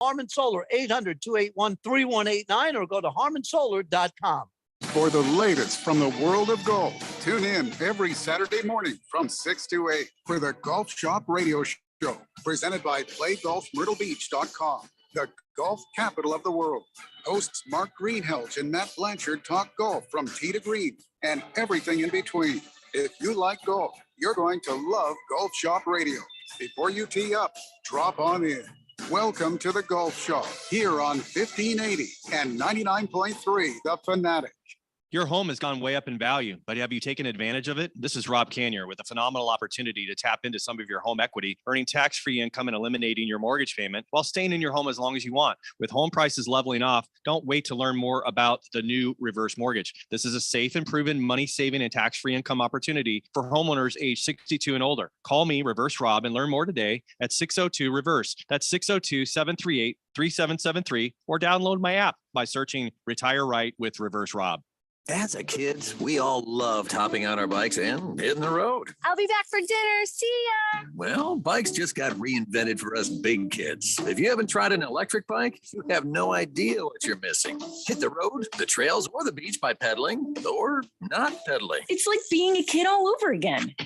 Harmon Solar, 800-281-3189, or go to harmonsolar.com. For the latest from the world of golf, tune in every Saturday morning from 6 to 8 for the Golf Shop Radio Show, presented by PlayGolfMyrtleBeach.com, the golf capital of the world. Hosts Mark Greenhelch and Matt Blanchard talk golf from tee to green and everything in between. If you like golf, you're going to love Golf Shop Radio. Before you tee up, drop on in. Welcome to the Golf Shop here on 1580 and 99.3 The Fanatic. Your home has gone way up in value, but have you taken advantage of it? This is Rob Canier with a phenomenal opportunity to tap into some of your home equity, earning tax-free income and eliminating your mortgage payment while staying in your home as long as you want. With home prices leveling off, don't wait to learn more about the new reverse mortgage. This is a safe and proven money-saving and tax-free income opportunity for homeowners age 62 and older. Call me, Reverse Rob, and learn more today at 602-REVERSE. That's 602-738-3773, or download my app by searching Retire Right with Reverse Rob. As a kids, we all loved hopping on our bikes and hitting the road. I'll be back for dinner. See ya. Well, bikes just got reinvented for us big kids. If you haven't tried an electric bike, you have no idea what you're missing. Hit the road, the trails, or the beach by pedaling or not pedaling. It's like being a kid all over again.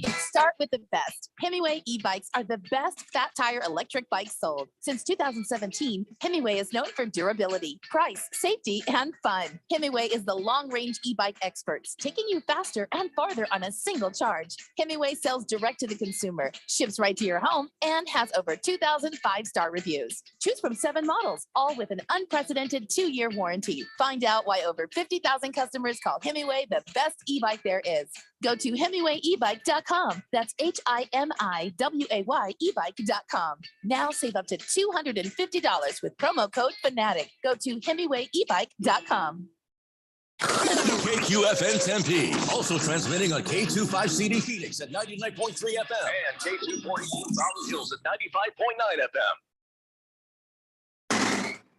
Start with the best. Hemingway e-bikes are the best fat tire electric bikes sold. Since 2017, Hemingway is known for durability, price, safety, and fun. Hemingway is the long-range e-bike experts, taking you faster and farther on a single charge. Hemingway sells direct to the consumer, ships right to your home, and has over 2,000 five-star reviews. Choose from 7 models, all with an unprecedented 2-year warranty. Find out why over 50,000 customers call Hemingway the best e-bike there is. Go to HemingwayEbike.com. That's HIMIWAY ebike.com. Now save up to $250 with promo code FANATIC. Go to HemingwayEbike.com. KQFN Tempe, also transmitting on K25CD Phoenix at 99.3 FM and K240 Rollins Hills at 95.9 FM.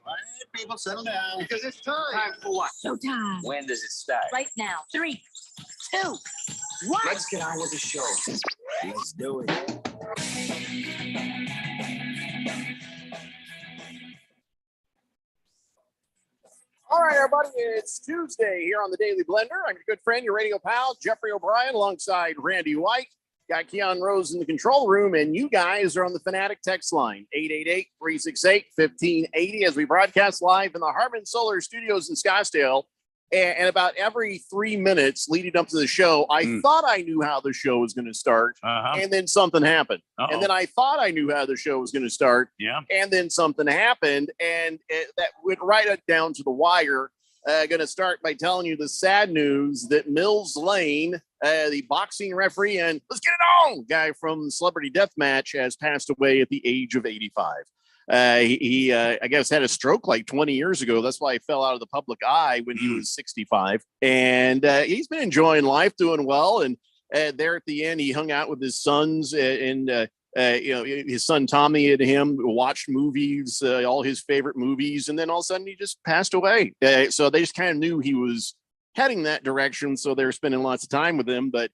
All right, people, settle down because it's time. Time for what? Showtime. When does it start? Right now. 3, 2, 1. Let's get on with the show. Let's do it. All right, everybody, it's Tuesday here on the Daily Blender. I'm your good friend, your radio pal, Jeffrey O'Brien, alongside Randy White. Got Keon Rose in the control room, and you guys are on the Fanatic text line, 888-368-1580, as we broadcast live in the Harmon Solar Studios in Scottsdale. And about every 3 minutes leading up to the show, I thought I knew how the show was going to start, and then something happened. And then I thought I knew how the show was going to start, and then something happened, and that went right down to the wire. Going to start by telling you the sad news that Mills Lane, the boxing referee and let's get it on guy from Celebrity Deathmatch, has passed away at the age of 85. He I guess, had a stroke like 20 years ago. That's why he fell out of the public eye when he was 65. And he's been enjoying life, doing well. And there at the end, he hung out with his sons and his son Tommy and him watched movies, all his favorite movies. And then all of a sudden he just passed away. So they just kind of knew he was heading that direction. So they're spending lots of time with him. But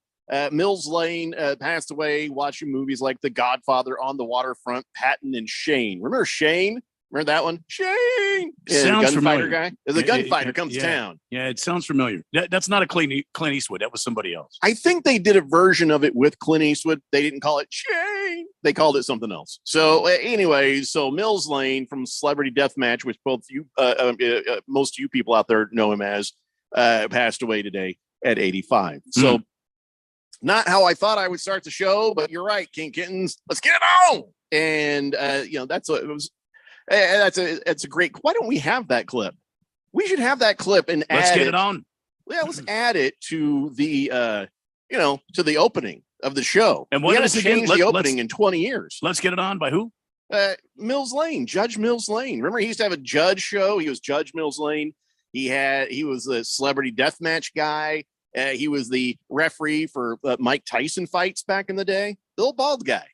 Mills Lane passed away watching movies like The Godfather, On the Waterfront, Patton, and Shane. Remember Shane? Remember that one? Shane! Sounds the gunfighter familiar. guy? The gunfighter comes to town. Yeah, it sounds familiar. That's not a Clint Eastwood. That was somebody else. I think they did a version of it with Clint Eastwood. They didn't call it Shane. They called it something else. So anyways, so Mills Lane from Celebrity Deathmatch, which both you, most of you people out there know him as, passed away today at 85. So not how I thought I would start the show, but you're right, King Kittens. Let's get it on. And that's a great. Why don't we have that clip? We should have that clip and let's get it on. Yeah, let's add it to the to the opening of the show. And what is change the opening in 20 years? Let's get it on by who? Mills Lane, Judge Mills Lane. Remember, he used to have a judge show. He was Judge Mills Lane. He was a Celebrity Deathmatch guy. He was the referee for Mike Tyson fights back in the day. The little bald guy.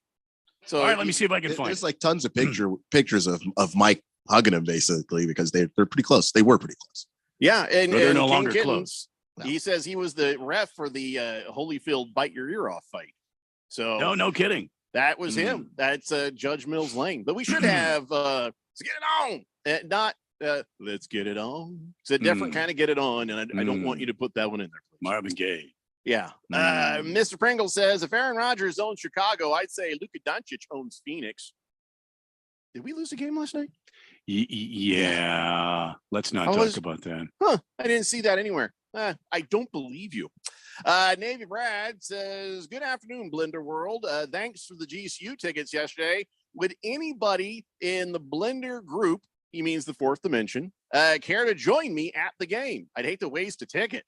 So all right, let me see if I can find. There's like tons of pictures of Mike hugging him, basically, because they're pretty close. They were pretty close. Yeah, and they're no King longer Kittens, close. He says he was the ref for the Holyfield bite your ear off fight. So no kidding. That was him. That's Judge Mills Lane. But we should have let's get it on. Not let's get it on. It's a different kind of get it on, and I don't want you to put that one in there, please. Marvin Gaye. Yeah. Mr. Pringle says, if Aaron Rodgers owns Chicago, I'd say Luka Doncic owns Phoenix. Did we lose the game last night? Yeah. Let's not talk about that. I didn't see that anywhere. I don't believe you. Navy Brad says, good afternoon, Blender World. Thanks for the GCU tickets yesterday. Would anybody in the Blender group, he means the fourth dimension, care to join me at the game? I'd hate to waste a ticket.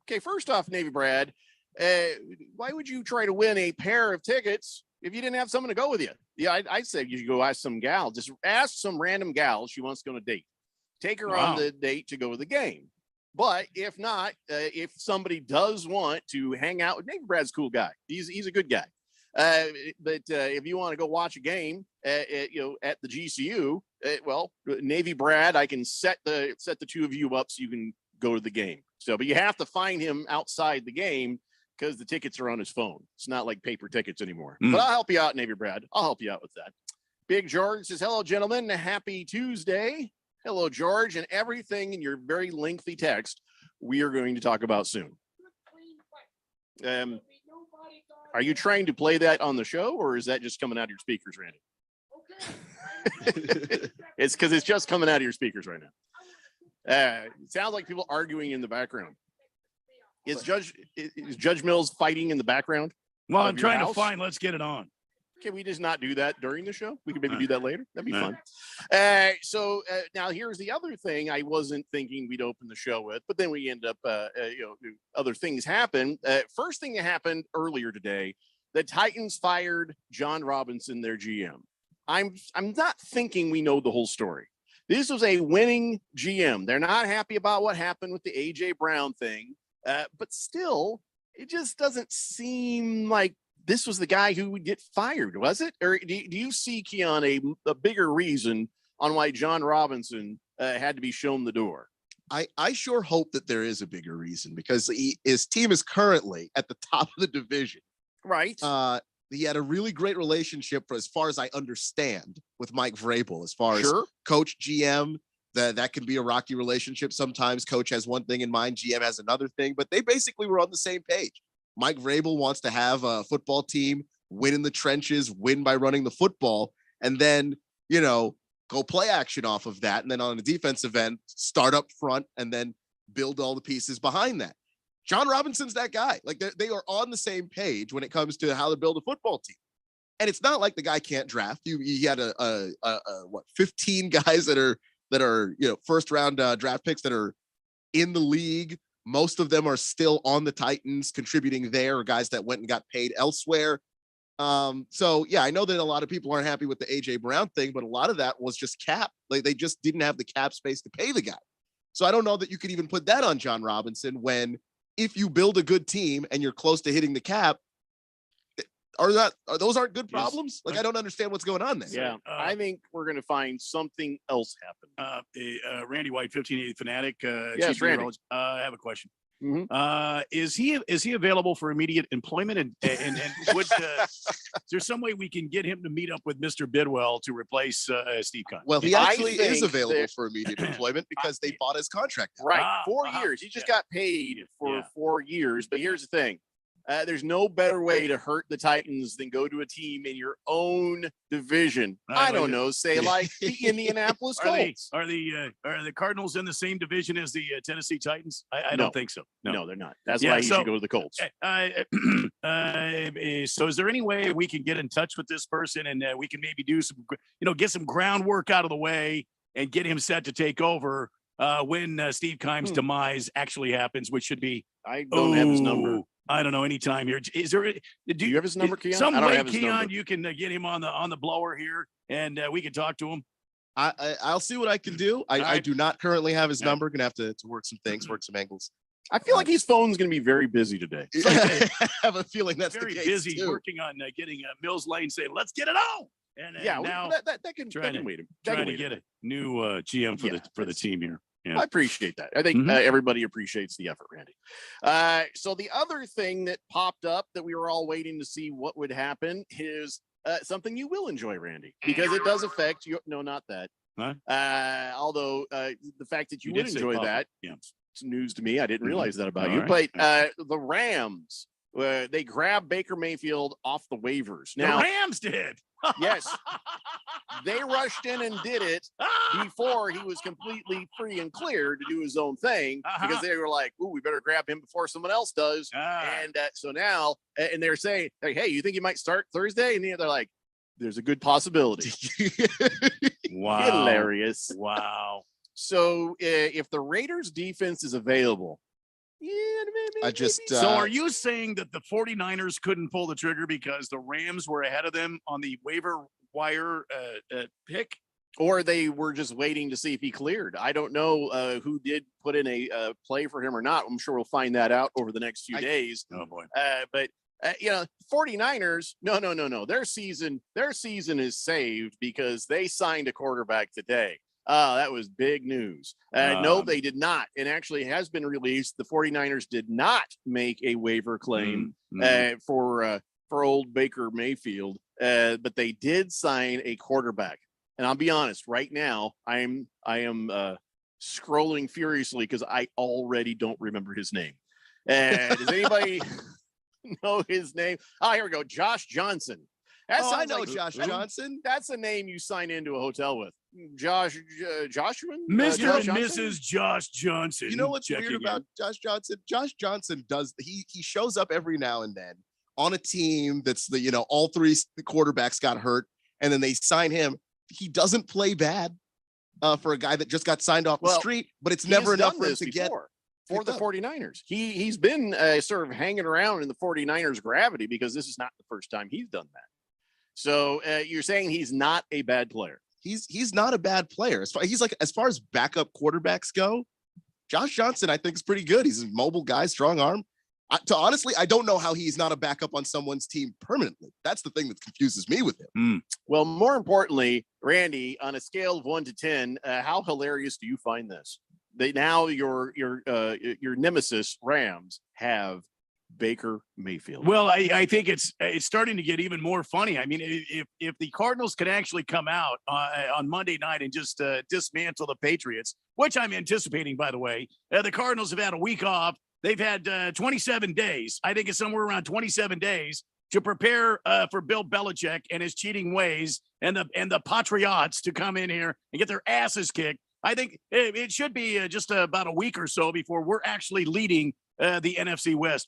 Okay, first off, Navy Brad, why would you try to win a pair of tickets if you didn't have someone to go with you? Yeah, I'd say you should go ask some gal. Just ask some random gal she wants to go on a date. Take her on the date to go to the game. But if not, if somebody does want to hang out with Navy Brad's a cool guy. He's a good guy. But if you want to go watch a game at the GCU, Navy Brad, I can set the two of you up so you can go to the game. So, but you have to find him outside the game because the tickets are on his phone. It's not like paper tickets anymore. But I'll help you out, Navy Brad. I'll help you out with that. Big George says, hello, gentlemen. Happy Tuesday. Hello, George, and everything in your very lengthy text we are going to talk about soon. Are you trying to play that on the show, or is that just coming out of your speakers, Randy? Okay. It's because it's just coming out of your speakers right now. It sounds like people arguing in the background. Is Judge Mills fighting in the background? Well, I'm trying to find. Let's get it on. Can we just not do that during the show? We could maybe do that later. That'd be fun. So now here's the other thing I wasn't thinking we'd open the show with, but then we end up, other things happen. First thing that happened earlier today, the Titans fired John Robinson, their GM. I'm not thinking we know the whole story. This was a winning GM. They're not happy about what happened with the AJ Brown thing, but still, it just doesn't seem like this was the guy who would get fired, was it? Or do you see, Keon, a bigger reason on why John Robinson had to be shown the door? I sure hope that there is a bigger reason because his team is currently at the top of the division. Right. He had a really great relationship, for as far as I understand, with Mike Vrabel. As far as coach GM, that can be a rocky relationship. Sometimes coach has one thing in mind, GM has another thing, but they basically were on the same page. Mike Vrabel wants to have a football team win in the trenches, win by running the football, and then, go play action off of that. And then on the defensive end, start up front and then build all the pieces behind that. John Robinson's that guy. Like they are on the same page when it comes to how to build a football team. And it's not like the guy can't draft. He had 15 guys that are first round draft picks that are in the league. Most of them are still on the Titans contributing there, or guys that went and got paid elsewhere. So yeah, I know that a lot of people aren't happy with the AJ Brown thing, but a lot of that was just cap. Like they just didn't have the cap space to pay the guy. So I don't know that you could even put that on John Robinson when, if you build a good team and you're close to hitting the cap, those aren't good problems? Like, I don't understand what's going on there. Yeah, I think we're going to find something else happen. Randy White, 1580 Fanatic. Yes, Randy. I have a question. Is he available for immediate employment? And would is there some way we can get him to meet up with Mr. Bidwell to replace Steve Kahn? Well, he actually is available for immediate employment because they bought his contract. Right, 4 years. He just got paid for 4 years. But here's the thing. There's no better way to hurt the Titans than go to a team in your own division. I don't know, say like the Indianapolis Colts. Are the Cardinals in the same division as the Tennessee Titans? I don't think so. No, they're not. That's why you should go to the Colts. So is there any way we can get in touch with this person and we can maybe do some, get some groundwork out of the way and get him set to take over when Steve Keim's demise actually happens, which should be. I don't have his number. I don't know. Anytime here. Is there? Do you have his number, Keon? Some way, Keon, you can get him on the blower here, and we can talk to him. I'll see what I can do. I do not currently have his number. Gonna have to work some things, work some angles. I feel like his phone's going to be very busy today. I have a feeling that's very the case busy too. working on getting Mills Lane saying, "Let's get it on." And now that can wait. Trying to get a new GM for the team here. Yeah. I appreciate that. I think everybody appreciates the effort, Randy. So the other thing that popped up that we were all waiting to see what would happen is something you will enjoy, Randy, because it does affect you. No, not that. Huh? Although the fact that you did would say enjoy Papa. that, Yeah. it's news to me. I didn't realize that about All you. right. But the Rams, they grabbed Baker Mayfield off the waivers. Now, the Rams did. yes, they rushed in and did it before he was completely free and clear to do his own thing because they were like, "Ooh, we better grab him before someone else does." And so now, and they're saying, like, "Hey, you think he might start Thursday?" And they're like, "There's a good possibility." Wow. Hilarious. Wow. So if the Raiders defense is available, So are you saying that the 49ers couldn't pull the trigger because the Rams were ahead of them on the waiver wire pick? Or they were just waiting to see if he cleared? I don't know who did put in a play for him or not. I'm sure we'll find that out over the next few days. Oh boy. But 49ers, no. Their season is saved because they signed a quarterback today. That was big news. No, they did not. And actually has been released. The 49ers did not make a waiver claim for old Baker Mayfield, but they did sign a quarterback. And I'll be honest, right now, I am scrolling furiously because I already don't remember his name. Does anybody know his name? Oh, here we go. Josh Johnson. I know Josh Johnson. That's a name you sign into a hotel with. Joshua? Mr. and Mrs. Josh Johnson. You know what's weird about Josh Johnson? Josh Johnson he shows up every now and then on a team that's all three quarterbacks got hurt, and then they sign him. He doesn't play bad for a guy that just got signed off the street, but it's never enough for him to get for the 49ers. He's been sort of hanging around in the 49ers gravity because this is not the first time he's done that. So you're saying he's not a bad player? He's not a bad player. As far as backup quarterbacks go, Josh Johnson, I think, is pretty good. He's a mobile guy, strong arm. Honestly, I don't know how he's not a backup on someone's team permanently. That's the thing that confuses me with him. Well, more importantly, Randy, on a scale of 1 to 10, how hilarious do you find this? Now your nemesis Rams have Baker Mayfield. Well, I think it's starting to get even more funny. I mean, if the Cardinals could actually come out on Monday night and just dismantle the Patriots, which I'm anticipating, by the way, the Cardinals have had a week off. They've had 27 days. I think it's somewhere around 27 days to prepare for Bill Belichick and his cheating ways and the Patriots to come in here and get their asses kicked. I think it should be just about a week or so before we're actually leading the NFC West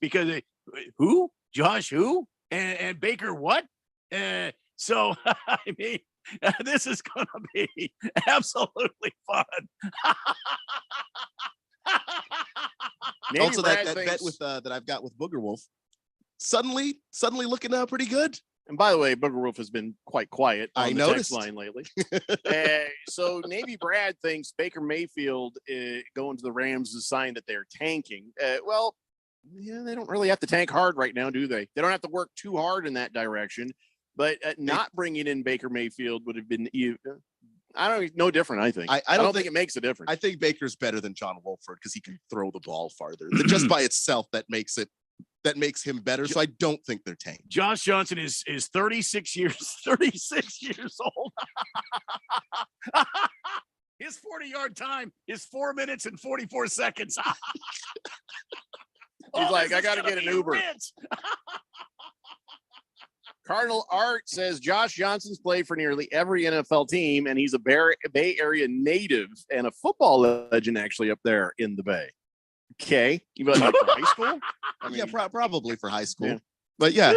who? Josh who? And Baker what? So, I mean, this is going to be absolutely fun. Also, that bet with that I've got with Booger Wolf, suddenly looking pretty good. And by the way, Booger Wolf has been quite quiet on the noticed. text line lately. So Navy Brad thinks Baker Mayfield going to the Rams is a sign that they're tanking. Well, yeah, they don't really have to tank hard right now, do they? They don't have to work too hard in that direction. But not bringing in Baker Mayfield would have been no different. I think. I don't think it makes a difference. I think Baker's better than John Wolford because he can throw the ball farther. Just by itself, that makes him better. So I don't think they're tanked. Josh Johnson is 36 years old. His 40-yard time is 4 minutes and 44 seconds. He's like, I got to get an Uber. Cardinal Art says Josh Johnson's played for nearly every NFL team, and he's a Bay Area native and a football legend actually up there in the Bay. Okay. You like for high school? Probably for high school. Yeah. But yeah.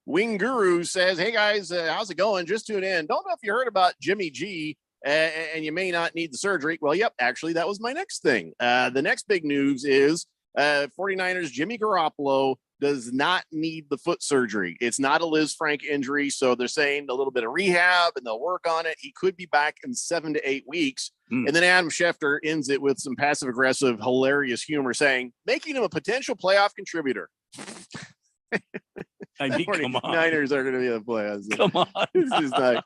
Wing Guru says, hey guys, how's it going? Just tune in. Don't know if you heard about Jimmy G and you may not need the surgery. Well, yep. Actually, that was my next thing. The next big news is 49ers Jimmy Garoppolo does not need the foot surgery. It's not a Liz Frank injury. So they're saying a little bit of rehab and they'll work on it. He could be back in 7 to 8 weeks. And then Adam Schefter ends it with some passive aggressive, hilarious humor saying, making him a potential playoff contributor. I mean, come on. Niners are going to be in the playoffs. Come on. He's just not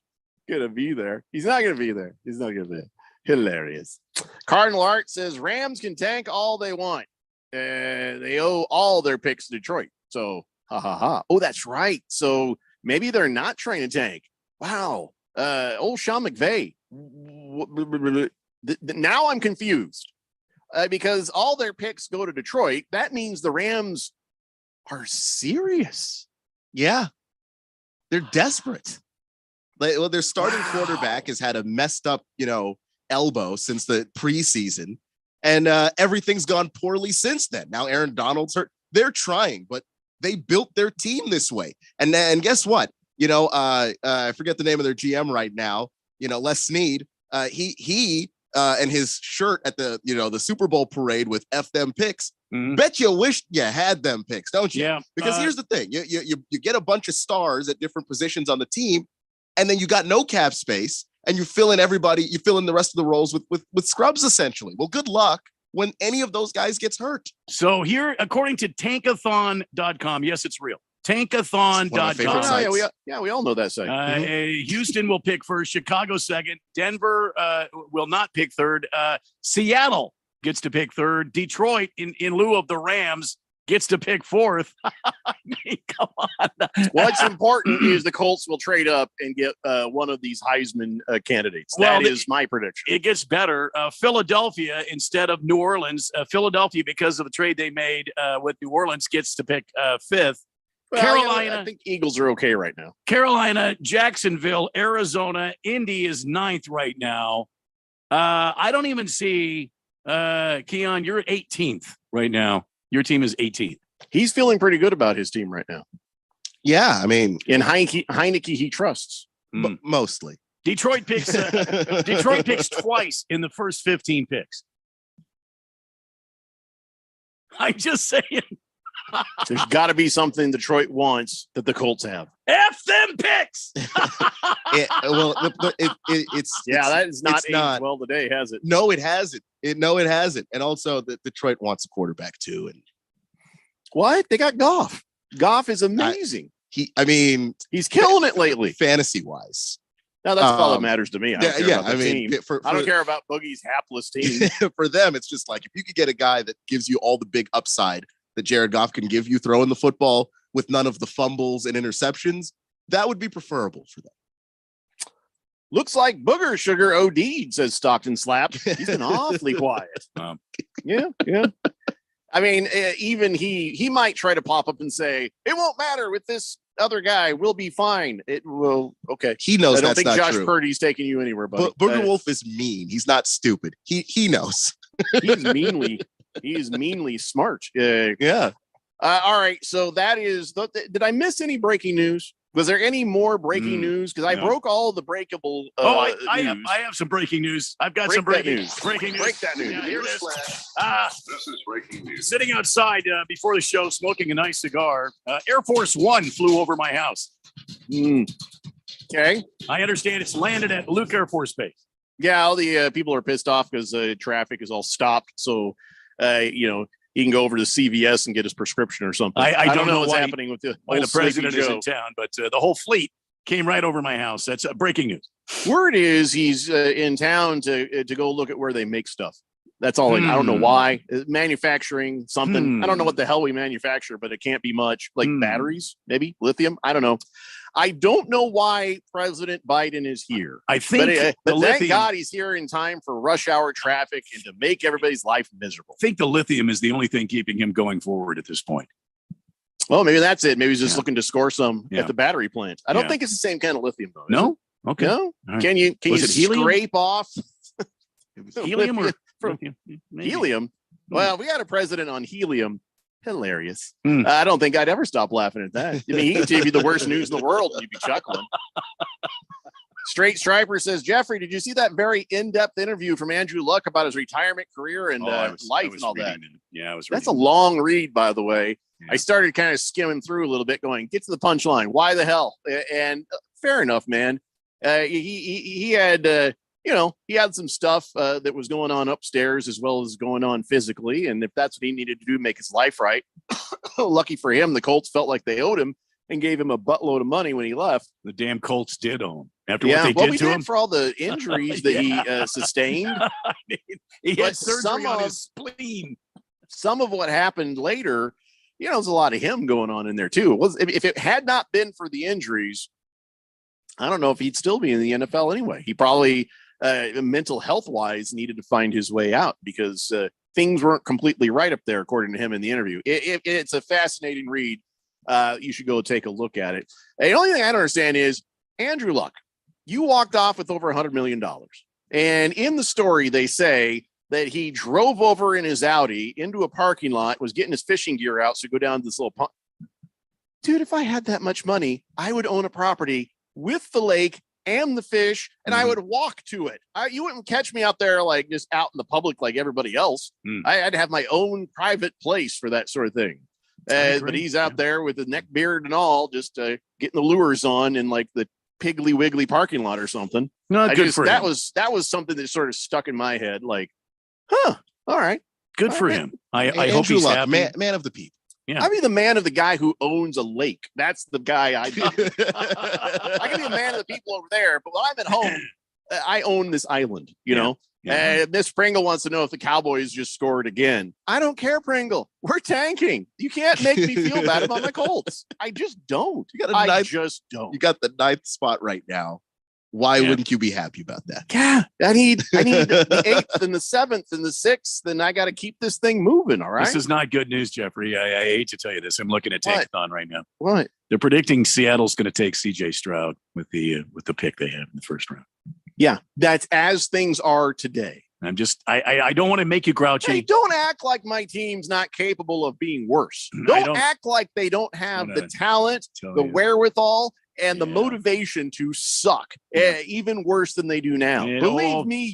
going to be there. He's not going to be there. He's not going to be there. Hilarious. Cardinal Art says Rams can tank all they want. They owe all their picks to Detroit. So, ha ha ha. Oh, that's right. So maybe they're not trying to tank. Wow. Old Sean McVay. Now I'm confused because all their picks go to Detroit. That means the Rams are serious. Yeah, they're desperate. Well, their starting quarterback has had a messed up, elbow since the preseason, and everything's gone poorly since then. Now Aaron Donald's hurt. They're trying, but they built their team this way. And guess what? I forget the name of their GM right now. Les Snead. He and his shirt at the Super Bowl parade with F them picks. Bet you wish you had them picks, don't you? Yeah. Because here's the thing: you get a bunch of stars at different positions on the team, and then you got no cap space, and you fill in the rest of the roles with scrubs essentially. Well, good luck when any of those guys gets hurt. So here, according to tankathon.com, yes, it's real. Tankathon.com. We all know that site. Houston will pick first, Chicago second, Denver will not pick third, Seattle gets to pick third, Detroit in lieu of the Rams gets to pick fourth. I mean, come on. What's important is the Colts will trade up and get one of these Heisman candidates. That is my prediction. It gets better. Philadelphia instead of New Orleans. Philadelphia, because of the trade they made with New Orleans, gets to pick fifth. Well, Carolina. I think Eagles are okay right now. Carolina, Jacksonville, Arizona, Indy is ninth right now. I don't even see Keon. You're 18th right now. Your team is 18th. He's feeling pretty good about his team right now. Yeah, I mean, in Heineke he trusts mostly. Detroit picks twice in the first 15 picks. I'm just saying. There's got to be something Detroit wants that the Colts have. F them picks. That is not aged well today, has it? No, it hasn't. It hasn't. And also, that Detroit wants a quarterback too. And what? They got Goff. Goff is amazing. He's killing it lately, fantasy wise. Now that's all that matters to me. I don't care about the team. I don't care about Boogie's hapless team. For them, it's just like if you could get a guy that gives you all the big upside that Jared Goff can give you throwing the football with none of the fumbles and interceptions, that would be preferable for them. Looks like Booger Sugar OD'd, says Stockton Slap. He's been awfully quiet. Yeah. I mean, even he might try to pop up and say, it won't matter with this other guy. We'll be fine. It will. Okay. He knows that's not true. I don't think Josh Purdy's taking you anywhere, buddy. Booger Wolf is mean. He's not stupid. He knows. He's meanly smart. Yeah. All right. So that is. Did I miss any breaking news? Was there any more breaking news? Because I broke all the breakable. I have some breaking news. I've got some breaking news. Breaking news. Break that news. Yeah, here it is. This is breaking news. Sitting outside before the show, smoking a nice cigar. Air Force One flew over my house. Okay. I understand it's landed at Luke Air Force Base. Yeah, all the people are pissed off because traffic is all stopped. So, he can go over to CVS and get his prescription or something. I don't know what's happening with the president is in town, but the whole fleet came right over my house. That's breaking news. Word is he's in town to go look at where they make stuff. That's all. I don't know why. Manufacturing something. I don't know what the hell we manufacture, but it can't be much. Like batteries, maybe lithium. I don't know. I don't know why President Biden is here. I think, but thank God he's here in time for rush hour traffic and to make everybody's life miserable. I think the lithium is the only thing keeping him going forward at this point. Well, maybe that's it. Maybe he's just looking to score some at the battery plant. I don't think it's the same kind of lithium, though. No? Okay. No? Right. Can you scrape off helium or helium? Well, we got a president on helium. Hilarious. I don't think I'd ever stop laughing at that. I mean, he can give you the worst news in the world and you'd be chuckling. Straight Striper says, Jeffrey, did you see that very in-depth interview from Andrew Luck about his retirement career and life and all that? Yeah, that's a long read, by the way. Yeah. I started kind of skimming through a little bit going, get to the punchline. Why the hell? And fair enough, man. He had... he had some stuff that was going on upstairs as well as going on physically. And if that's what he needed to do, make his life right. Lucky for him, the Colts felt like they owed him and gave him a buttload of money when he left. The damn Colts did owe him after what they did to him. For all the injuries that he sustained. I mean, he had surgery on his spleen. Some of what happened later, there's a lot of him going on in there too. If it had not been for the injuries, I don't know if he'd still be in the NFL anyway. He probably mental health wise, needed to find his way out because things weren't completely right up there, according to him in the interview. It's a fascinating read. You should go take a look at it. The only thing I don't understand is Andrew Luck. You walked off with over $100 million. And in the story, they say that he drove over in his Audi into a parking lot, was getting his fishing gear out to go down to this little pond. Dude, if I had that much money, I would own a property with the lake and the fish, and I would walk to it. You wouldn't catch me out there like just out in the public like everybody else. I'd have my own private place for that sort of thing. But he's out there with the neck beard and all, just getting the lures on in like the Piggly Wiggly parking lot or something. No, good for him. That was something that sort of stuck in my head. Like, all right, good for him. I hope he's happy. Man of the people. Yeah. I'd be the man of the guy who owns a lake. That's the guy I can be a man of the people over there, but when I'm at home, I own this island, you know? And Miss Pringle wants to know if the Cowboys just scored again. I don't care, Pringle. We're tanking. You can't make me feel bad about my Colts. I just don't. I just don't. You got the 9th spot right now. Why wouldn't you be happy about that? Yeah, I need the 8th and the 7th and the 6th, and I got to keep this thing moving. All right. This is not good news, Jeffrey. I hate to tell you this. I'm looking at Tankathon right now. What? They're predicting Seattle's going to take CJ Stroud with the pick they have in the first round. Yeah, that's as things are today. I'm just I don't want to make you grouchy. Hey, don't act like my team's not capable of being worse. Don't act like they don't have the talent, the wherewithal, and the motivation to suck even worse than they do now. Believe me,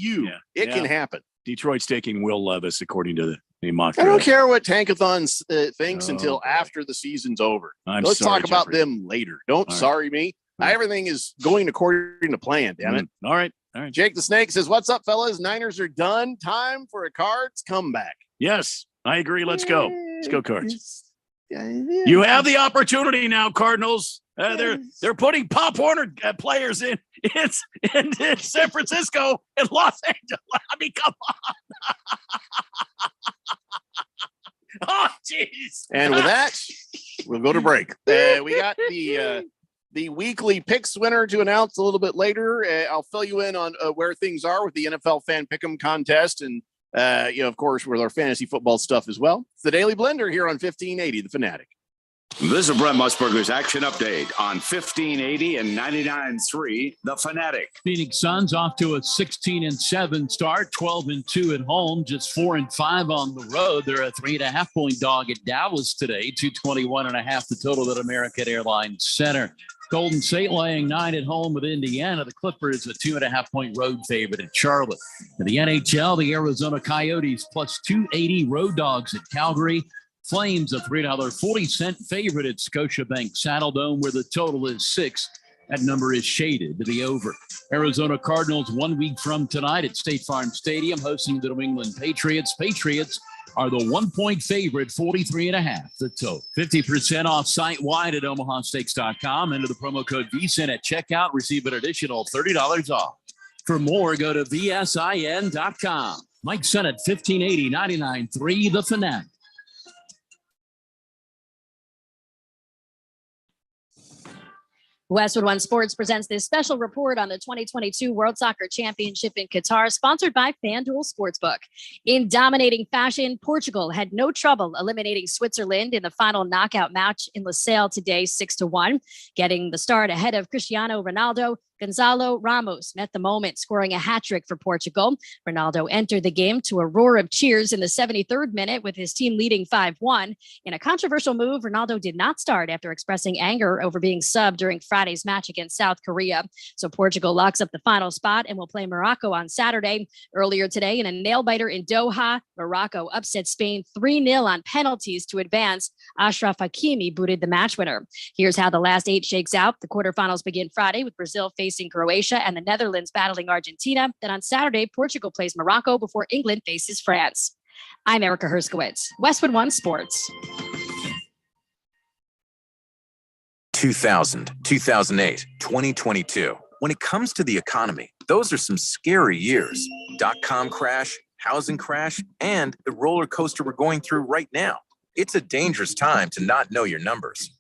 it can happen. Detroit's taking Will Levis, according to the mock. I don't care what Tankathon thinks until after the season's over. Let's talk about them later. Don't sorry me. Everything is going according to plan, damn it. All right. Jake the Snake says, what's up, fellas? Niners are done. Time for a Cards comeback. Yes, I agree. Let's go. Let's go, Cards. You have the opportunity now, Cardinals. They're putting Pop Warner players in San Francisco and Los Angeles. I mean, come on. Oh, jeez. And with that, we'll go to break. We got the weekly picks winner to announce a little bit later. I'll fill you in on where things are with the NFL Fan Pick'em contest and, of course, with our fantasy football stuff as well. It's the Daily Blender here on 1580, The Fanatic. This is Brent Musburger's action update on 1580 and 99.3, The Fanatic. Phoenix Suns off to a 16-7 start, 12-2 at home, just 4-5 on the road. They're a 3.5-point dog at Dallas today, 221.5 the total at American Airlines Center. Golden State laying 9 at home with Indiana. The Clippers a 2.5-point road favorite at Charlotte. In the NHL, the Arizona Coyotes plus 280 road dogs at Calgary. Flames a $3.40 favorite at Scotiabank Saddledome, where the total is 6. That number is shaded to the over. Arizona Cardinals 1 week from tonight at State Farm Stadium hosting the New England Patriots. Patriots are the 1-point favorite, 43.5 the total. 50% off site-wide at omahasteaks.com. Enter the promo code VSIN at checkout. Receive an additional $30 off. For more, go to vsin.com. Mike Sun at 1580, 99.3 The Fanatic. Westwood One Sports presents this special report on the 2022 World Soccer Championship in Qatar, sponsored by FanDuel Sportsbook. In dominating fashion, Portugal had no trouble eliminating Switzerland in the final knockout match in Losail today, 6-1, getting the start ahead of Cristiano Ronaldo. Gonzalo Ramos met the moment, scoring a hat trick for Portugal. Ronaldo entered the game to a roar of cheers in the 73rd minute with his team leading 5-1. In a controversial move, Ronaldo did not start after expressing anger over being subbed during Friday's match against South Korea. So Portugal locks up the final spot and will play Morocco on Saturday. Earlier today, in a nail-biter in Doha, Morocco upset Spain 3-0 on penalties to advance. Ashraf Hakimi booted the match winner. Here's how the last 8 shakes out. The quarterfinals begin Friday with Brazil facing Croatia and the Netherlands battling Argentina. Then on Saturday, Portugal plays Morocco before England faces France. I'm Erica Herskowitz, Westwood One Sports. 2000, 2008, 2022. When it comes to the economy, those are some scary years. .com crash, housing crash, and the roller coaster we're going through right now. It's a dangerous time to not know your numbers.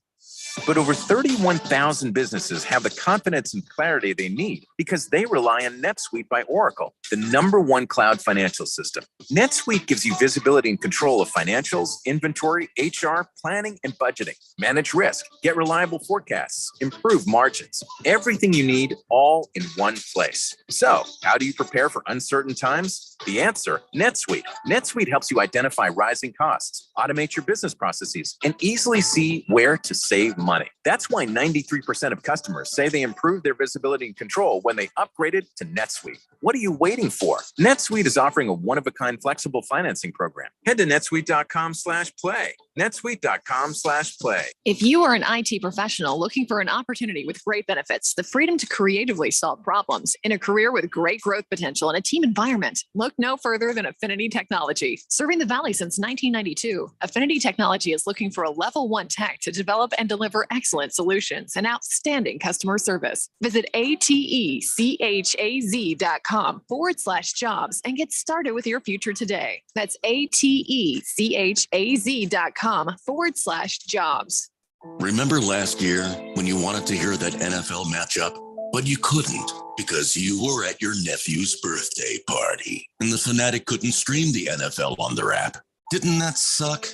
But over 31,000 businesses have the confidence and clarity they need because they rely on NetSuite by Oracle, the #1 cloud financial system. NetSuite gives you visibility and control of financials, inventory, HR, planning, and budgeting. Manage risk, get reliable forecasts, improve margins. Everything you need all in one place. So, how do you prepare for uncertain times? The answer, NetSuite. NetSuite helps you identify rising costs, automate your business processes, and easily see where to save money. That's why 93% of customers say they improved their visibility and control when they upgraded to NetSuite. What are you waiting for? NetSuite is offering a one-of-a-kind flexible financing program. Head to netsuite.com/play. netsuite.com/play. If you are an IT professional looking for an opportunity with great benefits, the freedom to creatively solve problems in a career with great growth potential and a team environment, look no further than Affinity Technology. Serving the Valley since 1992, Affinity Technology is looking for a level 1 tech to develop and deliver excellent solutions and outstanding customer service. Visit atechaz.com/jobs and get started with your future today. That's atechaz.com/jobs. Remember last year when you wanted to hear that NFL matchup, but you couldn't because you were at your nephew's birthday party and the Fanatic couldn't stream the NFL on their app? Didn't that suck?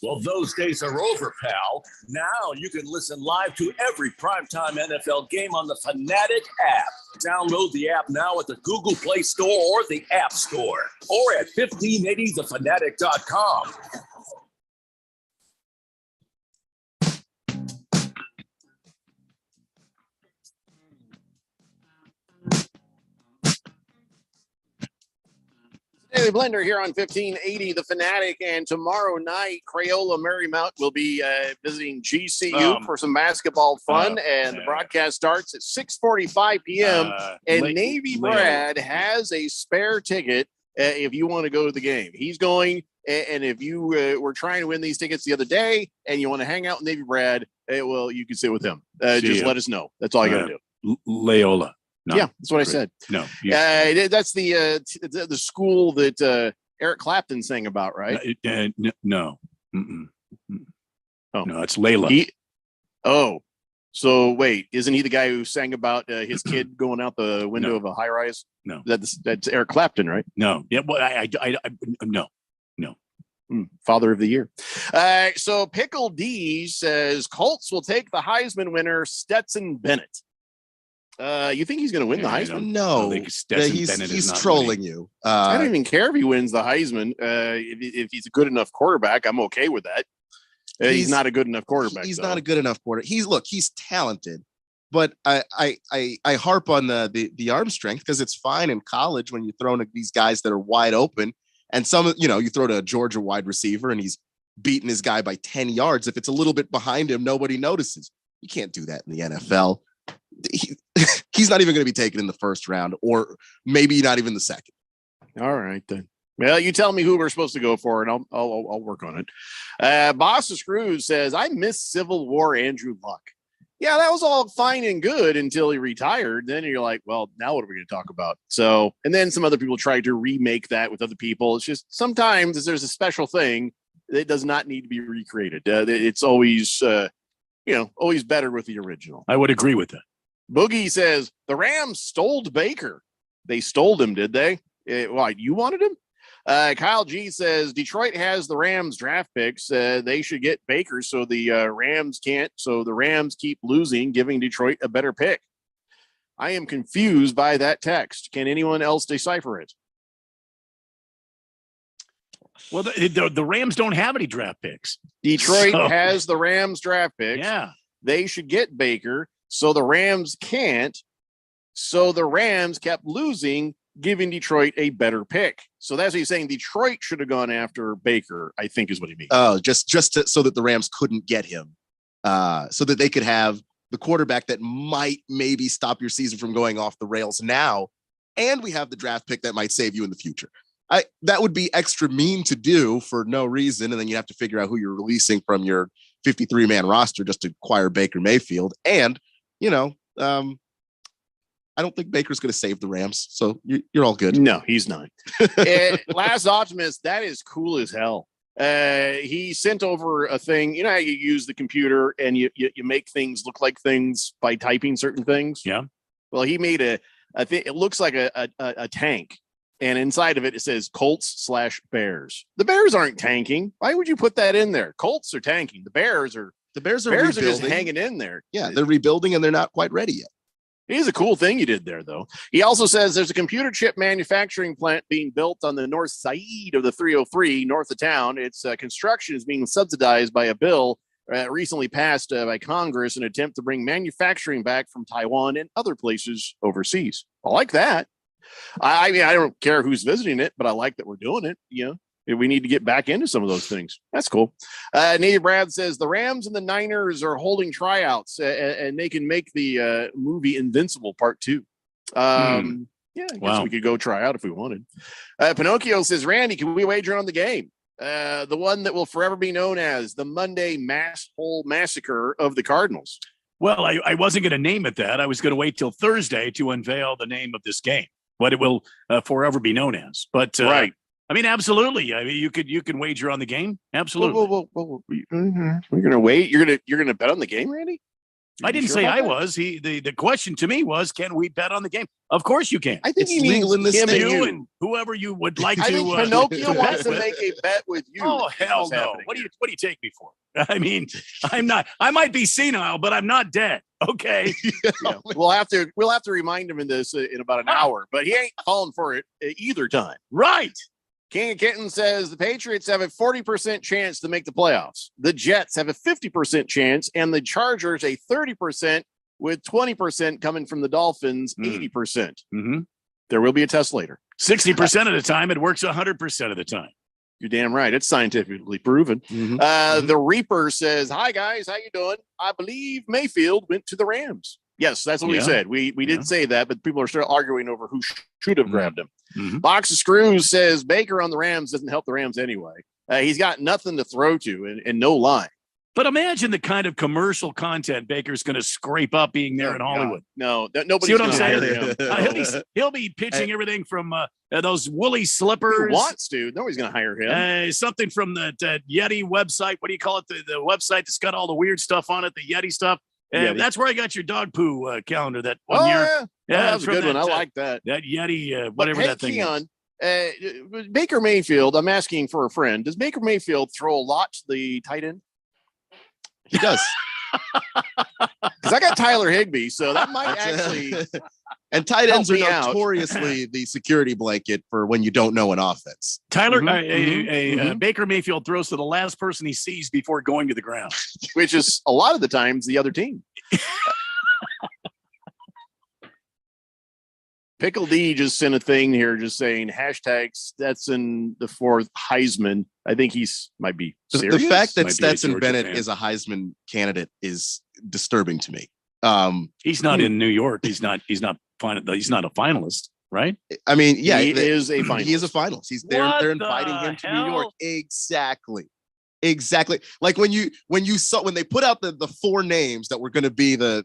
Well, those days are over, pal. Now you can listen live to every primetime NFL game on the Fanatic app. Download the app now at the Google Play Store or the App Store, or at 1580thefanatic.com. Daily Blender here on 1580 The Fanatic, and tomorrow night Crayola Marymount will be visiting GCU for some basketball fun, and the broadcast starts at 6:45 p.m. and Navy Brad has a spare ticket if you want to go to the game. He's going, and if you were trying to win these tickets the other day and you want to hang out with Navy Brad, well, you can sit with him. Just let us know. That's all you got to do. Loyola. No, yeah, that's what I said. No, that's the school that Eric Clapton sang about, right? No. Oh, no, it's Layla. So wait, isn't he the guy who sang about his kid going out the window of a high rise? No, that's Eric Clapton, right? No, yeah, well, no. Father of the year. So Pickle D says Colts will take the Heisman winner Stetson Bennett. You think he's going to win the Heisman? No, he's trolling you. I don't even care if he wins the Heisman. If he's a good enough quarterback, I'm okay with that. He's not a good enough quarterback. He's not a good enough quarterback. He's talented, but I harp on the arm strength because it's fine in college when you throw in these guys that are wide open, and you throw to a Georgia wide receiver and he's beating his guy by 10 yards. If it's a little bit behind him, nobody notices. You can't do that in the NFL. He's not even going to be taken in the first round, or maybe not even the second. All right, then. Well, you tell me who we're supposed to go for, and I'll work on it. Boss of Screws says, I miss Civil War Andrew Luck. Yeah, that was all fine and good until he retired. Then you're like, well, now what are we going to talk about? So, and then some other people tried to remake that with other people. It's just sometimes there's a special thing that does not need to be recreated. It's always, always better with the original. I would agree with that. Boogie says the Rams stole Baker. They stole him, did they? Why, you wanted him? Kyle G says Detroit has the Rams draft picks. They should get Baker so the Rams can't. So the Rams keep losing, giving Detroit a better pick. I am confused by that text. Can anyone else decipher it? Well, the Rams don't have any draft picks. Detroit has the Rams draft picks. Yeah. They should get Baker. So the Rams can't. So the Rams kept losing, giving Detroit a better pick. So that's what he's saying. Detroit should have gone after Baker, I think is what he means. Oh, so that the Rams couldn't get him, so that they could have the quarterback that might maybe stop your season from going off the rails now. And we have the draft pick that might save you in the future. That would be extra mean to do for no reason. And then you have to figure out who you're releasing from your 53-man roster just to acquire Baker Mayfield. And, I don't think Baker's going to save the Rams. So you're all good. No, he's not. Last Optimist, that is cool as hell. He sent over a thing. You know how you use the computer and you make things look like things by typing certain things? Yeah. Well, he made a thing. It looks like a tank. And inside of it, it says Colts/Bears. The Bears aren't tanking. Why would you put that in there? Colts are tanking. The Bears are just hanging in there. Yeah, they're rebuilding and they're not quite ready yet. It is a cool thing you did there, though. He also says there's a computer chip manufacturing plant being built on the north side of the 303 north of town. Its construction is being subsidized by a bill recently passed by Congress in an attempt to bring manufacturing back from Taiwan and other places overseas. I like that. I mean, I don't care who's visiting it, but I like that we're doing it. You know, we need to get back into some of those things. That's cool. Nate Brad says the Rams and the Niners are holding tryouts and they can make the movie Invincible Part 2. Yeah, I guess we could go try out if we wanted. Pinocchio says, Randy, can we wager on the game? The one that will forever be known as the Monday Mass Hole Massacre of the Cardinals. Well, I wasn't going to name it that. I was going to wait till Thursday to unveil the name of this game, what it will forever be known as. But right. I mean, absolutely. I mean, you can wager on the game. Absolutely. Well, you're gonna wait. You're gonna bet on the game, Randy? I didn't say I was. The question to me was, can we bet on the game? Of course you can. I think it's legal in the state. You and whoever you would like to. I think Pinocchio wants to make a bet with you. Oh hell no! What do you take me for? I mean, I'm not. I might be senile, but I'm not dead. Okay. Yeah. We'll have to remind him in this in about an hour, but he ain't falling for it either time. Right. King of Kitten says the Patriots have a 40% chance to make the playoffs. The Jets have a 50% chance, and the Chargers a 30%, with 20% coming from the Dolphins, 80%. Mm-hmm. There will be a test later. 60% of the time, it works 100% of the time. You're damn right. It's scientifically proven. Mm-hmm. The Reaper says, "Hi guys, how you doing? I believe Mayfield went to the Rams." Yes, that's what we said. We did say that, but people are still arguing over who should have grabbed him. Mm-hmm. Box of Screws says Baker on the Rams doesn't help the Rams anyway. He's got nothing to throw to and no line. But imagine the kind of commercial content Baker's going to scrape up being there in Hollywood. No, nobody's See what I'm gonna hire saying? him. He'll be pitching everything from those woolly slippers. Who wants to? Nobody's going to hire him. Something from the Yeti website. What do you call it? The website that's got all the weird stuff on it, the Yeti stuff. That's where I got your dog poo calendar that one year. Yeah, that was a good one. I like that. That Yeti, whatever that thing is. Baker Mayfield, I'm asking for a friend. Does Baker Mayfield throw a lot to the tight end? He does. Because I got Tyler Higbee, so that might actually. And tight ends are help me out. notoriously the security blanket for when you don't know an offense. Tyler, Baker Mayfield throws to the last person he sees before going to the ground, which is a lot of the times the other team. Pickle D just sent a thing here just saying hashtag Stetson the fourth Heisman. I think might be serious. The fact that Stetson Bennett is a Heisman candidate is disturbing to me. He's not in New York. He's not a finalist, right? I mean, yeah, he is a finalist. He is a finalist. He's there. They're inviting him to New York. Exactly. Like when they put out the four names that were going to be the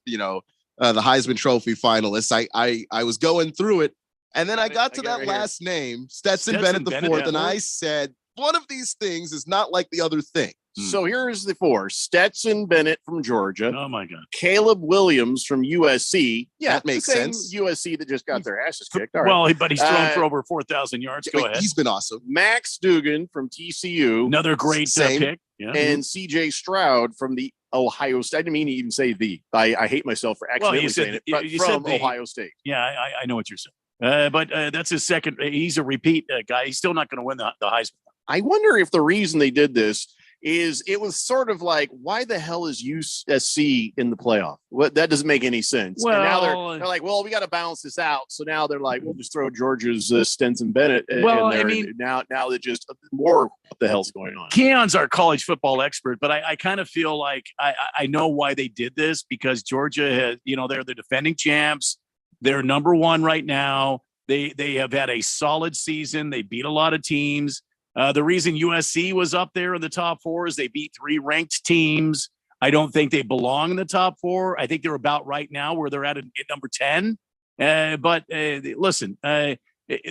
Heisman Trophy finalists, I was going through it, and then I got to that last name, Stetson Bennett the fourth, and I said, one of these things is not like the other thing. So here's the four: Stetson Bennett from Georgia. Oh my God! Caleb Williams from USC. Yeah, that makes sense. USC that just got their asses kicked. All right. Well, but he's thrown for over 4,000 yards. Go ahead. He's been awesome. Max Dugan from TCU. Another great pick. Yeah. And CJ Stroud from the Ohio State. I didn't mean to even say the. I hate myself for accidentally saying it. But from Ohio State. Yeah, I know what you're saying. But that's his second. He's a repeat guy. He's still not going to win the Heisman. I wonder if the reason they did this is it was sort of like, why the hell is USC in the playoff? That doesn't make any sense. Well, and now they're like, well, we got to balance this out. So now they're like, we'll just throw Georgia's Stetson Bennett in there. I mean, now that just more what the hell's going on. Keon's our college football expert, but I kind of feel like I know why they did this, because Georgia has, they're the defending champs. They're number one right now. They have had a solid season. They beat a lot of teams. The reason USC was up there in the top four is they beat 3 ranked teams. I don't think they belong in the top 4. I think they're about right now where they're at number 10. But listen,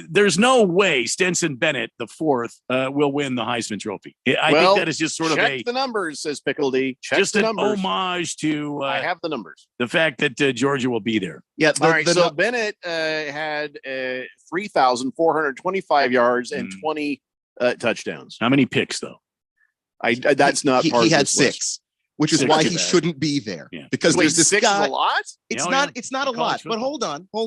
there's no way Stetson Bennett, the fourth, will win the Heisman Trophy. I think that is just sort of the numbers, says Pickle D. Check just the an numbers. homage to I have the numbers. The fact that Georgia will be there. Yeah. All right. So Bennett had 3,425 yards and 20 touchdowns. How many picks though? That's not part he of had this 6. list. Which is Six why is he bad. shouldn't be there. Yeah. Because Wait, there's this 6 guy. is a lot? It's Yeah, not. yeah. It's not a In lot. college But hold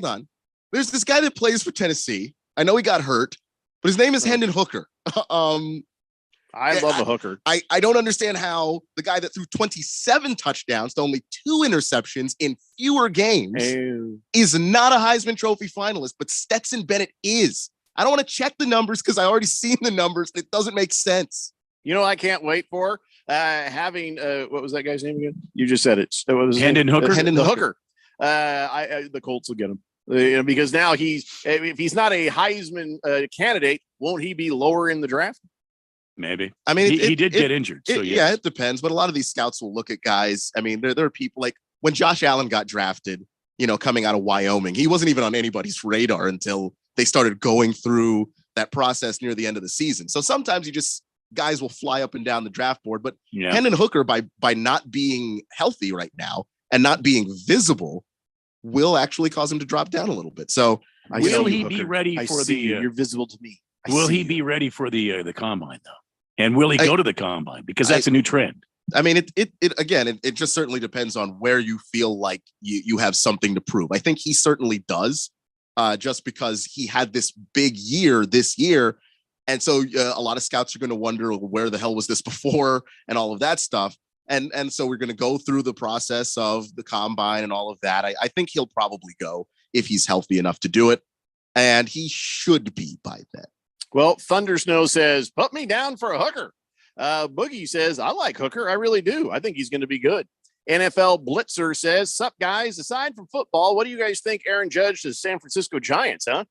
on. There's this guy that plays for Tennessee. I know he got hurt, but his name is Hendon Hooker. I love a hooker. I don't understand how the guy that threw 27 touchdowns to only 2 interceptions in fewer games is not a Heisman Trophy finalist, but Stetson Bennett is. I don't want to check the numbers because I already seen the numbers. It doesn't make sense. You know, I can't wait for having what was that guy's name again? You just said it. What was his Hendon name? Hooker? Hendon the Hooker. The Colts will get him. Because now if he's not a Heisman candidate, won't he be lower in the draft? Maybe. I mean, he did get injured. So yeah, it depends. But a lot of these scouts will look at guys. I mean, there are people like when Josh Allen got drafted, coming out of Wyoming, he wasn't even on anybody's radar until they started going through that process near the end of the season. So sometimes guys will fly up and down the draft board. But Hendon Hooker, by not being healthy right now and not being visible, will actually cause him to drop down a little bit. So will he be ready for the? You're visible to me. Will he be ready for the combine though? And will he go to the combine? Because that's a new trend. I mean, it just certainly depends on where you feel like you have something to prove. I think he certainly does, just because he had this big year this year. And so a lot of scouts are going to wonder where the hell was this before and all of that stuff. And so we're going to go through the process of the combine and all of that. I think he'll probably go if he's healthy enough to do it. And he should be by then. Well, Thunder Snow says, put me down for a hooker. Boogie says, I like Hooker. I really do. I think he's going to be good. NFL Blitzer says, sup, guys? Aside from football, what do you guys think Aaron Judge to San Francisco Giants, huh?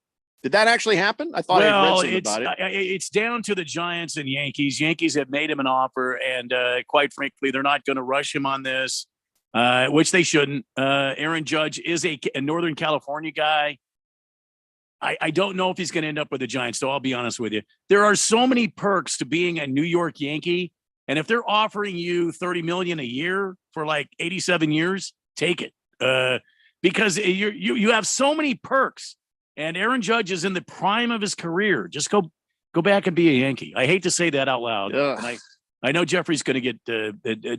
Did that actually happen? I thought I read something about it. It's down to the Giants and Yankees. Yankees have made him an offer, and quite frankly, they're not going to rush him on this, which they shouldn't. Aaron Judge is a Northern California guy. I don't know if he's going to end up with the Giants, so I'll be honest with you. There are so many perks to being a New York Yankee, and if they're offering you $30 million a year for like 87 years, take it, because you have so many perks. And Aaron Judge is in the prime of his career. Just go back and be a Yankee. I hate to say that out loud. I know Jeffrey's going to get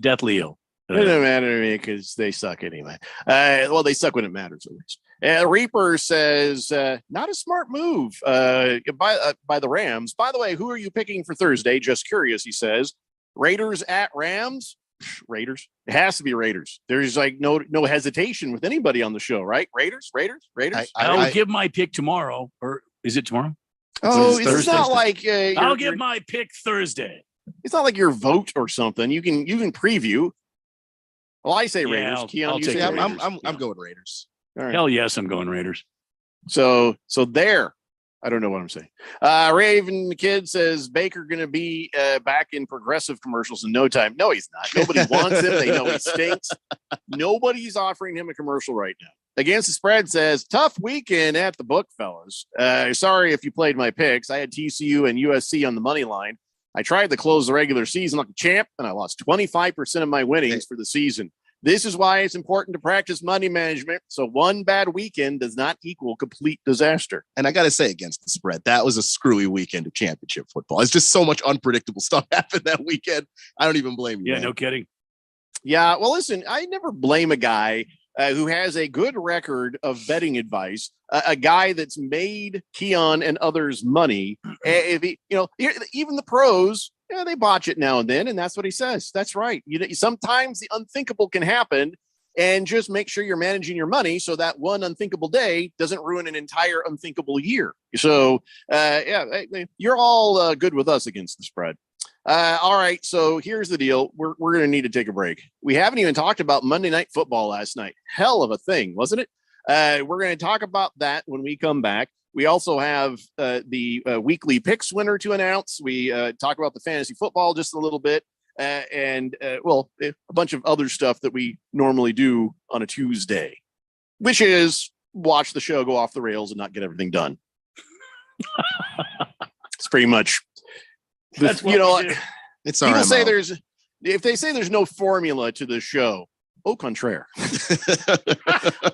deathly ill. It doesn't matter to me because they suck anyway. Well, they suck when it matters, at least. Reaper says, not a smart move by the Rams. By the way, who are you picking for Thursday? Just curious, he says. Raiders at Rams? Raiders. It has to be Raiders. There's like no hesitation with anybody on the show, right? Raiders. I'll give my pick tomorrow, or is it tomorrow? Oh, it's not like I'll give my pick Thursday. It's not like your vote or something. You can preview. Well, I say Raiders. Keon, I'll you take say Raiders. Raiders. I'm going Raiders. All right. Hell yes, I'm going Raiders. So there. I don't know what I'm saying. Raven the Kid says Baker going to be back in Progressive commercials in no time. No, he's not. Nobody wants him. They know he stinks. Nobody's offering him a commercial right now. Against the Spread says tough weekend at the book, fellas. Sorry if you played my picks. I had TCU and USC on the money line. I tried to close the regular season like a champ, and I lost 25% of my winnings for the season. This is why it's important to practice money management. So one bad weekend does not equal complete disaster. And I got to say, against the Spread, that was a screwy weekend of championship football. It's just so much unpredictable stuff happened that weekend. I don't even blame you. Yeah, man. no kidding. Yeah, well, listen, I never blame a guy who has a good record of betting advice, a guy that's made Keon and others money. If he, even the pros, they botch it now and then, and that's what he says. That's right. Sometimes the unthinkable can happen, and just make sure you're managing your money so that one unthinkable day doesn't ruin an entire unthinkable year. So, you're all good with us against the Spread. All right, so here's the deal. We're going to need to take a break. We haven't even talked about Monday Night Football last night. Hell of a thing, wasn't it? We're going to talk about that when we come back. We also have the weekly picks winner to announce. We talk about the fantasy football just a little bit, and a bunch of other stuff that we normally do on a Tuesday, which is watch the show go off the rails and not get everything done. It's pretty much. That's what you know, we do. It's our people say MO. if they say there's no formula to the show, au contraire.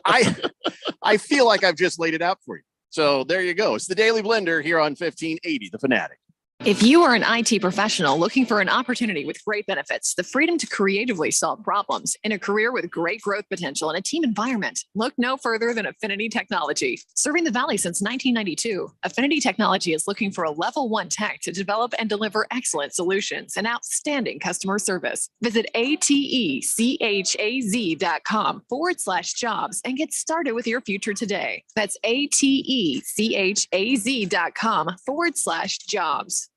I feel like I've just laid it out for you. So there you go. It's the Daily Blender here on 1580, The Fanatic. If you are an IT professional looking for an opportunity with great benefits, the freedom to creatively solve problems in a career with great growth potential and a team environment, look no further than Affinity Technology. Serving the Valley since 1992, Affinity Technology is looking for a level 1 tech to develop and deliver excellent solutions and outstanding customer service. Visit atechaz.com/jobs and get started with your future today. That's atechaz.com/jobs.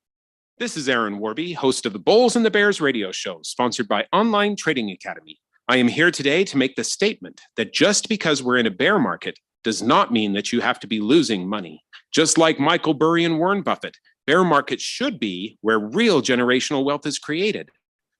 This is Aaron Warby, host of the Bulls and the Bears radio show, sponsored by Online Trading Academy. I am here today to make the statement that just because we're in a bear market does not mean that you have to be losing money. Just like Michael Burry and Warren Buffett, bear markets should be where real generational wealth is created.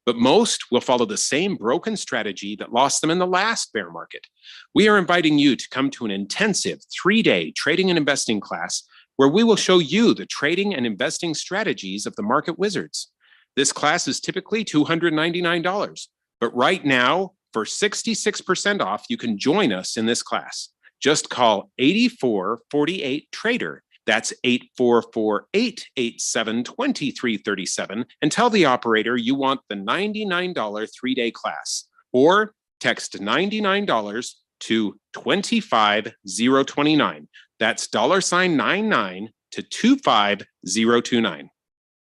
But most will follow the same broken strategy that lost them in the last bear market. We are inviting you to come to an intensive 3-day trading and investing class where we will show you the trading and investing strategies of the market wizards. This class is typically $299, but right now, for 66% off, you can join us in this class. Just call 8448-TRADER. That's 8448-87-2337, and tell the operator you want the $99 3-day class, or text $99 to 25029. That's $99 to 25029.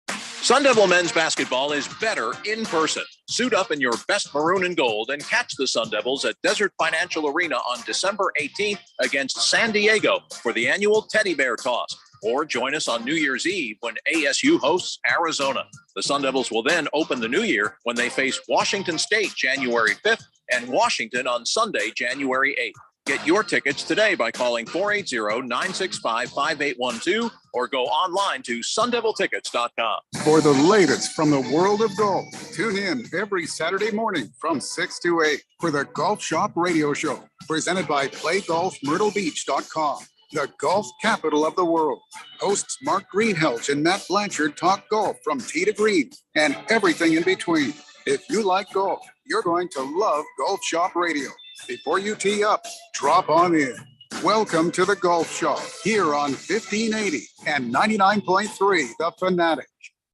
Sun Devil men's basketball is better in person. Suit up in your best maroon and gold and catch the Sun Devils at Desert Financial Arena on December 18th against San Diego for the annual Teddy Bear Toss. Or join us on New Year's Eve when ASU hosts Arizona. The Sun Devils will then open the new year when they face Washington State January 5th and Washington on Sunday, January 8th. Get your tickets today by calling 480-965-5812 or go online to sundeviltickets.com. For the latest from the world of golf, tune in every Saturday morning from 6 to 8 for the Golf Shop Radio Show, presented by PlayGolfMyrtleBeach.com, the golf capital of the world. Hosts Mark Greenhelch and Matt Blanchard talk golf from tee to green and everything in between. If you like golf, you're going to love Golf Shop Radio. Before you tee up, drop on in. Welcome to the Golf Shop here on 1580 and 99.3 The Fanatic.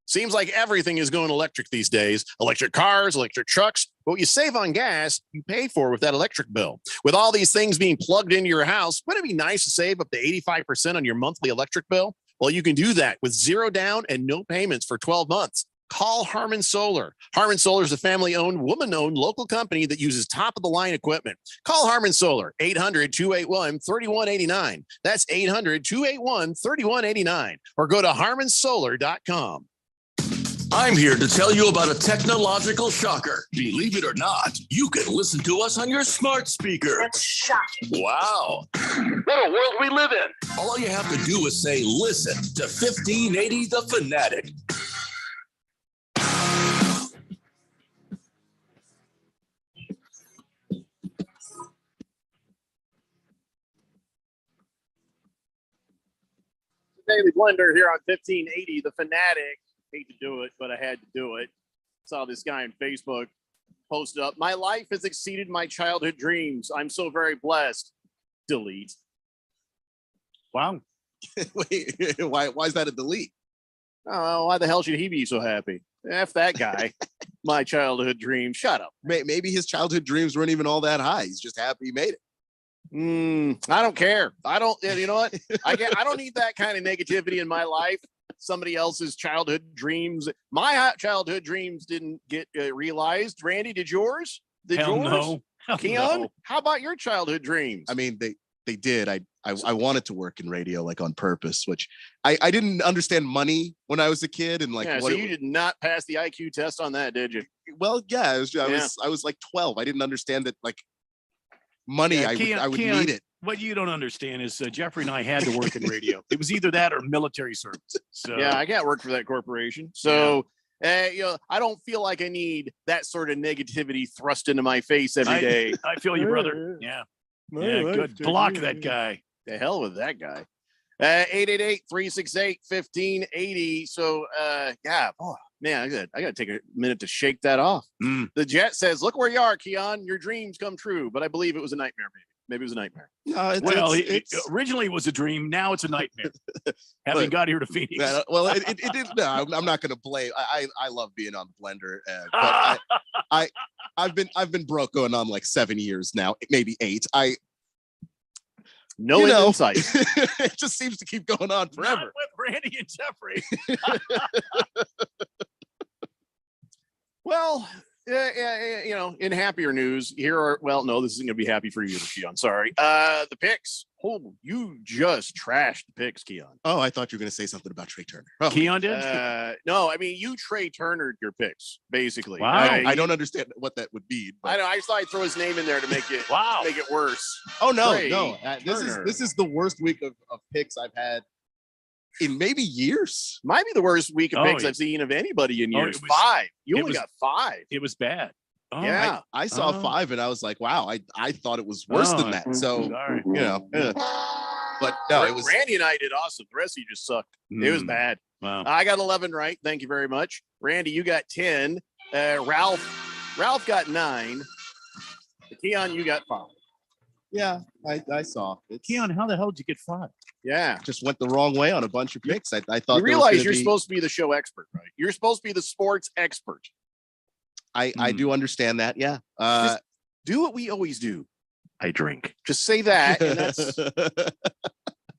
Seems like everything is going electric these days. Electric cars, electric trucks. But what you save on gas, you pay for with that electric bill. With all these things being plugged into your house, wouldn't it be nice to save up to 85% on your monthly electric bill? Well, you can do that with zero down and no payments for 12 months. Call Harmon Solar. Harmon Solar is a family-owned, woman-owned local company that uses top-of-the-line equipment. Call Harmon Solar, 800-281-3189. That's 800-281-3189. Or go to harmonsolar.com. I'm here to tell you about a technological shocker. Believe it or not, you can listen to us on your smart speaker. That's shocking. Wow. What a world we live in. All you have to do is say, listen to 1580 The Fanatic. Daily Blender here on 1580 The Fanatic. Hate to do it, but I had to do it. Saw this guy on Facebook posted up, "My life has exceeded my childhood dreams. I'm so very blessed." Delete. Wow. Wait, why is that a delete? Oh, why the hell should he be so happy? F that guy. My childhood dream. Shut up. Maybe his childhood dreams weren't even all that high. He's just happy he made it. I don't care. I don't, you know what? I don't need that kind of negativity in my life. Somebody else's childhood dreams. My childhood dreams didn't get realized. Randy, did yours? Did Hell yours? no. Hell Keon, no. how about your childhood dreams? I mean, they did. I wanted to work in radio, like, on purpose, which I didn't understand money when I was a kid, and like, yeah, what so you did not pass the IQ test on that, did you? Well, yeah, I was like 12. I didn't understand that, like, money. Yeah, I would Keon, need it. What you don't understand is Jeffrey and I had to work in radio. It was either that or military service. So yeah, I can't work for that corporation. So, you know, I don't feel like I need that sort of negativity thrust into my face every day. I feel you, brother. Yeah. Yeah, good. Block that guy. The hell with that guy. 888-368-1580. So, yeah. Oh, man, I got to take a minute to shake that off. The Jet says, look where you are, Keon. Your dreams come true. But I believe it was a nightmare, maybe it was a nightmare. No, originally it was a dream. Now it's a nightmare. Having got here to Phoenix. Well, it didn't. No, I'm not going to blame. I love being on the blender, but I've been broke going on like 7 years now, maybe 8. Insight. It just seems to keep going on forever. Not with Randy and Jeffrey. Well, in happier news, this isn't going to be happy for you, Keon. Sorry. The picks. Oh, you just trashed the picks, Keon. Oh, I thought you were going to say something about Trey Turner. Oh. Keon did? No, I mean, you Trey Turner your picks, basically. Wow. I don't understand what that would be. I know. I just thought I'd throw his name in there to make it make it worse. Oh, no, Trey no. This is the worst week of picks I've had in maybe years. Might be the worst week of picks I've seen of anybody in years. 5. You only got 5. It was bad. Oh, yeah. I saw 5 and I was like, wow, I thought it was worse than that. So, but no, it was. Randy and I did awesome. The rest of you just sucked. It was bad. Wow. I got 11 right. Thank you very much. Randy, you got 10. Ralph got 9. Keon, you got 5. Yeah, I saw it. Keon, how the hell did you get 5? Yeah, just went the wrong way on a bunch of picks. I thought you realize you're supposed to be the show expert, right? You're supposed to be the sports expert. I do understand that. Yeah. Just do what we always do. I drink. Just say that, and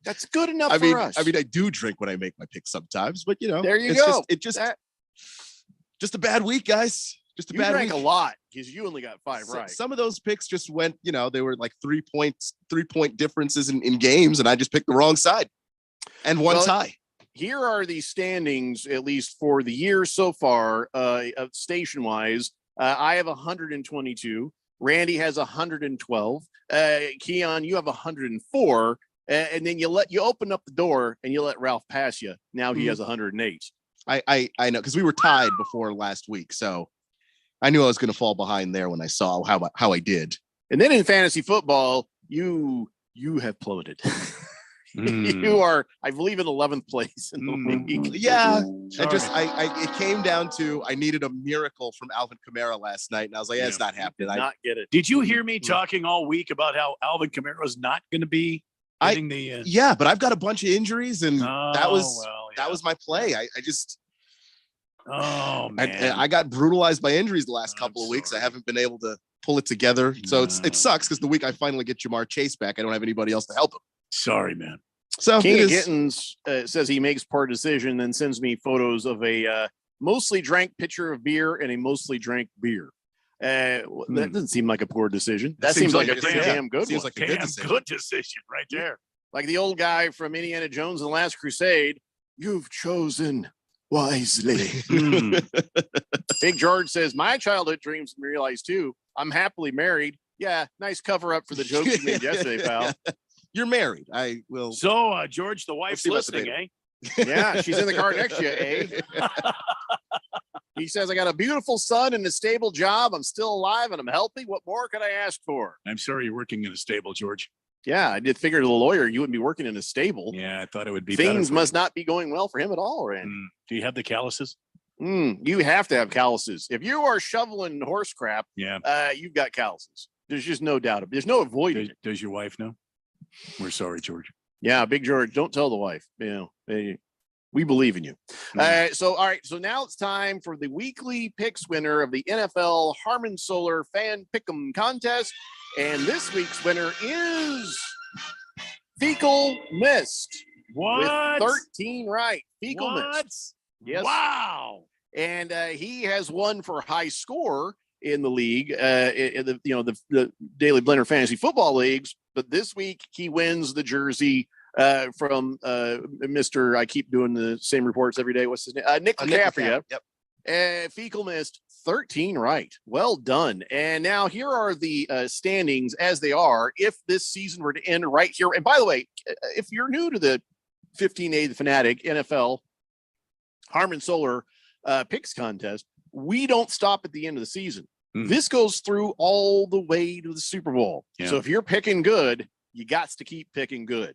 that's good enough for us. I mean, I do drink when I make my picks sometimes, but there you go. Just a bad week, guys. Just a bad week. You drank a lot because you only got 5 right. Some of those picks just went. They were like 3 point differences in games, and I just picked the wrong side and one tie. Here are the standings, at least for the year so far, station wise. I have 122. Randy has 112. Keon, you have 104. And then you open up the door and you let Ralph pass you. Now he has 108. I know, because we were tied before last week, so I knew I was going to fall behind there when I saw how I did. And then in fantasy football, you have plummeted. You are, I believe, in 11th place in the league. Yeah, it came down to I needed a miracle from Alvin Kamara last night, and I was like, it's not happening. Not get it. Did you hear me talking all week about how Alvin Kamara is not going to be getting the? Yeah, but I've got a bunch of injuries, and that was my play. I just. Oh man! I got brutalized by injuries the last couple of weeks. I haven't been able to pull it together, so it sucks because the week I finally get Jamar Chase back, I don't have anybody else to help him. Sorry, man. So King of Gittins says he makes poor decision, then sends me photos of a mostly drank pitcher of beer and a mostly drank beer. That doesn't seem like a poor decision. That seems like a pretty damn good seems one. like a good decision right there. Like the old guy from Indiana Jones and the Last Crusade. You've chosen wisely. Big George says, my childhood dreams been realized too. I'm happily married. Yeah, nice cover up for the jokes you made yesterday, pal. You're married. I will. So, George, the wife's listening, eh? Yeah, she's in the car next to you, eh? He says, I got a beautiful son and a stable job. I'm still alive and I'm healthy. What more could I ask for? I'm sorry you're working in a stable, George. Yeah, I did figure the lawyer, you wouldn't be working in a stable. Yeah, I thought it would be. Things must not be going well for him at all, Randy. Do you have the calluses? You have to have calluses. If you are shoveling horse crap, you've got calluses. There's just no doubt. There's no avoiding it. Does your wife know? We're sorry, George. Yeah, Big George, don't tell the wife. We believe in you. So, all right. So now it's time for the weekly picks winner of the NFL Harmon Solar Fan Pick'em Contest. And this week's winner is Fecal Mist. What? With 13 right. Fecal Mist. Yes. Wow. And he has won for high score in the league, in the Daily Blender Fantasy Football Leagues. But this week he wins the jersey from Mr. I keep doing the same reports every day. What's his name? Nick DiCaprio. Yep. Fecal Mist, 13 right. Well done. And now here are the standings as they are if this season were to end right here. And by the way, if you're new to the 15A, the Fanatic NFL Harmon Solar picks contest, we don't stop at the end of the season. This goes through all the way to the Super Bowl. So if you're picking good, you got to keep picking good.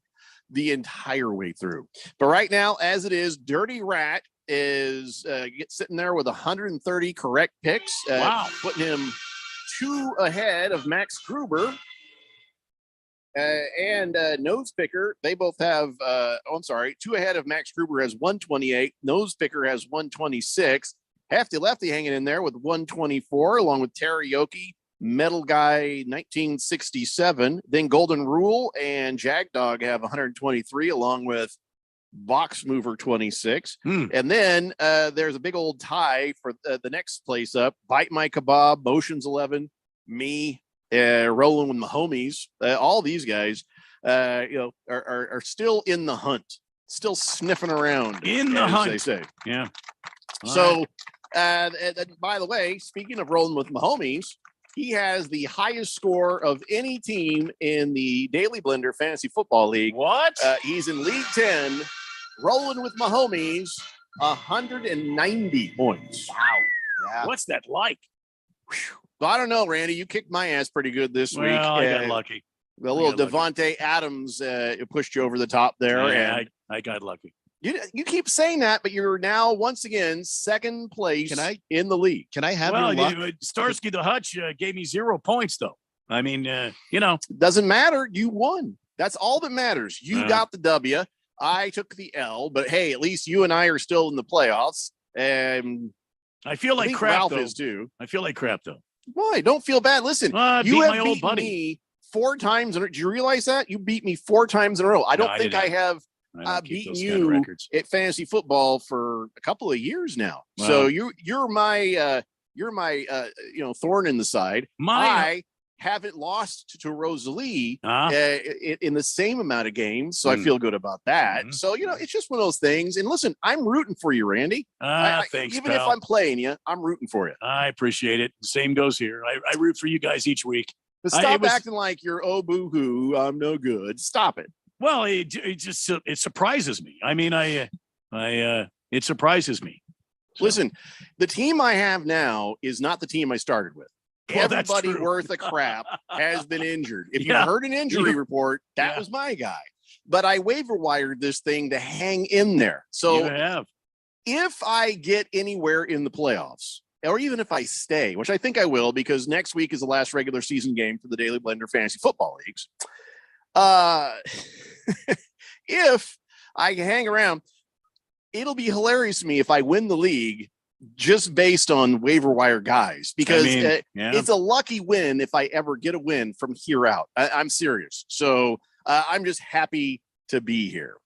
the entire way through. But right now, as it is, Dirty Rat is sitting there with 130 correct picks. Wow. Putting him 2 ahead of Max Gruber. And Nose Picker, they both have, 2 ahead of Max Gruber has 128. Nose Picker has 126. Hefty Lefty hanging in there with 124, along with Teriyaki, Metal Guy 1967. Then Golden Rule and Jag Dog have 123, along with Box Mover 26. And then there's a big old tie for the next place up. Bite My Kebab, Motions 11, me, rolling with my homies. All these guys, are still in the hunt, still sniffing around in the as hunt. they say. Yeah. So, and by the way, speaking of rolling with my homies, he has the highest score of any team in the Daily Blender Fantasy Football League. What? He's in League 10, rolling with my homies, 190 points. Wow. Yeah. What's that like? Well, I don't know, Randy. You kicked my ass pretty good this week. Well, I got lucky. The little Devontae Adams pushed you over the top there. Yeah, and I got lucky. you keep saying that, but you're now once again second place in the league. Can I have Well, your luck? Starsky the Hutch gave me 0 points, though. I mean, Doesn't matter. You won. That's all that matters. You got the W. I took the L, but hey, at least you and I are still in the playoffs. And I feel like think crap, Ralph though. is too. I feel like crap, though. Why? Don't feel bad. Listen, I you beat have my old beaten buddy. me 4 times. Do you realize that? You beat me 4 times in a row. I don't think I have don't keep beaten those kind of you records. at fantasy football for a couple of years now. Wow. So you're my thorn in the side. I haven't lost to Rosalie in the same amount of games, so I feel good about that. So it's just one of those things. And listen, I'm rooting for you, Randy. Thanks, even pal. if I'm playing you, I'm rooting for you. I appreciate it. Same goes here. I root for you guys each week. But stop acting like you're boo hoo. I'm no good. Stop it. Well, it just surprises me. I mean, it surprises me. Listen, the team I have now is not the team I started with. Well, that's Everybody true. worth a crap has been injured. If Yeah. you've heard an injury report, that was my guy. But I waiver wired this thing to hang in there. So You have. if I get anywhere in the playoffs, or even if I stay, which I think I will, because next week is the last regular season game for the Daily Blender Fantasy Football Leagues. If I can hang around, it'll be hilarious to me if I win the league just based on waiver wire guys, because it's a lucky win if I ever get a win from here out. I'm serious. So I'm just happy to be here.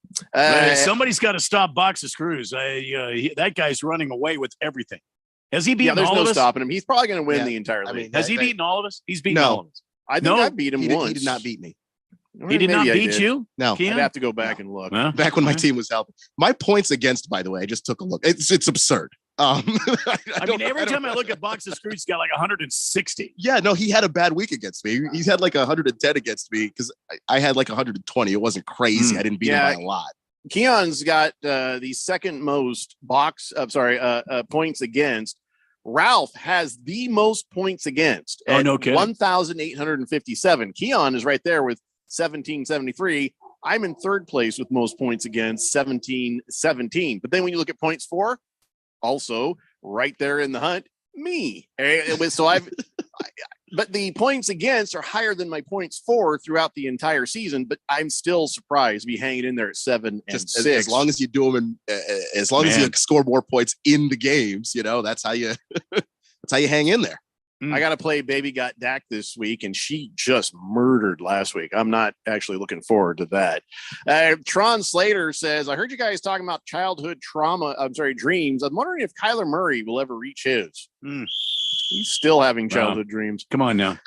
Somebody's got to stop Box of Screws. That guy's running away with everything. Has he beaten there's all no of us? stopping him. He's probably going to win the entire league. Has he beaten all of us? He's beaten all of us. I think I beat him once. He did not beat me. He did not Maybe I beat did. you? No. I'd have to go back and look. Back when my team was healthy. My points against, by the way, I just took a look. It's absurd. I mean, every time I look at Box of Screws, he's got like 160. Yeah, no, he had a bad week against me. He's had like 110 against me because I had like 120. It wasn't crazy. I didn't beat him by a lot. Keon's got the second most points against. Ralph has the most points against. Oh, at no kidding. 1,857. Keon is right there with 1,773. I'm in third place with most points against, 1,717. But then when you look at points for, also right there in the hunt, me. So but the points against are higher than my points for throughout the entire season. But I'm still surprised to be hanging in there at 7 and 6. As long as you do them, and as long as you score more points in the games, that's how you hang in there. I got to play Baby Got Dak this week, and she just murdered last week. I'm not actually looking forward to that. Tron Slater says, I heard you guys talking about childhood dreams. I'm wondering if Kyler Murray will ever reach his. He's still having childhood dreams. Come on now.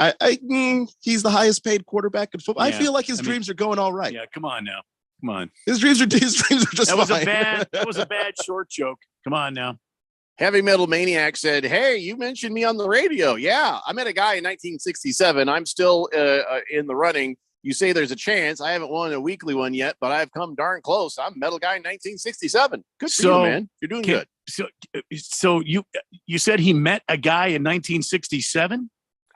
He's the highest paid quarterback in football. Yeah. I feel like his dreams are going all right. Yeah, come on now. Come on. His dreams are just fine. That was a bad short joke. Come on now. Heavy Metal Maniac said, hey, you mentioned me on the radio. Yeah, I met a guy in 1967. I'm still in the running. You say there's a chance. I haven't won a weekly one yet, but I've come darn close. I'm Metal Guy in 1967. Good for you, man. You're doing good. So you said he met a guy in 1967?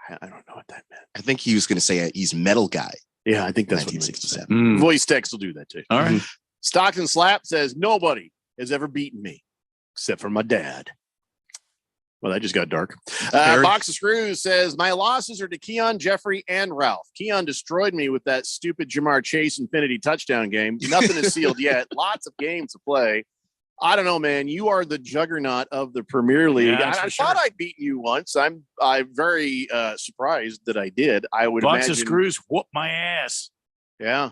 I don't know what that meant. I think he was going to say he's Metal Guy Yeah, I think that's 1967. Voice text will do that too. All right. Stockton Slap says nobody has ever beaten me except for my dad. Well, that just got dark. Box of Screws says my losses are to Keon, Jeffrey, and Ralph. Keon destroyed me with that stupid Jamar Chase Infinity touchdown game. Nothing is sealed yet. Lots of games to play. I don't know, man. You are the juggernaut of the Premier League. Yeah, I thought I'd beaten you once. I'm very surprised that I did. I would Box imagine. of Screws whoop my ass. Yeah.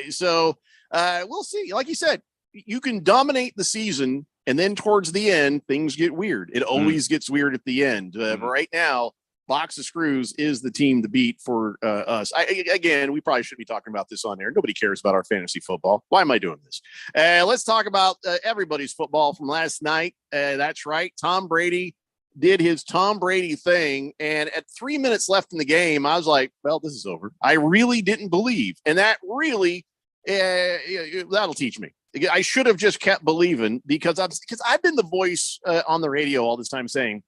So we'll see. Like you said, you can dominate the season, and then towards the end, things get weird. It always gets weird at the end. But right now, Box of Screws is the team to beat for us. Again, we probably shouldn't be talking about this on air. Nobody cares about our fantasy football. Why am I doing this? Let's talk about everybody's football from last night. That's right. Tom Brady did his Tom Brady thing. And at 3 minutes left in the game, I was like, well, this is over. I really didn't believe. And that really, that'll teach me. I should have just kept believing because I've been the voice on the radio all this time saying,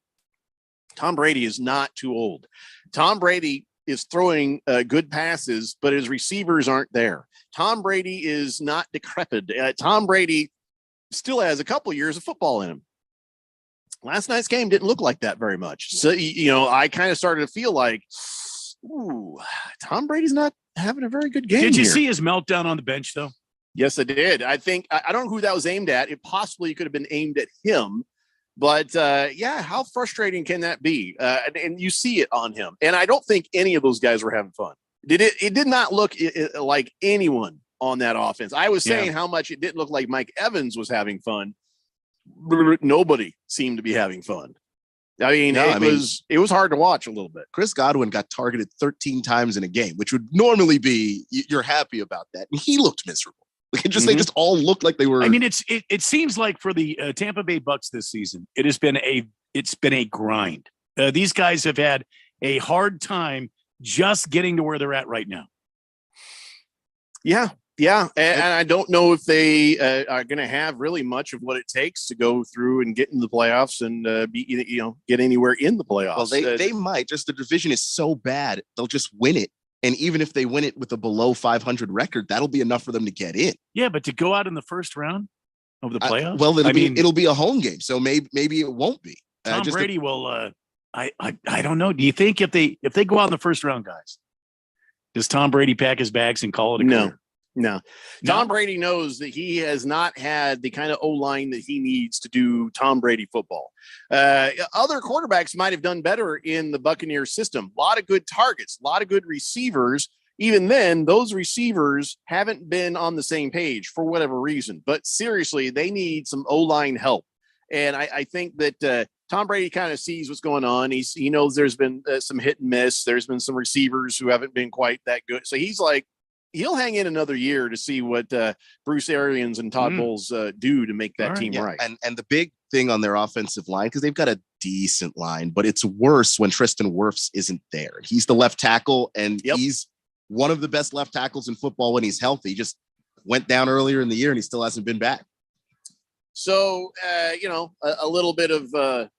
Tom Brady is not too old. Tom Brady is throwing good passes, but his receivers aren't there. Tom Brady is not decrepit. Tom Brady still has a couple years of football in him. Last night's game didn't look like that very much. So, I kind of started to feel like, ooh, Tom Brady's not having a very good game. Did you here. see his meltdown on the bench, though? Yes, I did. I think I don't know who that was aimed at. It possibly could have been aimed at him. But how frustrating can that be? And you see it on him. And I don't think any of those guys were having fun. It did not look like anyone on that offense. I was saying how much it didn't look like Mike Evans was having fun. Nobody seemed to be having fun. I mean, it was hard to watch a little bit. Chris Godwin got targeted 13 times in a game, which would normally be you're happy about that. And he looked miserable. Like they just all looked like they were. I mean, it seems like for the Tampa Bay Bucks this season, it's been a grind. These guys have had a hard time just getting to where they're at right now. Yeah. And I don't know if they are going to have really much of what it takes to go through and get in the playoffs and get anywhere in the playoffs. Well, they might. Just the division is so bad, they'll just win it. And even if they win it with a below 500 record, that'll be enough for them to get in. Yeah, but to go out in the first round of the playoffs, it'll be a home game, so maybe it won't be. Tom Brady will. I don't know. Do you think if they go out in the first round, guys, does Tom Brady pack his bags and call it a career? No. Tom Brady knows that he has not had the kind of O-line that he needs to do Tom Brady football. Other quarterbacks might have done better in the Buccaneers system. A lot of good targets, a lot of good receivers. Even then, those receivers haven't been on the same page for whatever reason. But seriously, they need some O-line help. And I think that Tom Brady kind of sees what's going on. He knows there's been some hit and miss. There's been some receivers who haven't been quite that good. So he's like, he'll hang in another year to see what Bruce Arians and Todd Bowles do to make that team right. And the big thing on their offensive line, because they've got a decent line, but it's worse when Tristan Wirfs isn't there. He's the left tackle, and he's one of the best left tackles in football when he's healthy. He just went down earlier in the year, and he still hasn't been back. So, a little bit of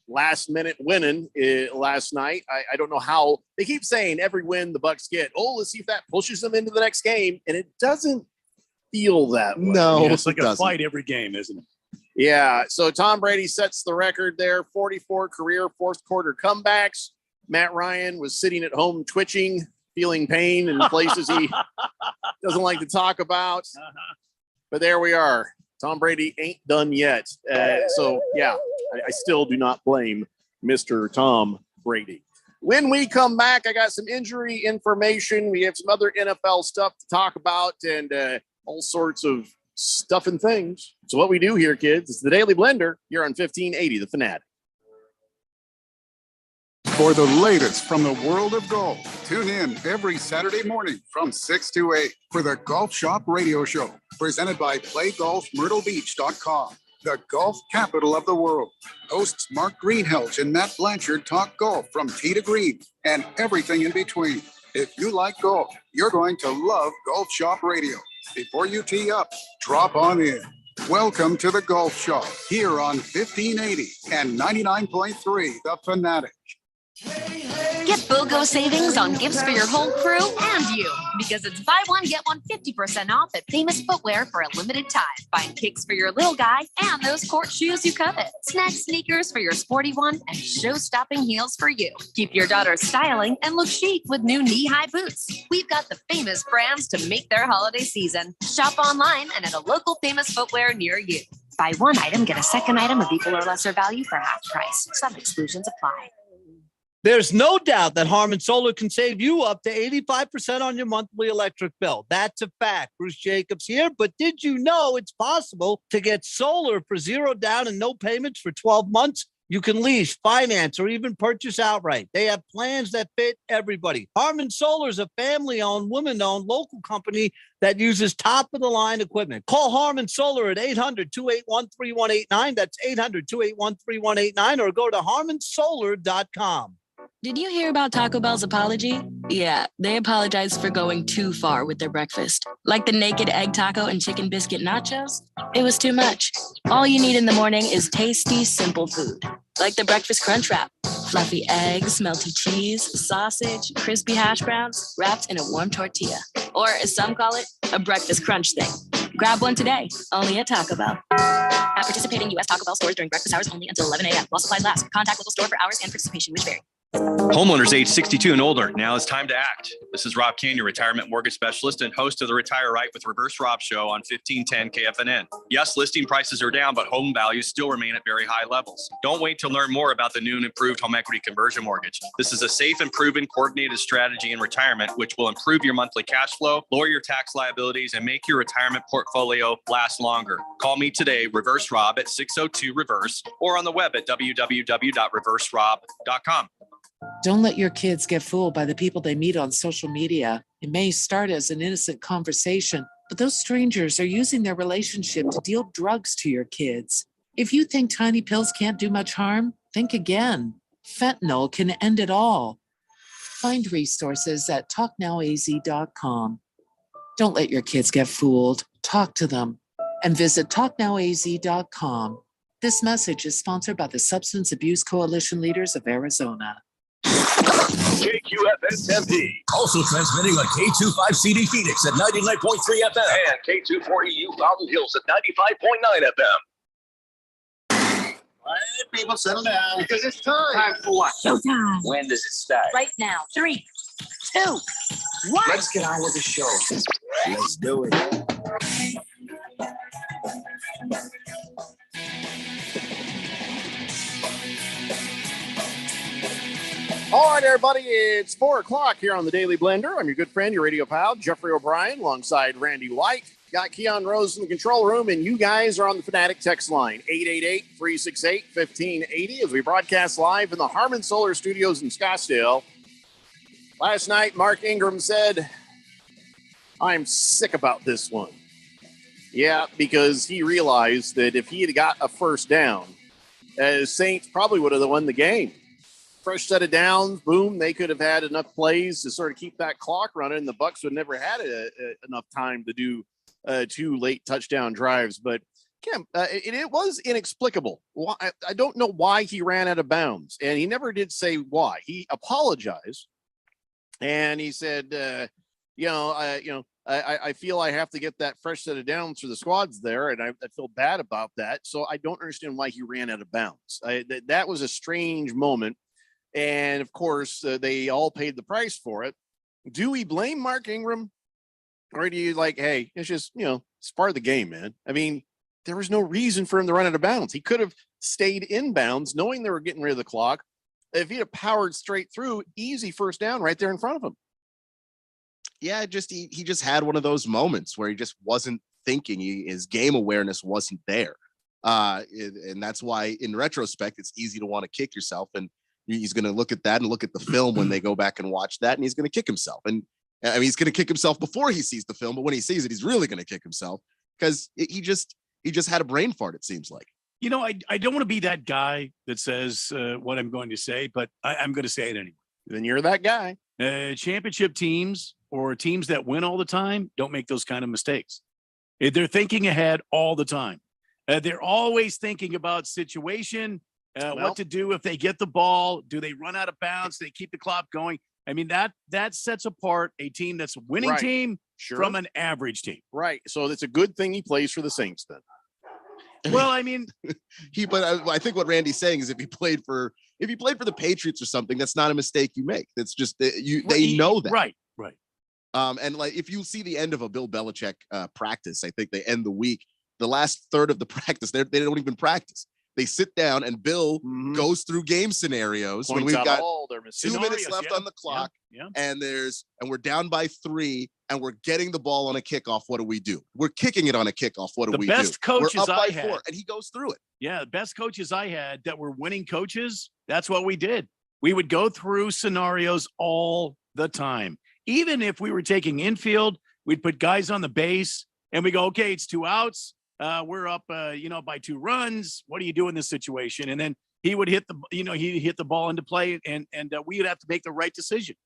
last minute winning last night. I don't know how they keep saying every win the Bucks get. Oh, let's see if that pushes them into the next game. And it doesn't feel that way. No, it's like a fight every game, isn't it? Yeah. So Tom Brady sets the record there. 44 career fourth quarter comebacks. Matt Ryan was sitting at home twitching, feeling pain in places he doesn't like to talk about. But there we are. Tom Brady ain't done yet. So, yeah, I still do not blame Mr. Tom Brady. When we come back, I got some injury information. We have some other NFL stuff to talk about and all sorts of stuff and things. So what we do here, kids, is the Daily Blender here on 1580, The Fanatic. For the latest from the world of golf, tune in every Saturday morning from 6 to 8 for the Golf Shop Radio Show, presented by PlayGolfMyrtleBeach.com, the golf capital of the world. Hosts Mark Greenhelch and Matt Blanchard talk golf from tee to green and everything in between. If you like golf, you're going to love Golf Shop Radio. Before you tee up, drop on in. Welcome to the Golf Shop here on 1580 and 99.3 The Fanatic. Get Get BOGO savings on gifts for your whole crew and you, because it's buy one, get one 50% off at Famous Footwear for a limited time. Find kicks for your little guy and those court shoes you covet. Snag sneakers for your sporty one and show-stopping heels for you. Keep your daughter styling and look chic with new knee-high boots. We've got the famous brands to make their holiday season. Shop online and at a local Famous Footwear near you. Buy one item, get a second item of equal or lesser value for half price. Some exclusions apply. There's no doubt that Harman Solar can save you up to 85% on your monthly electric bill. That's a fact. Bruce Jacobs here. But did you know it's possible to get solar for zero down and no payments for 12 months? You can lease, finance, or even purchase outright. They have plans that fit everybody. Harman Solar is a family-owned, women-owned local company that uses top-of-the-line equipment. Call Harman Solar at 800-281-3189. That's 800-281-3189, or go to harmansolar.com. Did you hear about Taco Bell's apology? Yeah, they apologized for going too far with their breakfast. Like the naked egg taco and chicken biscuit nachos. It was too much. All you need in the morning is tasty, simple food. Like the breakfast crunch wrap. Fluffy eggs, melty cheese, sausage, crispy hash browns, wrapped in a warm tortilla. Or as some call it, a breakfast crunch thing. Grab one today, only at Taco Bell. At participating U.S. Taco Bell stores during breakfast hours only until 11 a.m. While supplies last. Contact local store for hours and participation which vary. Homeowners age 62 and older, now is time to act. This is Rob Canyon, retirement mortgage specialist and host of the Retire Right with Reverse Rob show on 1510 KFNN. Yes, listing prices are down, but home values still remain at very high levels. Don't wait to learn more about the new and improved home equity conversion mortgage. This is a safe and proven coordinated strategy in retirement, which will improve your monthly cash flow, lower your tax liabilities, and make your retirement portfolio last longer. Call me today, Reverse Rob, at 602-REVERSE, or on the web at www.reverserob.com. Don't let your kids get fooled by the people they meet on social media. It may start as an innocent conversation, but those strangers are using their relationship to deal drugs to your kids. If you think tiny pills can't do much harm, think again. Fentanyl can end it all. Find resources at talknowaz.com. Don't let your kids get fooled. Talk to them. And visit talknowaz.com. This message is sponsored by the Substance Abuse Coalition Leaders of Arizona. KQFN Tempe. Also transmitting on K25CD Phoenix at 99.3 FM. And K240U Fountain Hills at 95.9 FM. All right, people, settle down because it's time. Time for what? Showtime. When does it start? Right now. 3, 2, 1. Let's get on with the show. Let's do it. All right, everybody, it's 4 o'clock here on the Daily Blender. I'm your good friend, your radio pal, Jeffrey O'Brien, alongside Randy White. Got Keon Rose in the control room, and you guys are on the Fanatic text line, 888-368-1580, as we broadcast live in the Harman Solar Studios in Scottsdale. Last night, Mark Ingram said, I'm sick about this one. Yeah, because he realized that if he had got a first down, Saints probably would have won the game. Fresh set of downs, boom, they could have had enough plays to sort of keep that clock running, and the Bucs would never had enough time to do 2 late touchdown drives. But it was inexplicable. I don't know why he ran out of bounds, and he never did say why. He apologized, and he said, I feel I have to get that fresh set of downs for the squads there, and I feel bad about that. So I don't understand why he ran out of bounds. That was a strange moment. And of course, they all paid the price for it. Do we blame Mark Ingram? Or do you hey, it's just, it's part of the game, man. I mean, there was no reason for him to run out of bounds. He could have stayed in bounds knowing they were getting rid of the clock. If he'd have powered straight through, easy first down right there in front of him. Yeah, he just had one of those moments where he just wasn't thinking. His game awareness wasn't there. And that's why in retrospect, it's easy to want to kick yourself. And he's going to look at that and look at the film when they go back and watch that, and he's going to kick himself. And I mean, he's going to kick himself before he sees the film, but when he sees it, he's really going to kick himself because he just had a brain fart, it seems like. I don't want to be that guy that says what I'm going to say, but I'm going to say it anyway. Then you're that guy. Championship teams or teams that win all the time don't make those kind of mistakes. They're thinking ahead all the time. They're always thinking about situation what to do if they get the ball. Do they run out of bounds? Do they keep the clock going? I mean, that sets apart a team that's a winning team from an average team. Right. So it's a good thing he plays for the Saints then. Well, I mean, I think what Randy's saying is if he played for the Patriots or something, that's not a mistake you make. That's just they know that. Right. And like if you see the end of a Bill Belichick practice, I think they end the week. The last third of the practice, they don't even practice. They sit down and Bill goes through game scenarios when we've got 2 minutes left on the clock, and we're down by 3, and we're getting the ball on a kickoff. What do? We're kicking it on a kickoff. What do we do? The best coaches we're up by I had, 4, and he goes through it. Yeah, the best coaches I had that were winning coaches. That's what we did. We would go through scenarios all the time. Even if we were taking infield, we'd put guys on the base, and we go, okay, it's 2 outs. We're up, by 2 runs. What do you do in this situation? And then he would hit the ball into play, and we would have to make the right decision.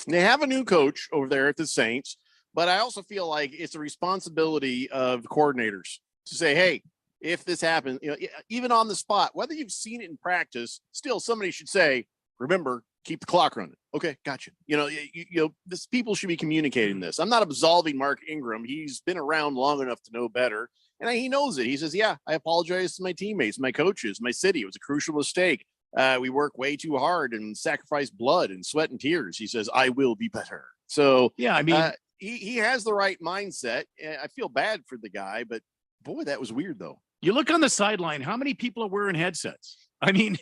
They have a new coach over there at the Saints, but I also feel like it's a responsibility of coordinators to say, hey, if this happens, even on the spot, whether you've seen it in practice, still somebody should say, remember, keep the clock running. Okay, gotcha. This people should be communicating this. I'm not absolving Mark Ingram. He's been around long enough to know better. And he knows it. He says, yeah, I apologize to my teammates, my coaches, my city. It was a crucial mistake. We worked way too hard and sacrificed blood and sweat and tears. He says, I will be better. So, yeah, I mean, he has the right mindset. I feel bad for the guy, but boy, that was weird, though. You look on the sideline, how many people are wearing headsets? I mean,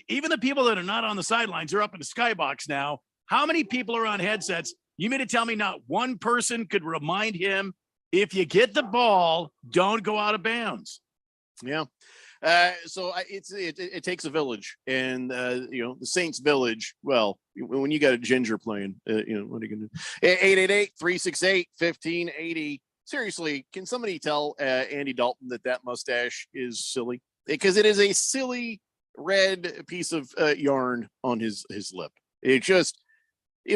even the people that are not on the sidelines are up in the skybox now. How many people are on headsets? You mean to tell me not one person could remind him, if you get the ball, don't go out of bounds? Yeah. So it takes a village, and the Saints village. Well, when you got a ginger playing, what are you gonna do? 888-368-1580. Seriously, can somebody tell Andy Dalton that mustache is silly? Because it is a silly red piece of yarn on his lip. Am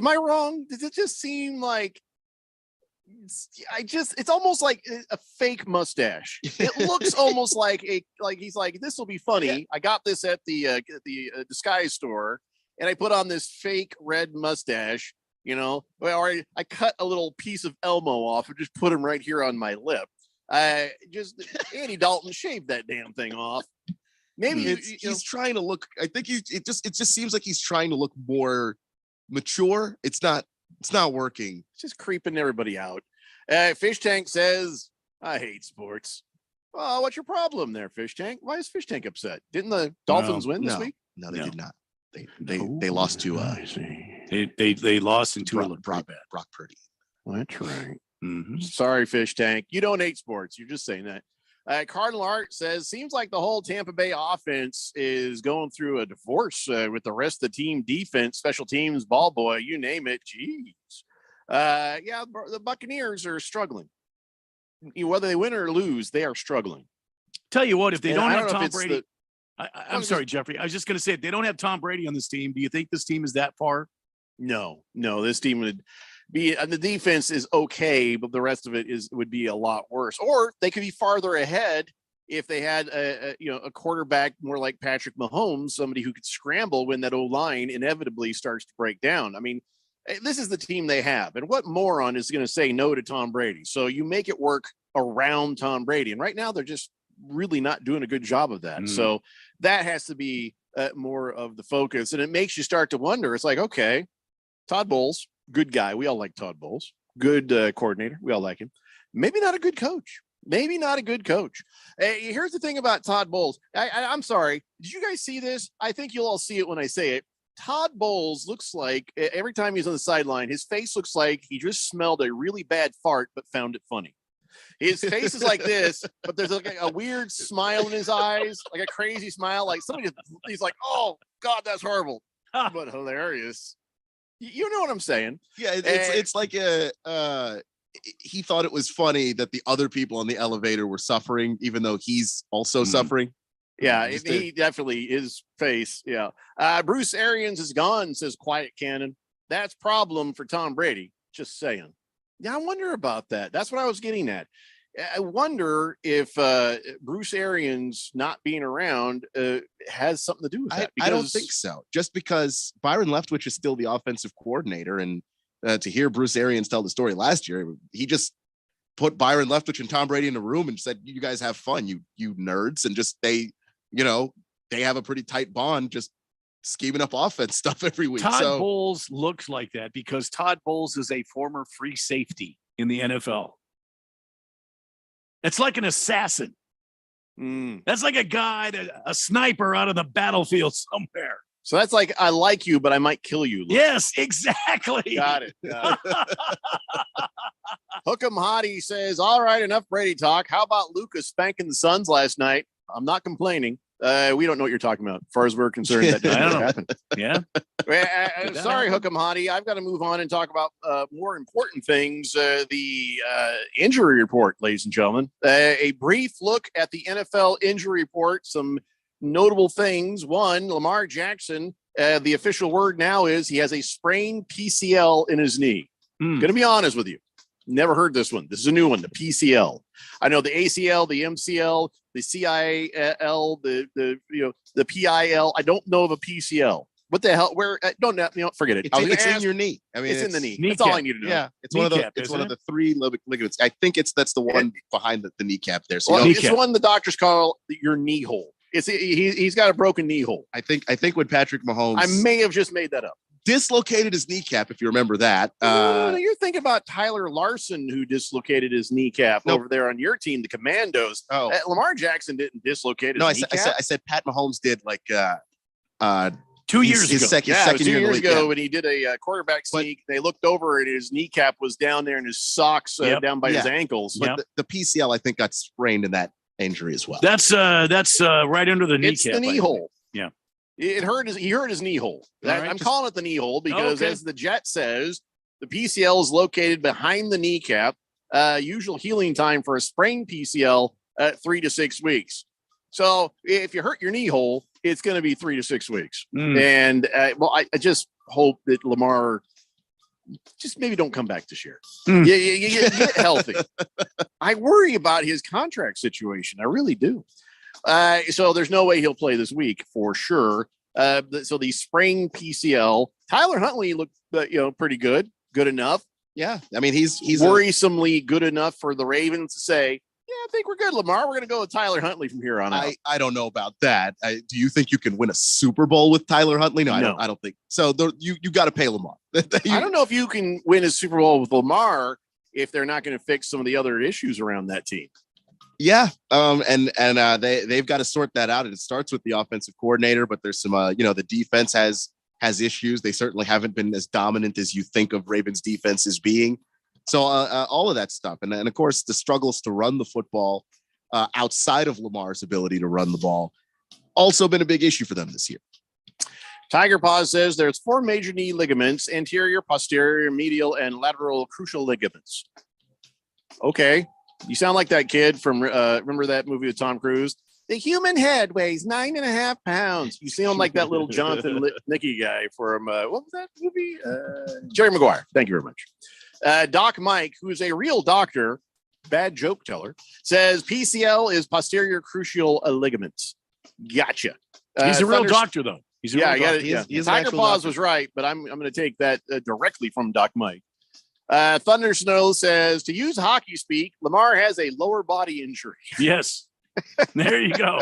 I wrong? Does it just seem like? It's almost like a fake mustache. It looks almost like he's like, this will be funny. Yeah. I got this at the disguise store, and I put on this fake red mustache, or I cut a little piece of Elmo off and just put him right here on my lip. Andy Dalton shaved that damn thing off. Maybe he's trying to look. I think it just seems like he's trying to look more mature. It's not working. It's just creeping everybody out. Fish Tank says, I hate sports. Well, what's your problem there, Fish Tank? Why is Fish Tank upset? Didn't the Dolphins win this week? No, they did not. They lost to they lost to Brock Purdy. That's right. Mm-hmm. Sorry, Fish Tank. You don't hate sports. You're just saying that. Cardinal Art says, seems like the whole Tampa Bay offense is going through a divorce with the rest of the team, defense, special teams, ball boy, you name it. Jeez. The Buccaneers are struggling. Whether they win or lose, they are struggling. Tell you what, if they don't have Tom Brady, I'm sorry, Jeffrey. I was just going to say, if they don't have Tom Brady on this team, do you think this team is that far? No, this team would be, the defense is okay, but the rest of it would be a lot worse. Or they could be farther ahead if they had a quarterback more like Patrick Mahomes, somebody who could scramble when that O-line inevitably starts to break down. I mean, this is the team they have. And what moron is going to say no to Tom Brady? So you make it work around Tom Brady. And right now they're just really not doing a good job of that. So that has to be more of the focus. And it makes you start to wonder. It's like, okay, Todd Bowles, good guy. We all like Todd Bowles. Good coordinator. We all like him. Maybe not a good coach. Here's the thing about Todd Bowles. I'm sorry. Did you guys see this? I think you'll all see it when I say it. Todd Bowles looks like, every time he's on the sideline, his face looks like he just smelled a really bad fart but found it funny. His face is like this, but there's like a weird smile in his eyes, like a crazy smile. Like he's like, oh, God, that's horrible, but hilarious. You know what I'm saying? Yeah, it's like he thought it was funny that the other people on the elevator were suffering, even though he's also suffering. Yeah, he definitely, his face. Yeah. Bruce Arians is gone, says Quiet Cannon. That's problem for Tom Brady. Just saying. Yeah, I wonder about that. That's what I was getting at. I wonder if Bruce Arians not being around has something to do with that. I don't think so. Just because Byron Leftwich is still the offensive coordinator, and to hear Bruce Arians tell the story last year, he just put Byron Leftwich and Tom Brady in a room and said, "You guys have fun, you nerds," and just they have a pretty tight bond, just scheming up offense stuff every week. Todd Bowles looks like that because Todd Bowles is a former free safety in the NFL. It's like an assassin. That's like a guy, a sniper out of the battlefield somewhere. So that's like, I like you, but I might kill you. Yes, exactly. Got it. Hook'em Hottie says, all right, enough Brady talk. How about Lucas spanking the Suns last night? I'm not complaining. We don't know what you're talking about. As far as we're concerned, that didn't happen. Yeah. Sorry, Hook'em Hottie. I've got to move on and talk about more important things. The injury report, ladies and gentlemen. A brief look at the NFL injury report. Some notable things. One, Lamar Jackson. The official word now is he has a sprained PCL in his knee. Going to be honest with you. Never heard this one. This is a new one, the PCL. I know the ACL, the MCL, the CIL, the PIL. I don't know of a PCL. What the hell? Where? Don't forget it. It's in your knee. I mean, it's in the knee. That's all I need to know. Yeah, it's one of the three ligaments. I think that's the one behind the kneecap there. So well, it's the one the doctors call your knee hole. He's got a broken knee hole. I think when Patrick Mahomes, I may have just made that up. Dislocated his kneecap, if you remember that. You're thinking about Tyler Larson, who dislocated his kneecap over there on your team, the Commandos. Oh, Lamar Jackson didn't dislocate his kneecap. I said Pat Mahomes did 2 years ago. Second 2 years ago league, when he did a quarterback sneak. They looked over and his kneecap was down there and his socks down by his ankles. But the PCL, I think, got sprained in that injury as well. That's right under the kneecap. It's the knee hole. Yeah. He hurt his knee hole. I'm calling it the knee hole because, as the Jet says, the PCL is located behind the kneecap. Usual healing time for a sprained PCL 3 to 6 weeks. So if you hurt your knee hole, it's going to be 3 to 6 weeks. And I just hope that Lamar just maybe don't come back this year. You get healthy. I worry about his contract situation. I really do. So there's no way he'll play this week for sure. So the sprained PCL, Tyler Huntley looked, pretty good enough. Yeah. I mean, he's worrisomely good enough for the Ravens to say, yeah, I think we're good, Lamar. We're going to go with Tyler Huntley from here on out. I don't know about that. Do you think you can win a Super Bowl with Tyler Huntley? No. I don't think so. You got to pay Lamar. I don't know if you can win a Super Bowl with Lamar if they're not going to fix some of the other issues around that team. Yeah. They've got to sort that out. And it starts with the offensive coordinator, but there's some, the defense has issues. They certainly haven't been as dominant as you think of Ravens defense as being. So all of that stuff. And of course, the struggles to run the football outside of Lamar's ability to run the ball also been a big issue for them this year. Tiger Paws says there's 4 major knee ligaments: anterior, posterior, medial, and lateral crucial ligaments. Okay. You sound like that kid from, remember that movie with Tom Cruise? The human head weighs 9.5 pounds. You sound like that little Jonathan Nicky guy from, what was that movie? Jerry Maguire. Thank you very much. Doc Mike, who's a real doctor, bad joke teller, says PCL is posterior crucial ligaments. Gotcha. He's a real doctor, though. He's a real doctor. Tiger Paws was right, but I'm going to take that directly from Doc Mike. Thunder Snow says, to use hockey speak, Lamar has a lower body injury. Yes. There you go.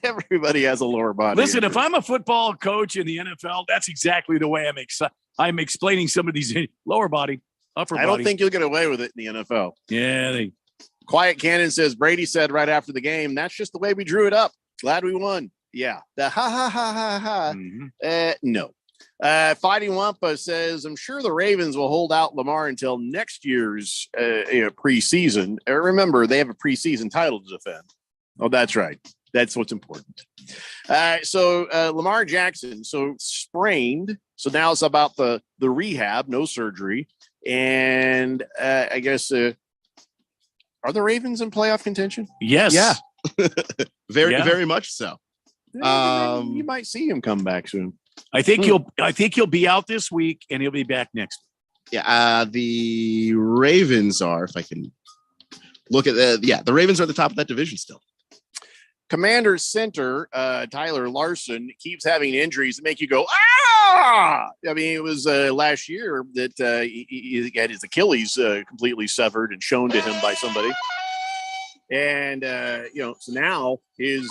Everybody has a lower body. Listen, injury. if I'm a football coach in the NFL, that's exactly the way I'm explaining some of these lower body, upper body. I don't think you'll get away with it in the NFL. Yeah. Quiet Cannon says, Brady said right after the game, that's just the way we drew it up. Glad we won. Yeah. The ha ha ha ha ha. Mm-hmm. No. Fighting Wampa says, I'm sure the Ravens will hold out Lamar until next year's preseason. Remember, they have a preseason title to defend. Oh, that's right. That's what's important. So Lamar Jackson, sprained. So now it's about the rehab, no surgery. And I guess, are the Ravens in playoff contention? Yes. Yeah. Very much so. You might see him come back soon. I think he'll be out this week and he'll be back next week. Yeah. The Ravens are, if I can look at the Ravens are at the top of that division still. Commander center Tyler Larson keeps having injuries that make you go, ah! I mean, it was last year that he had his Achilles completely severed and shown to him by somebody. And, so now his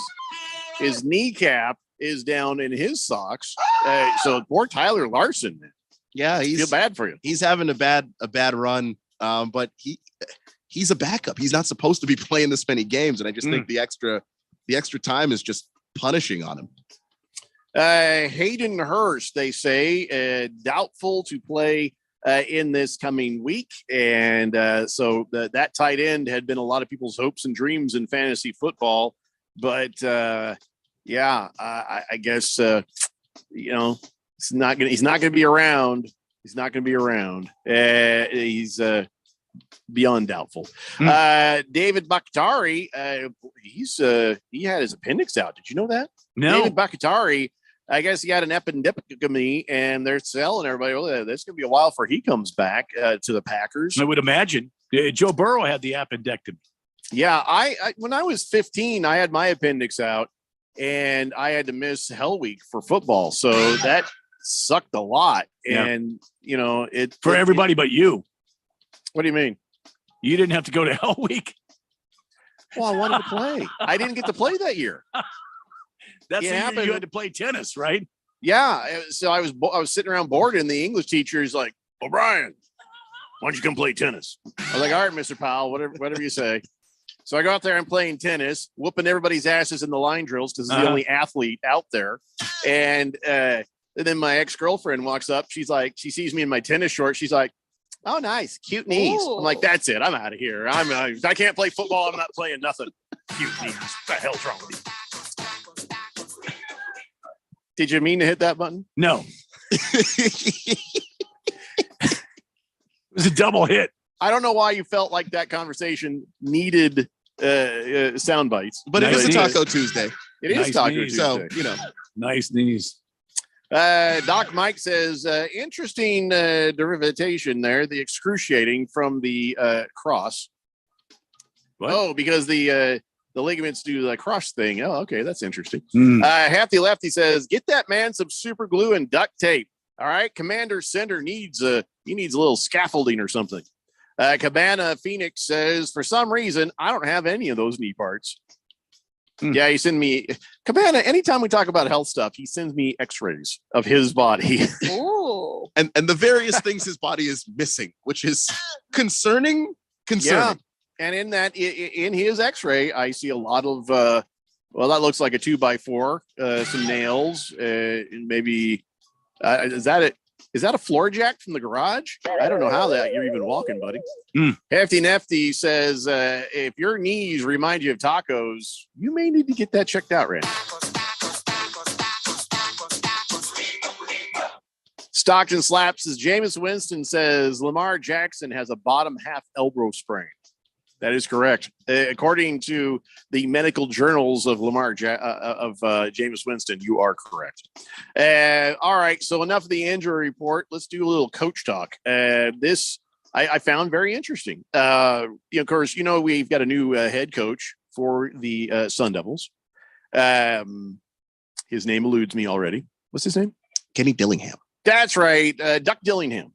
kneecap is down in his socks. So poor Tyler Larson, man. Yeah, feel bad for you. He's having a bad run, but he's a backup. He's not supposed to be playing this many games, and I just think the extra time is just punishing on him. Hayden Hurst, they say, doubtful to play in this coming week, and so that tight end had been a lot of people's hopes and dreams in fantasy football, but I guess he's not gonna be around. He's not gonna be around. He's beyond doubtful. David Bakhtiari, he had his appendix out. Did you know that? No. David Bakhtiari, I guess he had an appendectomy, and they're telling everybody, well, this could be a while before he comes back to the Packers. I would imagine. Joe Burrow had the appendectomy. Yeah, I when I was 15, I had my appendix out, and I had to miss Hell Week for football, so that sucked a lot. Yeah. And for everybody but you. What do you mean? You didn't have to go to Hell Week. Well, I wanted to play. I didn't get to play that year. That's the year you had to play tennis, right? Yeah. So I was sitting around bored, and the English teacher is like, "O'Brien, why don't you come play tennis?" I was like, "All right, Mr. Powell, whatever you say." So I go out there and playing tennis, whooping everybody's asses in the line drills because he's the only athlete out there. And then my ex-girlfriend walks up. She's like, she sees me in my tennis shorts. She's like, "Oh, nice. Cute knees." Ooh. I'm like, "That's it. I'm out of here. I can't play football. I'm not playing nothing." Cute knees. What the hell's wrong with you? Did you mean to hit that button? No. It was a double hit. I don't know why you felt like that conversation needed sound bites. But it is a Taco Tuesday. It is Taco Tuesday. So, nice knees. Doc Mike says, interesting derivation there, the excruciating from the cross. What? Oh, because the ligaments do the cross thing. Oh, okay, that's interesting. Hefty Lefty says, get that man some super glue and duct tape. All right, Commander Sender needs a little scaffolding or something. Cabana Phoenix says, for some reason, I don't have any of those knee parts. Yeah, he sent me Cabana. Anytime we talk about health stuff, he sends me X-rays of his body. Ooh. and the various things his body is missing, which is concerning. Yeah. And in his X-ray, I see a lot of that looks like a 2x4, some nails, and maybe is that it? Is that a floor jack from the garage? I don't know how that you're even walking, buddy. Hefty Nefty says, if your knees remind you of tacos, you may need to get that checked out, Randy. Stockton Slaps says, Jameis Winston says, Lamar Jackson has a bottom half elbow sprain. That is correct. According to the medical journals of Jameis Winston, you are correct. All right. So enough of the injury report. Let's do a little coach talk. This I found very interesting. Of course, we've got a new head coach for the Sun Devils. His name eludes me already. What's his name? Kenny Dillingham. That's right. Duck Dillingham.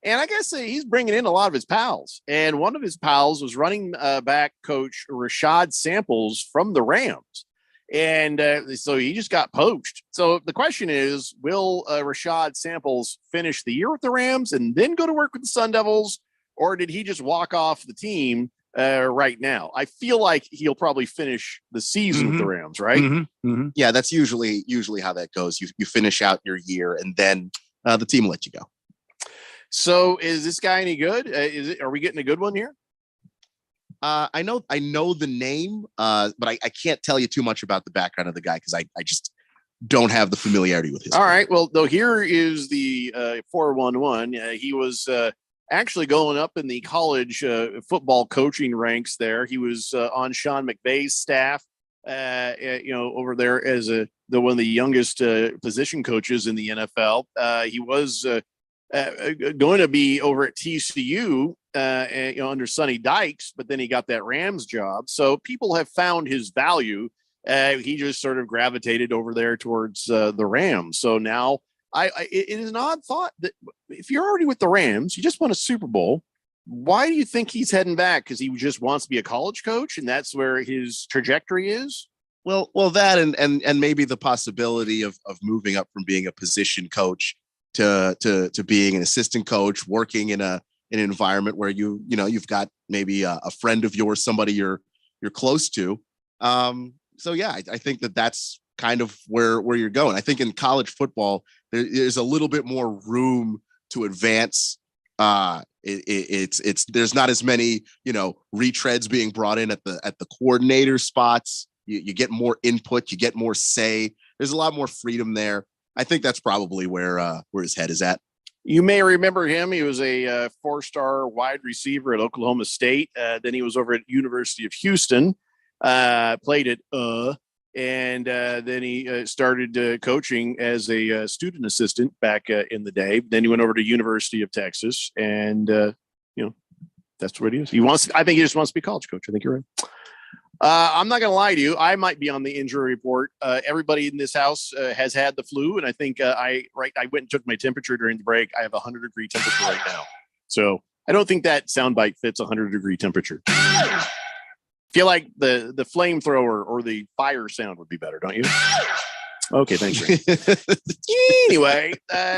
And I guess he's bringing in a lot of his pals. And one of his pals was running back coach Rashad Samples from the Rams. And so he just got poached. So the question is, will Rashad Samples finish the year with the Rams and then go to work with the Sun Devils? Or did he just walk off the team right now? I feel like he'll probably finish the season with the Rams, right? Yeah, that's usually how that goes. You finish out your year and then the team will let you go. So is this guy any good? Are we getting a good one here? I know the name, but I can't tell you too much about the background of the guy because I just don't have the familiarity with his. All right. Well, though, here is the 411. He was actually going up in the college football coaching ranks there. He was on Sean McVay's staff, over there as one of the youngest position coaches in the NFL. He was going to be over at TCU, under Sonny Dykes, but then he got that Rams job. So people have found his value. He just sort of gravitated over there towards the Rams. So now it is an odd thought that if you're already with the Rams, you just won a Super Bowl. Why do you think he's heading back? Because he just wants to be a college coach, and that's where his trajectory is. Well, that and maybe the possibility of moving up from being a position coach to being an assistant coach, working in an environment where you've got maybe a friend of yours, somebody you're close to. So yeah, I think that's kind of where you're going. I think in college football, there's a little bit more room to advance. There's not as many, retreads being brought in at the coordinator spots. You get more input, you get more say. There's a lot more freedom there. I think that's probably where his head is at. You may remember him. He was a 4-star wide receiver at Oklahoma State. Then he was over at University of Houston, played at and then he started coaching as a student assistant back in the day. Then he went over to University of Texas, and that's what he is. I think he just wants to be a college coach. I think you're right. I'm not going to lie to you. I might be on the injury report. Everybody in this house has had the flu, and I think I went and took my temperature during the break. I have 100-degree temperature right now, so I don't think that soundbite fits 100-degree temperature. Feel like the flamethrower or the fire sound would be better, don't you? Okay, thanks. Anyway,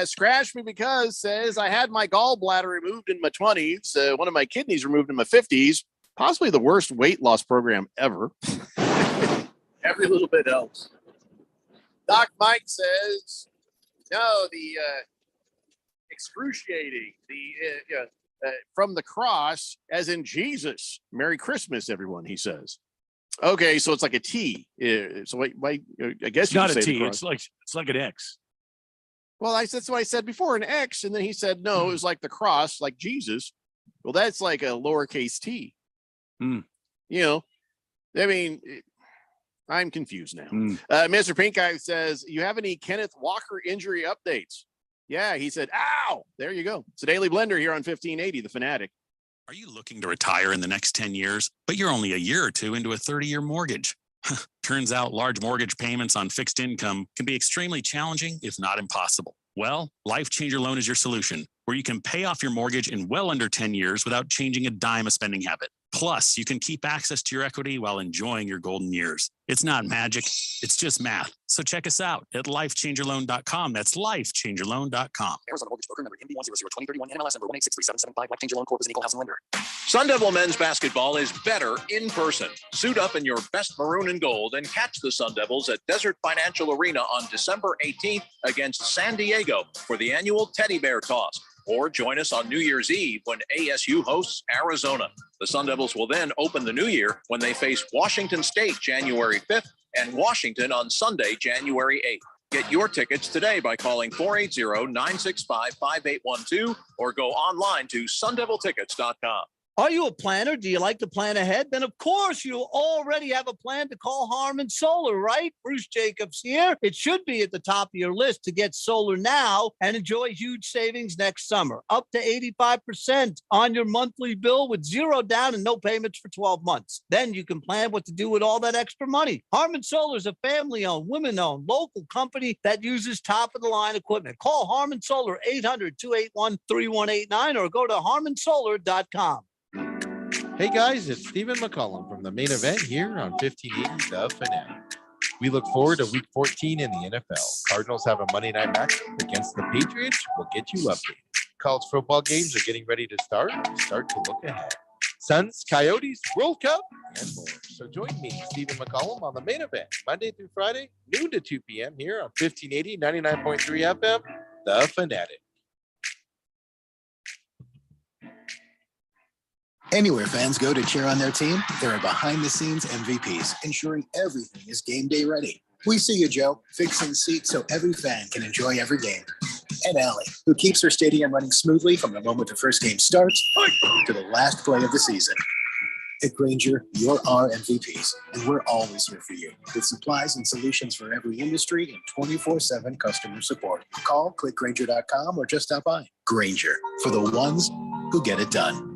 Scratch Me Because says I had my gallbladder removed in my 20s, one of my kidneys removed in my 50s. Possibly the worst weight loss program ever. Every little bit helps. Doc Mike says, no, the excruciating, from the cross, as in Jesus. Merry Christmas, everyone, he says. Okay, so it's like a T. So why I guess it's you not could a say T. It's like an X. Well, that's what I said before, an X, and then he said no, it was like the cross, like Jesus. Well, that's like a lowercase T. I mean, I'm confused now. Mr. Pink Eye says, you have any Kenneth Walker injury updates? Yeah, he said, ow, there you go. It's a Daily Blender here on 1580, The Fanatic. Are you looking to retire in the next 10 years, but you're only a year or two into a 30-year mortgage? Turns out large mortgage payments on fixed income can be extremely challenging, if not impossible. Well, Life Changer Loan is your solution, where you can pay off your mortgage in well under 10 years without changing a dime of spending habit. Plus, you can keep access to your equity while enjoying your golden years. It's not magic, it's just math. So check us out at lifechangerloan.com. That's lifechangerloan.com. Arizona Mortgage Broker number MD1002031, NMLS number 1863775. Life Changer Loan Corp is an equal housing lender. Sun Devil men's basketball is better in person. Suit up in your best maroon and gold and catch the Sun Devils at Desert Financial Arena on December 18th against San Diego for the annual Teddy Bear Toss. Or join us on New Year's Eve when ASU hosts Arizona. The Sun Devils will then open the new year when they face Washington State January 5th and Washington on Sunday, January 8th. Get your tickets today by calling 480-965-5812 or go online to sundeviltickets.com. Are you a planner? Do you like to plan ahead? Then, of course, you already have a plan to call Harman Solar, right? Bruce Jacobs here. It should be at the top of your list to get solar now and enjoy huge savings next summer. Up to 85% on your monthly bill with zero down and no payments for 12 months. Then you can plan what to do with all that extra money. Harman Solar is a family-owned, women-owned, local company that uses top-of-the-line equipment. Call Harman Solar 800-281-3189 or go to harmansolar.com. Hey guys, it's Stephen McCollum from the main event here on 1580 The Fanatic. We look forward to week 14 in the NFL. Cardinals have a Monday night match against the Patriots. We'll get you updated. College football games are getting ready to start. Start to look ahead. Suns, Coyotes, World Cup, and more. So join me, Stephen McCollum, on the main event, Monday through Friday, noon to 2 p.m. here on 1580, 99.3 FM, The Fanatic. Anywhere fans go to cheer on their team, there are behind-the-scenes MVPs, ensuring everything is game day ready. We see you, Joe, fixing seats so every fan can enjoy every game. And Allie, who keeps her stadium running smoothly from the moment the first game starts to the last play of the season. At Grainger, you're our MVPs, and we're always here for you with supplies and solutions for every industry and 24/7 customer support. Call, click Grainger.com, or just stop by. Grainger, for the ones who get it done.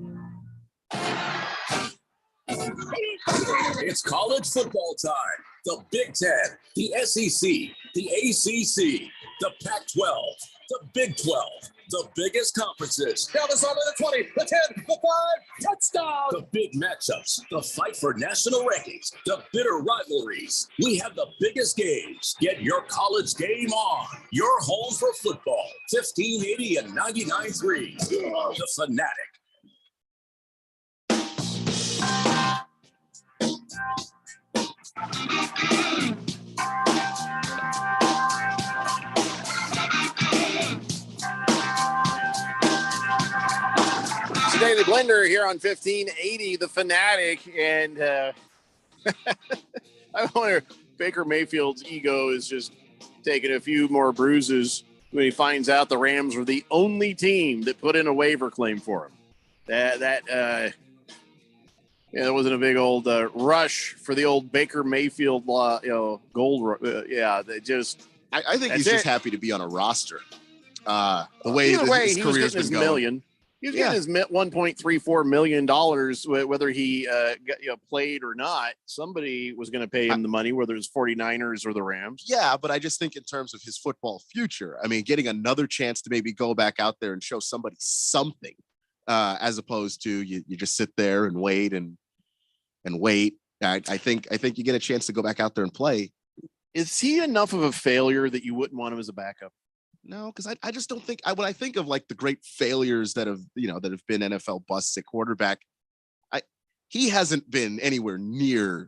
It's college football time. The Big Ten, the SEC, the ACC, the Pac-12, the Big 12, the biggest conferences. Now the side of the 20, the 10, the 5, touchdown. The big matchups, the fight for national rankings, the bitter rivalries. We have the biggest games. Get your college game on. Your home for football. 1580 and 99.3. The Fanatic. Daily Blender here on 1580, The Fanatic, and I wonder Baker Mayfield's ego is just taking a few more bruises when he finds out the Rams were the only team that put in a waiver claim for him. There wasn't a big old rush for the old Baker Mayfield, gold. They just. I think he's just happy to be on a roster. The way Either way, his he was career's getting his been going. million. He was getting his $1.34 million, whether he played or not. Somebody was going to pay him the money, whether it's 49ers or the Rams. Yeah, but I just think in terms of his football future, I mean, getting another chance to maybe go back out there and show somebody something, as opposed to you just sit there and wait and wait. I think you get a chance to go back out there and play. Is he enough of a failure that you wouldn't want him as a backup? No, because I just don't think when I think of like the great failures that have been NFL busts at quarterback, he hasn't been anywhere near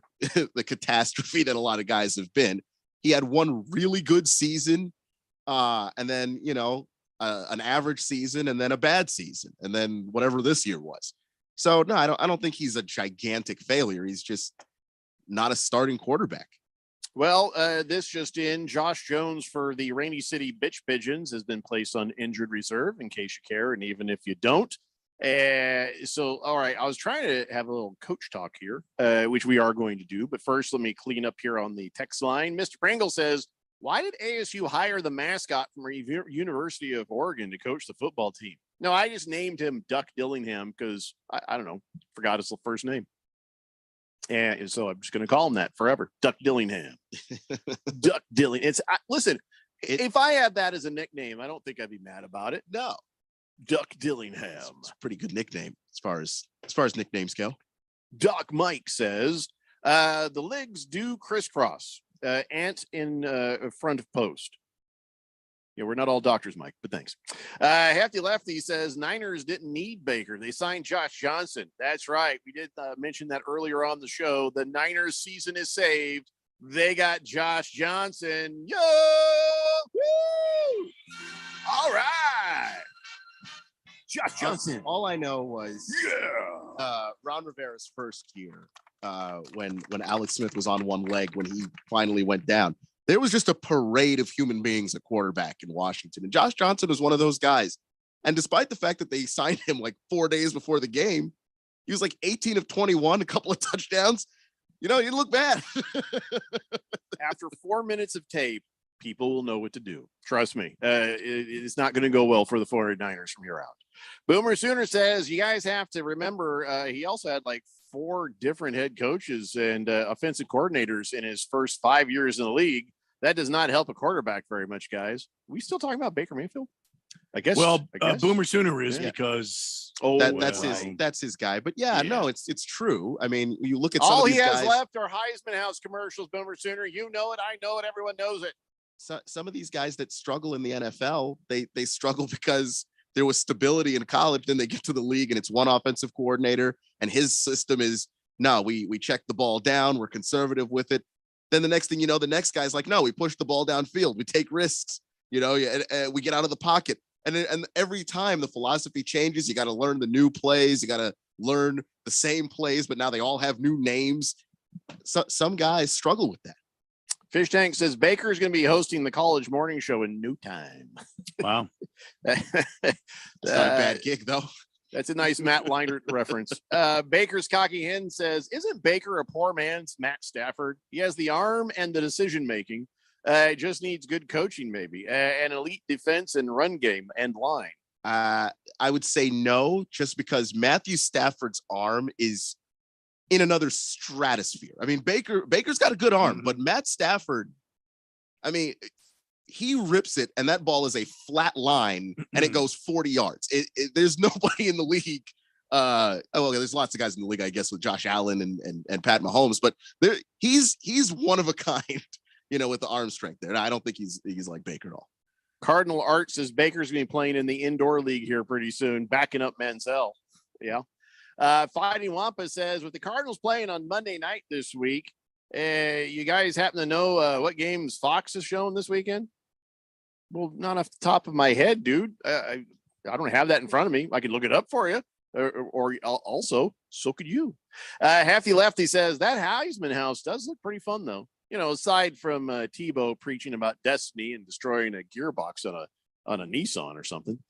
the catastrophe that a lot of guys have been. He had one really good season, and then an average season, and then a bad season, and then whatever this year was. So no, I don't think he's a gigantic failure. He's just not a starting quarterback. Well, this just in, Josh Jones for the Rainy City Bitch Pigeons has been placed on injured reserve, in case you care, and even if you don't. So, all right, I was trying to have a little coach talk here, which we are going to do. But first, let me clean up here on the text line. Mr. Pringle says, why did ASU hire the mascot from University of Oregon to coach the football team? No, I just named him Duck Dillingham because, I don't know, forgot his first name. And so I'm just going to call him that forever. Duck Dillingham. Duck Dillingham. Listen, if I had that as a nickname, I don't think I'd be mad about it. No. Duck Dillingham. It's a pretty good nickname as far as nicknames go. Doc Mike says, the legs do crisscross. Ant in front of post. Yeah, we're not all doctors, Mike, but thanks. Hefty Lefty says Niners didn't need Baker. They signed Josh Johnson. That's right. We did mention that earlier on the show. The Niners season is saved. They got Josh Johnson. Yo! Woo! All right. Josh Johnson. All I know was Ron Rivera's first year, when Alex Smith was on one leg, when he finally went down. There was just a parade of human beings at quarterback in Washington. And Josh Johnson was one of those guys. And despite the fact that they signed him like 4 days before the game, he was like 18 of 21, a couple of touchdowns. He didn't look bad. After 4 minutes of tape, people will know what to do. Trust me. It's not going to go well for the 49ers from here out. Boomer Sooner says, you guys have to remember, he also had like 4 different head coaches and offensive coordinators in his first 5 years in the league. That does not help a quarterback very much, guys. We still talking about Baker Mayfield? I guess. Well, Boomer Sooner is because that's his guy. But no, it's true. I mean, you look at all some of he these has guys, left are Heisman House commercials. Boomer Sooner, you know it, I know it, everyone knows it. So, some of these guys that struggle in the NFL, they struggle because there was stability in college. Then they get to the league and it's one offensive coordinator, and his system is no, we check the ball down, we're conservative with it. Then the next thing you know, the next guy's like, no, we push the ball downfield, we take risks, we get out of the pocket. And every time the philosophy changes, you got to learn the new plays, you got to learn the same plays, but now they all have new names. So, some guys struggle with that. Fish Tank says Baker is going to be hosting the college morning show in no time. Wow. It's not a bad gig, though. That's a nice Matt Leinart reference. Baker's cocky hen says, "Isn't Baker a poor man's Matt Stafford? He has the arm and the decision making. Just needs good coaching, maybe, an elite defense and run game and line." I would say no, just because Matthew Stafford's arm is in another stratosphere. I mean, Baker's got a good arm, but Matt Stafford, I mean, he rips it, and that ball is a flat line, and it goes 40 yards. There's nobody in the league. There's lots of guys in the league, I guess, with Josh Allen and Pat Mahomes, but he's one of a kind, with the arm strength there. And I don't think he's like Baker at all. Cardinal Art says Baker's going to be playing in the indoor league here pretty soon, backing up Manziel. Yeah. Fighting Wampa says, with the Cardinals playing on Monday night this week, you guys happen to know what games Fox is showing this weekend? Well, not off the top of my head, dude. I don't have that in front of me. I could look it up for you, or also, so could you. Hefty Lefty says that Heisman House does look pretty fun, though. Aside from Tebow preaching about destiny and destroying a gearbox on a Nissan or something.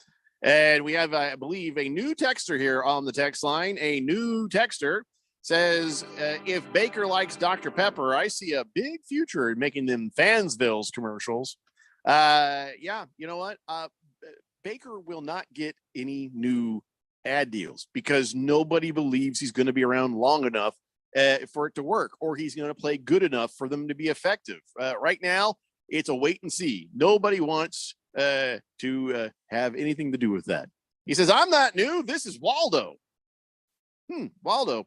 And we have, I believe, a new texter here on the text line. A new texter says, if Baker likes Dr. Pepper, I see a big future in making them Fansville's commercials. Yeah, you know what? Baker will not get any new ad deals because nobody believes he's going to be around long enough for it to work, or he's going to play good enough for them to be effective. Right now, it's a wait and see. Nobody wants to have anything to do with that. He says, I'm not new. This is Waldo. Waldo,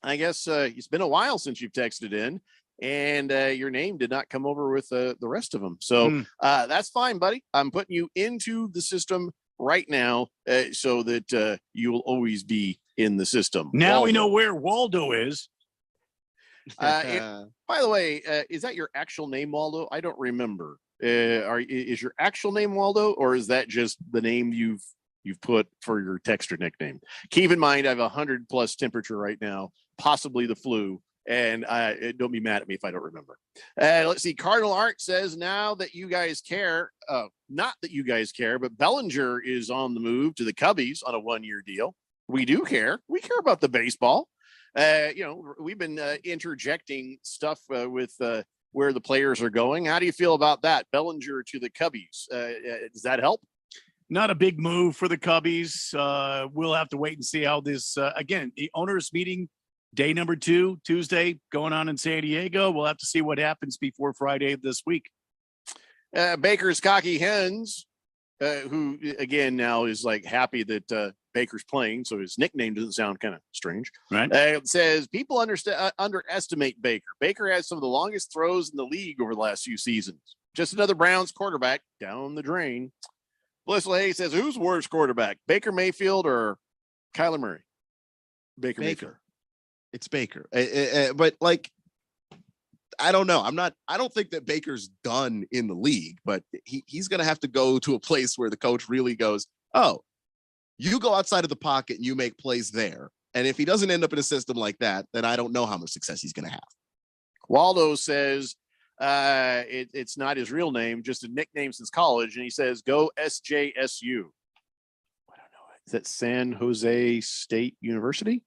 I guess it's been a while since you've texted in, and your name did not come over with the rest of them. So that's fine, buddy. I'm putting you into the system right now so that you will always be in the system. Now Waldo. we know where Waldo is. By the way, is that your actual name, Waldo? I don't remember. Is your actual name Waldo, or is that just the name you've put for your texter nickname? Keep in mind, I have 100+ temperature right now, possibly the flu, and don't be mad at me if I don't remember. Let's see. Cardinal Art says, now that you guys care, not that you guys care, but Bellinger is on the move to the Cubbies on a 1-year deal. We do care. We care about the baseball. We've been interjecting stuff with where the players are going. How do you feel about that? Bellinger to the Cubbies. Does that help? Not a big move for the Cubbies. We'll have to wait and see how this, again, the owners meeting day number 2, Tuesday, going on in San Diego. We'll have to see what happens before Friday of this week. Baker's cocky hens, who again now is like happy that Baker's playing, so his nickname doesn't sound kind of strange. Right. Says people underestimate Baker. Baker has some of the longest throws in the league over the last few seasons. Just another Browns quarterback down the drain. Blissful Hayes says, who's worse quarterback, Baker Mayfield or Kyler Murray? Baker. Mayfield. It's Baker. But like, I don't know. I don't think that Baker's done in the league, but he's going to have to go to a place where the coach really goes, oh, you go outside of the pocket and you make plays there. And if he doesn't end up in a system like that, then I don't know how much success he's going to have. Waldo says it's not his real name, just a nickname since college. And he says, go SJSU. I don't know. Is that San Jose State University?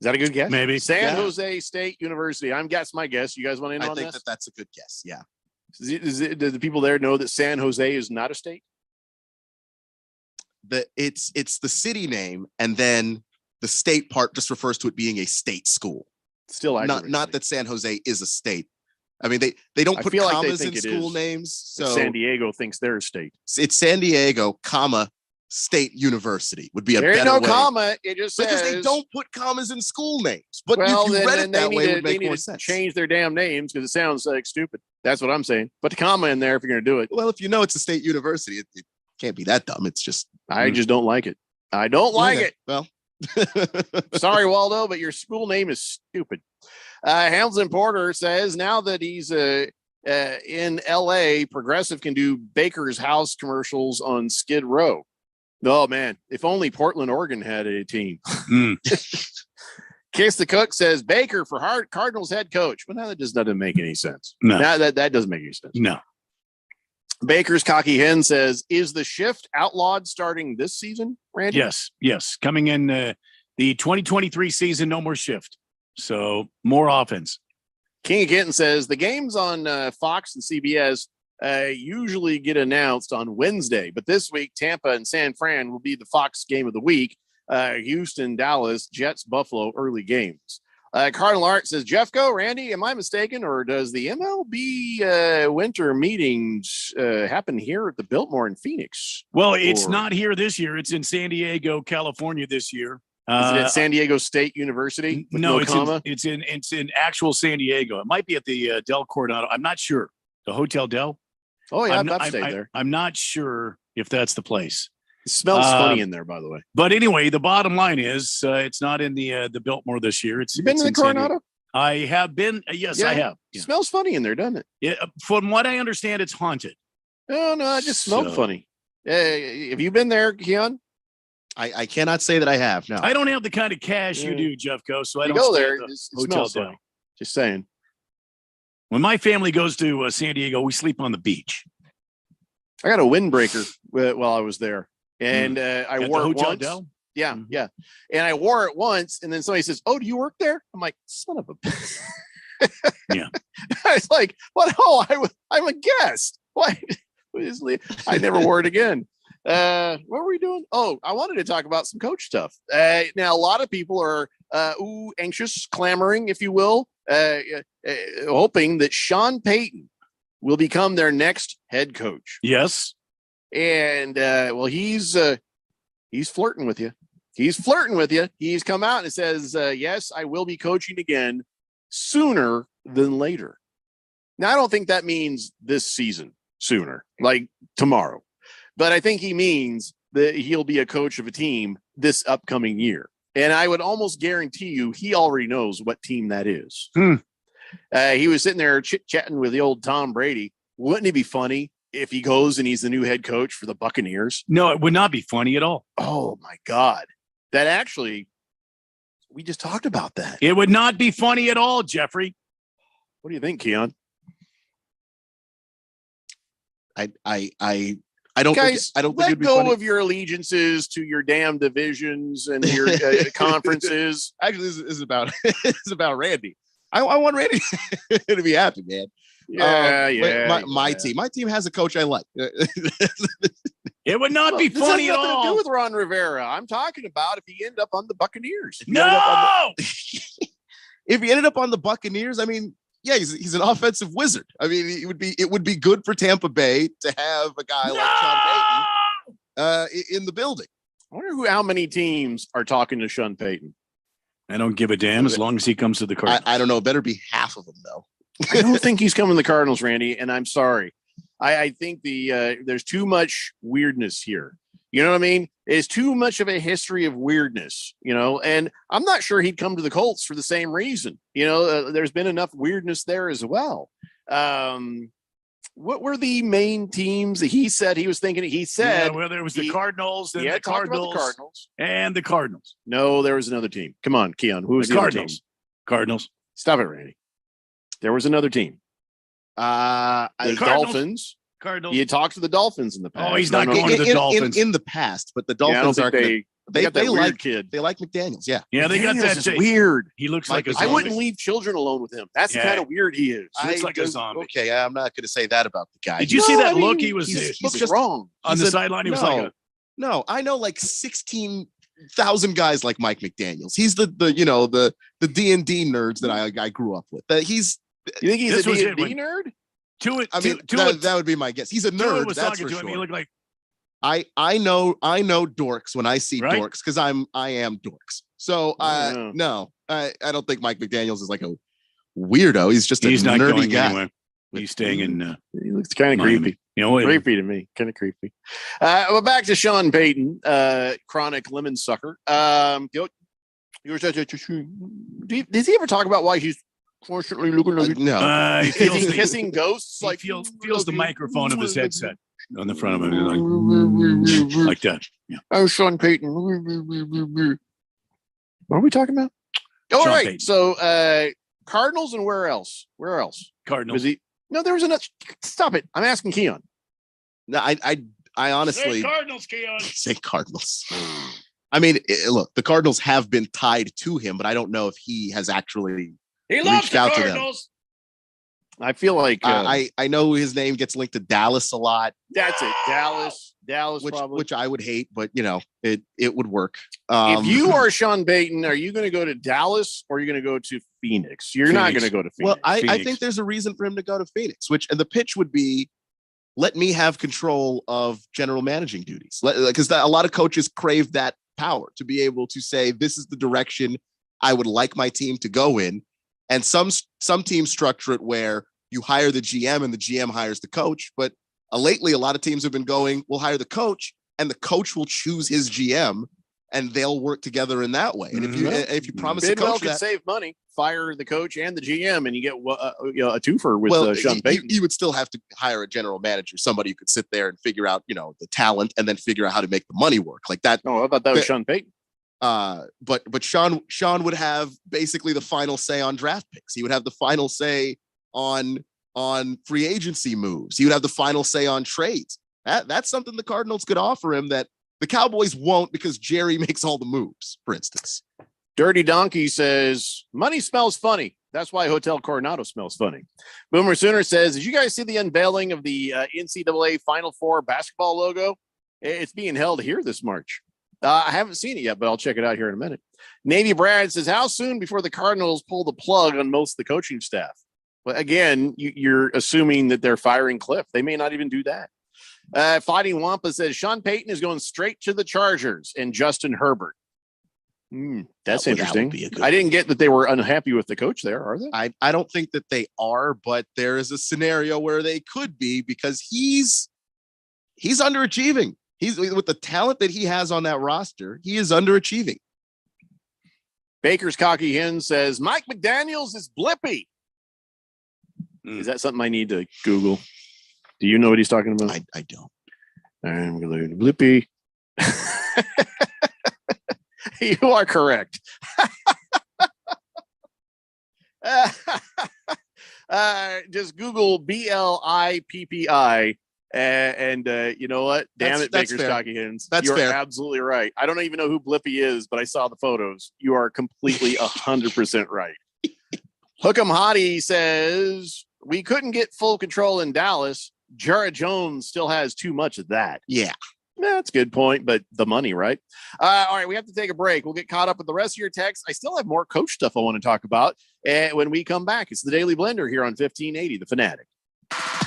Is that a good guess? Maybe. San Jose State University. That's my guess. You guys want in on this? I think that's a good guess. Yeah. Do the people there know that San Jose is not a state? It's the city name, and then the state part just refers to it being a state school. Still, not that San Jose is a state. I mean, they don't put commas in school names. So San Diego thinks they're a state. It's San Diego, State University would be a there better no way. Comma. It just because says, they don't put commas in school names. But well, if you then, read then it that way, it would they make need more to sense. change their damn names because it sounds like stupid. That's what I'm saying. Put the comma in there if you're going to do it. Well, if you know it's a state university, it can't be that dumb. It's just I just don't like it. I don't like it. Well, sorry, Waldo, but your school name is stupid. Hamilton Porter says now that he's in LA, Progressive can do Baker's House commercials on Skid Row. Oh man, if only Portland, Oregon had a team. Kiss the Cook says Baker for Cardinals head coach. Well, now that doesn't make any sense. No, that doesn't make any sense. No. Baker's Cocky Hen says, is the shift outlawed starting this season, Randy? Yes. Coming in the 2023 season, no more shift. So more offense. King of Kitten says, the games on Fox and CBS usually get announced on Wednesday, but this week, Tampa and San Fran will be the Fox game of the week. Houston, Dallas, Jets, Buffalo, early games. Cardinal Art says, Jeffco, Randy, am I mistaken, or does the MLB winter meetings happen here at the Biltmore in Phoenix? Well, it's not here this year. It's in San Diego, California this year. Is it at San Diego State University? No, it's in actual San Diego. It might be at the Del Coronado. I'm not sure. The Hotel Del. Oh yeah, I've stayed there. I'm not sure if that's the place. It smells funny in there, by the way. But anyway, the bottom line is it's not in the Biltmore this year. It's been in the Coronado? I have been. Yes, I have. It smells funny in there, doesn't it? Yeah. From what I understand, it's haunted. No, it just smelled funny. Have you been there, Keon? I cannot say that I have. No, I don't have the kind of cash you do, Jeffco. So I don't go there. The It Hotel smells Del. funny. Just saying. When my family goes to San Diego, we sleep on the beach. I got a windbreaker while I was there, and I At wore the it Hotel once. Del? Yeah, yeah. And I wore it once, and then somebody says, "Oh, do you work there?" I'm like, "Son of a." Yeah. It's like, what? Oh, I'm a guest. Why? I never wore it again. What were we doing? Oh, I wanted to talk about some coach stuff. Now, a lot of people are anxious, clamoring, if you will, hoping that Sean Payton will become their next head coach. Yes. And well, he's flirting with you. He's flirting with you. He's come out and says, yes, I will be coaching again sooner than later. Now, I don't think that means this season sooner, like tomorrow. But I think he means that he'll be a coach of a team this upcoming year. And I would almost guarantee you he already knows what team that is. He was sitting there chit-chatting with the old Tom Brady. Wouldn't it be funny if he goes and he's the new head coach for the Buccaneers? No, it would not be funny at all. Oh, my God. That actually, we just talked about that. It would not be funny at all, Jeffrey. What do you think, Keon? I don't Guys, think I don't think let it'd be go funny. of your allegiances to your damn divisions and your conferences. Actually, this is about it's about Randy. I want Randy to be happy, man. My team has a coach I like. It would not be funny this has at nothing to do all. with Ron Rivera. I'm talking about if he ended up on the Buccaneers. If he ended up on the Buccaneers, I mean, yeah, he's an offensive wizard. I mean, it would be good for Tampa Bay to have a guy like Sean Payton in the building. I wonder how many teams are talking to Sean Payton. I don't give a damn as long as he comes to the Cardinals. I don't know. It better be half of them, though. I don't think he's coming to the Cardinals, Randy, and I'm sorry. I think there's too much weirdness here. You know what I mean? It's too much of a history of weirdness, and I'm not sure he'd come to the Colts for the same reason. There's been enough weirdness there as well. What were the main teams that he said he was thinking? He said, well, there was the Cardinals, then the talked about Cardinals, and the Cardinals. No, there was another team. Come on, Keon. Who was the other team? Cardinals. Stop it, Randy. There was another team. The Dolphins. Cardinals. You talked to the Dolphins in the past. Oh, he's not going to the Dolphins in the past, but the Dolphins are. They like like kid. They like McDaniels. Yeah, yeah, they got that. Is weird. He looks like a I zombie. wouldn't leave children alone with him. That's the kind of weird he is. He looks like a zombie. Okay, I'm not going to say that about the guy. Did you see that look? He was he's just wrong on the sideline. He was like, no. I know like 16,000 guys like Mike McDaniels. He's the D&D nerds that I grew up with. You think he's a D&D nerd? That would be my guess. He's a nerd. That's for sure. He looked like I know dorks when I see dorks because I am dorks. So no, I don't think Mike McDaniels is like a weirdo. He's just a not nerdy going guy. anywhere. He's staying in. He looks kind of creepy. Creepy to me. Kind of creepy. Well, back to Sean Payton, chronic lemon sucker. Does he ever talk about why he's fortunately looking like no? Is he kissing ghosts? Like feels the microphone of his headset on the front of him, like that. Yeah. Oh, Sean Payton. What are we talking about? All right. Payton. So Cardinals and where else? Where else? Cardinals. Was he? No, there was another. Stop it. I'm asking Keon. No, I honestly Say Cardinals, Keon. say Cardinals. I mean, look, the Cardinals have been tied to him, but I don't know if he has actually He loves reached the out to them. Cardinals. I feel like I know his name gets linked to Dallas a lot. that's it. Dallas, which probably. which I would hate, but it would work. If you are Sean Payton, are you going to go to Dallas or are you going to go to Phoenix? You're not going to go to Phoenix. Well, I think there's a reason for him to go to Phoenix, and the pitch would be, let me have control of general managing duties. Because a lot of coaches crave that power to be able to say, this is the direction I would like my team to go in. And some teams structure it where you hire the GM and the GM hires the coach. But lately, a lot of teams have been going, we'll hire the coach and the coach will choose his GM and they'll work together in that way. And if you promise the coach could that, save money, fire the coach and the GM, and you get a twofer with Sean Payton. You would still have to hire a general manager, somebody who could sit there and figure out, the talent and then figure out how to make the money work like that. No, I thought that was Sean Payton. But Sean would have basically the final say on draft picks. He would have the final say on free agency moves. He would have the final say on trades. That's something the Cardinals could offer him that the Cowboys won't, because Jerry makes all the moves, for instance. Dirty Donkey says, money smells funny. That's why Hotel Coronado smells funny. Boomer Sooner says, did you guys see the unveiling of the NCAA Final Four basketball logo? It's being held here this March. I haven't seen it yet, but I'll check it out here in a minute. Navy Brad says, how soon before the Cardinals pull the plug on most of the coaching staff? Well, again, you're assuming that they're firing Cliff. They may not even do that. Fighting Wampa says, Sean Payton is going straight to the Chargers and Justin Herbert. That's interesting. I didn't get that they were unhappy with the coach there, are they? I don't think that they are, but there is a scenario where they could be, because he's underachieving. He's with the talent that he has on that roster, he is underachieving. Baker's Cocky Hen says, Mike McDaniels is Blippy. Is that something I need to Google? Do you know what he's talking about? I don't. I'm going to Blippy. You are correct. Just Google BLIPPI. And you know what? Damn it, Baker's Cocky Hens. You're fair. Absolutely right. I don't even know who Blippy is, but I saw the photos. You are completely 100% right. Hook'em Hottie says, we couldn't get full control in Dallas. Jared Jones still has too much of that. Yeah. That's a good point, but the money, right? All right, we have to take a break. We'll get caught up with the rest of your texts. I still have more coach stuff I want to talk about. And when we come back, it's the Daily Blender here on 1580, The Fanatic.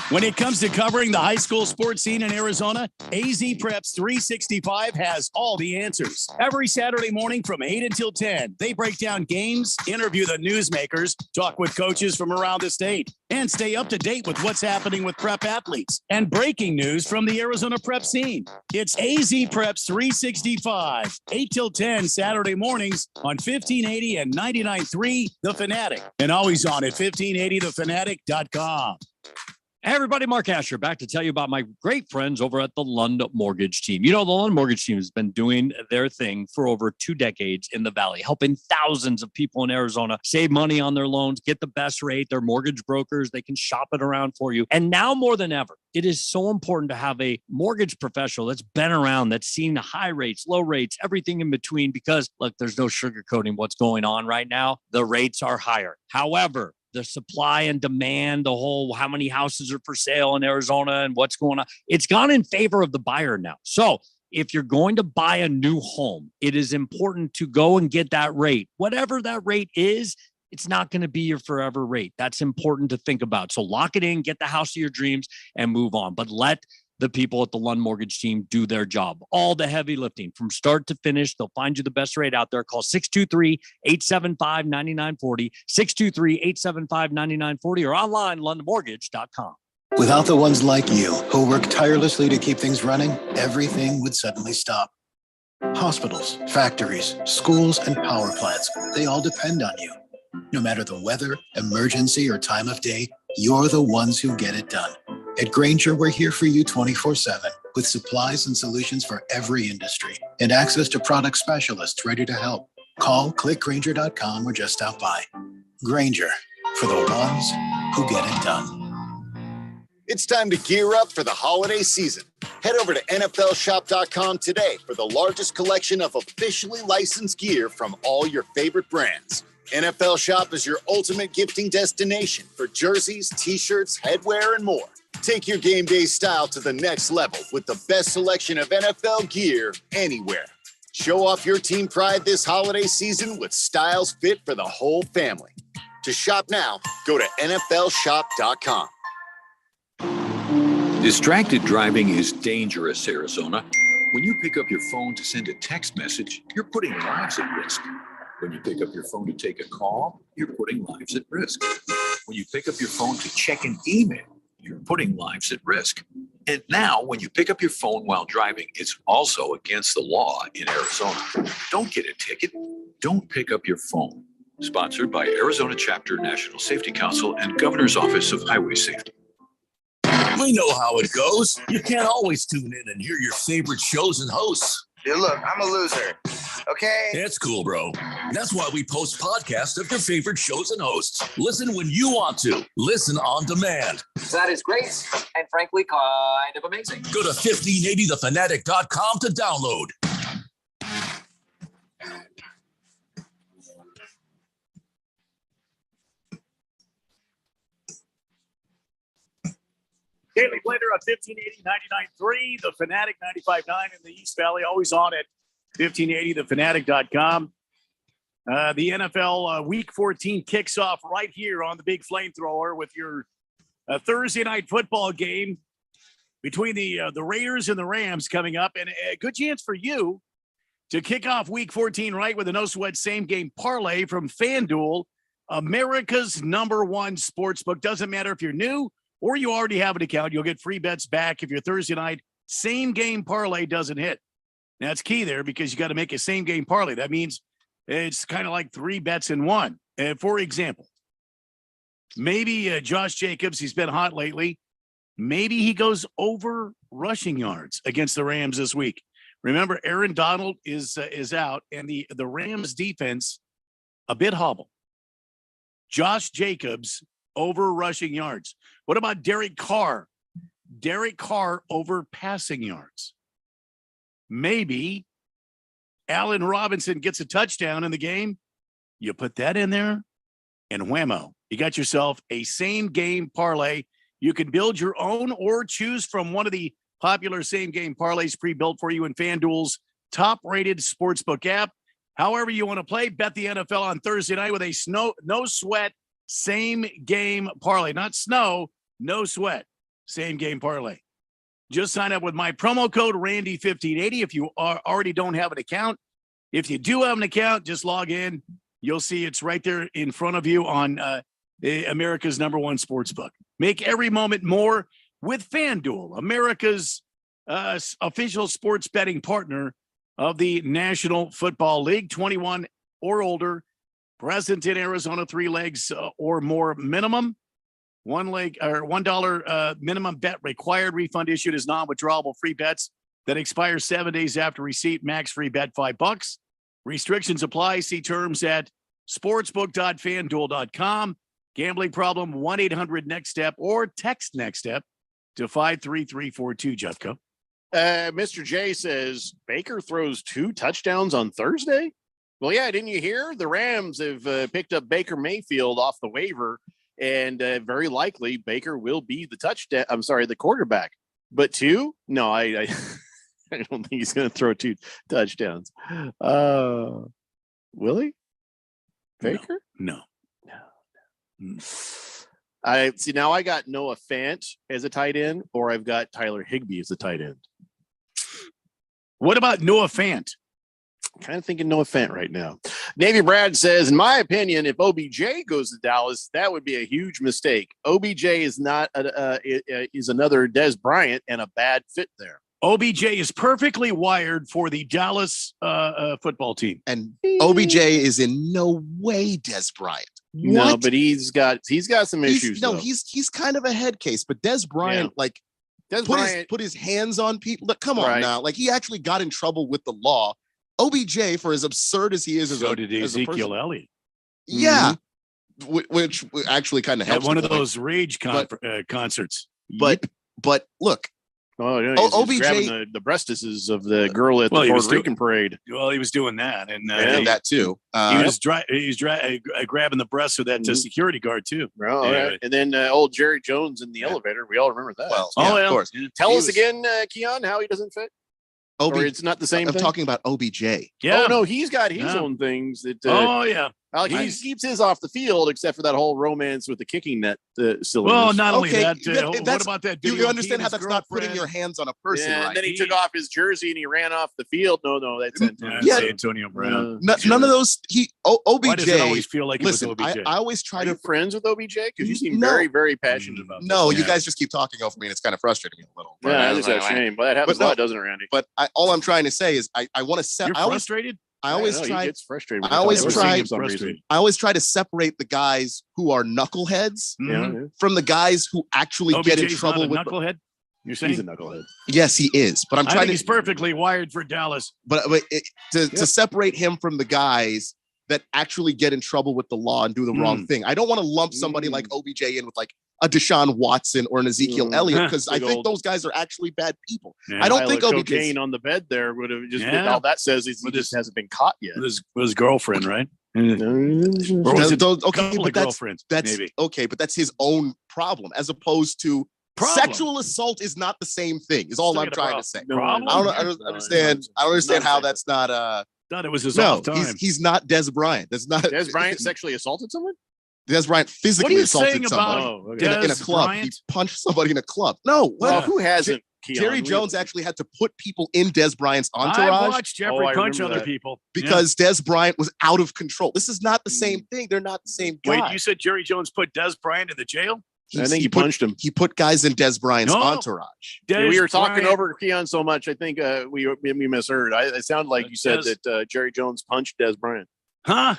When it comes to covering the high school sports scene in Arizona, AZ Preps 365 has all the answers. Every Saturday morning from 8 until 10, they break down games, interview the newsmakers, talk with coaches from around the state, and stay up to date with what's happening with prep athletes and breaking news from the Arizona prep scene. It's AZ Preps 365, 8 till 10 Saturday mornings on 1580 and 99.3 The Fanatic, and always on at 1580thefanatic.com. Hey everybody, Mark Asher back to tell you about my great friends over at the Lund Mortgage Team. You know, the Lund Mortgage Team has been doing their thing for over 2 decades in the Valley, helping thousands of people in Arizona save money on their loans, get the best rate. They're mortgage brokers. They can shop it around for you. And now more than ever, it is so important to have a mortgage professional that's been around, that's seen the high rates, low rates, everything in between, because look, there's no sugarcoating what's going on right now. The rates are higher. However, the supply and demand, the whole how many houses are for sale in Arizona and what's going on, it's gone in favor of the buyer now. So if you're going to buy a new home, it is important to go and get that rate. Whatever that rate is, it's not going to be your forever rate. That's important to think about. So lock it in, get the house of your dreams, and move on. But let the people at the Lund Mortgage Team do their job. All the heavy lifting from start to finish. They'll find you the best rate out there. Call 623-875-9940, 623-875-9940, or online, lundmortgage.com. Without the ones like you, who work tirelessly to keep things running, everything would suddenly stop. Hospitals, factories, schools, and power plants, they all depend on you. No matter the weather, emergency, or time of day, you're the ones who get it done. At Grainger, we're here for you 24/7 with supplies and solutions for every industry and access to product specialists ready to help. Call, click Grainger.com, or just stop by. Grainger, for the ones who get it done. It's time to gear up for the holiday season. Head over to NFLshop.com today for the largest collection of officially licensed gear from all your favorite brands. NFL Shop is your ultimate gifting destination for jerseys, t-shirts, headwear, and more. Take your game day style to the next level with the best selection of NFL gear anywhere. Show off your team pride this holiday season with styles fit for the whole family. To shop now, go to NFLshop.com. Distracted driving is dangerous, Arizona. When you pick up your phone to send a text message, you're putting lives at risk. When you pick up your phone to take a call, you're putting lives at risk. When you pick up your phone to check an email, you're putting lives at risk. And now, when you pick up your phone while driving, it's also against the law in Arizona. Don't get a ticket. Don't pick up your phone. Sponsored by Arizona Chapter National Safety Council and Governor's Office of Highway Safety. We know how it goes. You can't always tune in and hear your favorite shows and hosts. Dude, look, I'm a loser. Okay? It's cool, bro. That's why we post podcasts of your favorite shows and hosts. Listen when you want to. Listen on demand. That is great and frankly kind of amazing. Go to 1580thefanatic.com to download. Daily Blender on 1580 99.3, The Fanatic 95.9 in the East Valley, always on at 1580thefanatic.com. The NFL Week 14 kicks off right here on the Big Flamethrower with your Thursday night football game between the Raiders and the Rams coming up, and a good chance for you to kick off Week 14 right with a no-sweat same-game parlay from FanDuel, America's #1 sportsbook. Doesn't matter if you're new or you already have an account, you'll get free bets back if your Thursday night same-game parlay doesn't hit. Now, it's key there because you got to make a same-game parlay. That means it's kind of like 3 bets in one. For example, maybe Josh Jacobs, he's been hot lately. Maybe he goes over rushing yards against the Rams this week. Remember, Aaron Donald is out, and the Rams defense a bit hobbled. Josh Jacobs over rushing yards. What about Derek Carr? Derek Carr over passing yards. Maybe Allen Robinson gets a touchdown in the game. You put that in there, and whammo, you got yourself a same-game parlay. You can build your own or choose from one of the popular same-game parlays pre-built for you in FanDuel's top-rated sportsbook app. However you want to play, bet the NFL on Thursday night with a no-sweat same-game parlay. Not snow, no sweat, same-game parlay. Just sign up with my promo code Randy1580 if you already don't have an account. If you do have an account, just log in. You'll see it's right there in front of you on America's #1 sportsbook. Make every moment more with FanDuel, America's official sports betting partner of the National Football League. 21 or older, present in Arizona, 3 legs or more minimum. $1 minimum bet required. Refund issued as non-withdrawable free bets that expire 7 days after receipt. Max free bet $5. Restrictions apply. See terms at sportsbook.fanduel.com. Gambling problem, 1-800-NEXT-STEP or text NEXT STEP to 53342, Jeffco. Mr. J says Baker throws 2 touchdowns on Thursday. Well, yeah, didn't you hear? The Rams have picked up Baker Mayfield off the waiver, and very likely Baker will be the quarterback. But 2? No, I I don't think he's going to throw 2 touchdowns. Will he? Baker? No. I see. Now I got Noah Fant as a tight end, or I've got Tyler Higbee as a tight end. What about Noah Fant? Kind of thinking Noah Fant right now. Navy Brad says, in my opinion, if OBJ goes to Dallas, that would be a huge mistake. OBJ is not is another Des Bryant and a bad fit there. OBJ is perfectly wired for the Dallas football team, and OBJ is in no way Des Bryant. No, but he's got some issues. He's kind of a head case, but Des Bryant, put his hands on people. Look, come on now, he actually got in trouble with the law. OBJ, for as absurd as he is, did Ezekiel Elliott. Yeah, which actually kind of helps. At one of those rage concerts. But look, Oh, yeah, OBJ grabbing the breastises of the girl at the Puerto Rican parade. Well, he was doing that, and that too. He was grabbing the breasts of that security guard too. Oh, Yeah. right. And then old Jerry Jones in the elevator. We all remember that. Well, of course. Tell us again, Keon, how he doesn't fit. Or it's not the same I'm thing? talking about OBJ. Yeah. Oh, no, he's got his own things that. He keeps his off the field, except for that whole romance with the kicking net. Well, not only that. What about that? You understand how that's not putting your hands on a person, yeah, right? And then he took off his jersey and he ran off the field. No, that's Antonio. Yeah, Antonio Brown. None of those. OBJ. Why does it always feel like listen, it was OBJ? I always try to. Friends with OBJ because you seem very, very passionate about. No, this. you guys just keep talking over me, and it's kind of frustrating me a little. Yeah, that's a shame. But that happens a lot, doesn't it, Randy? But all I'm trying to say is, I want to set. You're frustrated. I always try. He gets frustrated. I always try to separate the guys who are knuckleheads from the guys who actually get in trouble with knucklehead. You're saying he's a knucklehead. Yes, he is. But I'm I trying think to. He's perfectly wired for Dallas. But to separate him from the guys that actually get in trouble with the law and do the wrong thing. I don't want to lump somebody like OBJ in with like a Deshaun Watson or an Ezekiel Elliott because I think those guys are actually bad people. Yeah. I don't think OBJ cocaine on the bed there would have just been, all that says is he just hasn't been caught yet. With his girlfriend, right? Or was it okay, but that's maybe. Okay, but that's his own problem as opposed to sexual assault is not the same thing. Is all I'm trying to say. I don't understand. I don't understand how that's not thought it was his off time. He's not Des Bryant. That's not Des Bryant sexually assaulted someone? Des Bryant physically assaulted somebody in a club. Bryant? He punched somebody in a club. No, well, who hasn't? Jerry Jones actually had to put people in Des Bryant's entourage. I watched Jeffrey punch other people because Des Bryant was out of control. This is not the same thing. They're not the same guy. Wait, you said Jerry Jones put Des Bryant in the jail? I think he punched him. He put guys in Des Bryant's entourage. We were talking over Keon so much. I think we misheard. It sounded like you said that Jerry Jones punched Des Bryant. Huh?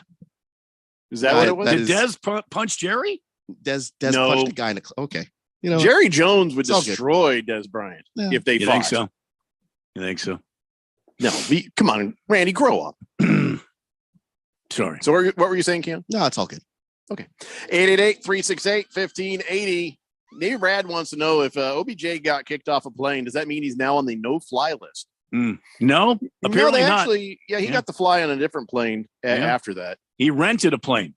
Is that what it was? Did Des punch Jerry? Des punched a guy in a club. Okay. You know, Jerry Jones would destroy Des Bryant if they fought. Think so? You think so? No. Come on, Randy, grow up. Sorry. So what were you saying, Keon? No, it's all good. Okay. 888-368-1580. Navy Brad wants to know if OBJ got kicked off a plane. Does that mean he's now on the no-fly list? No, apparently not. Actually, he got to fly on a different plane after that. He rented a plane.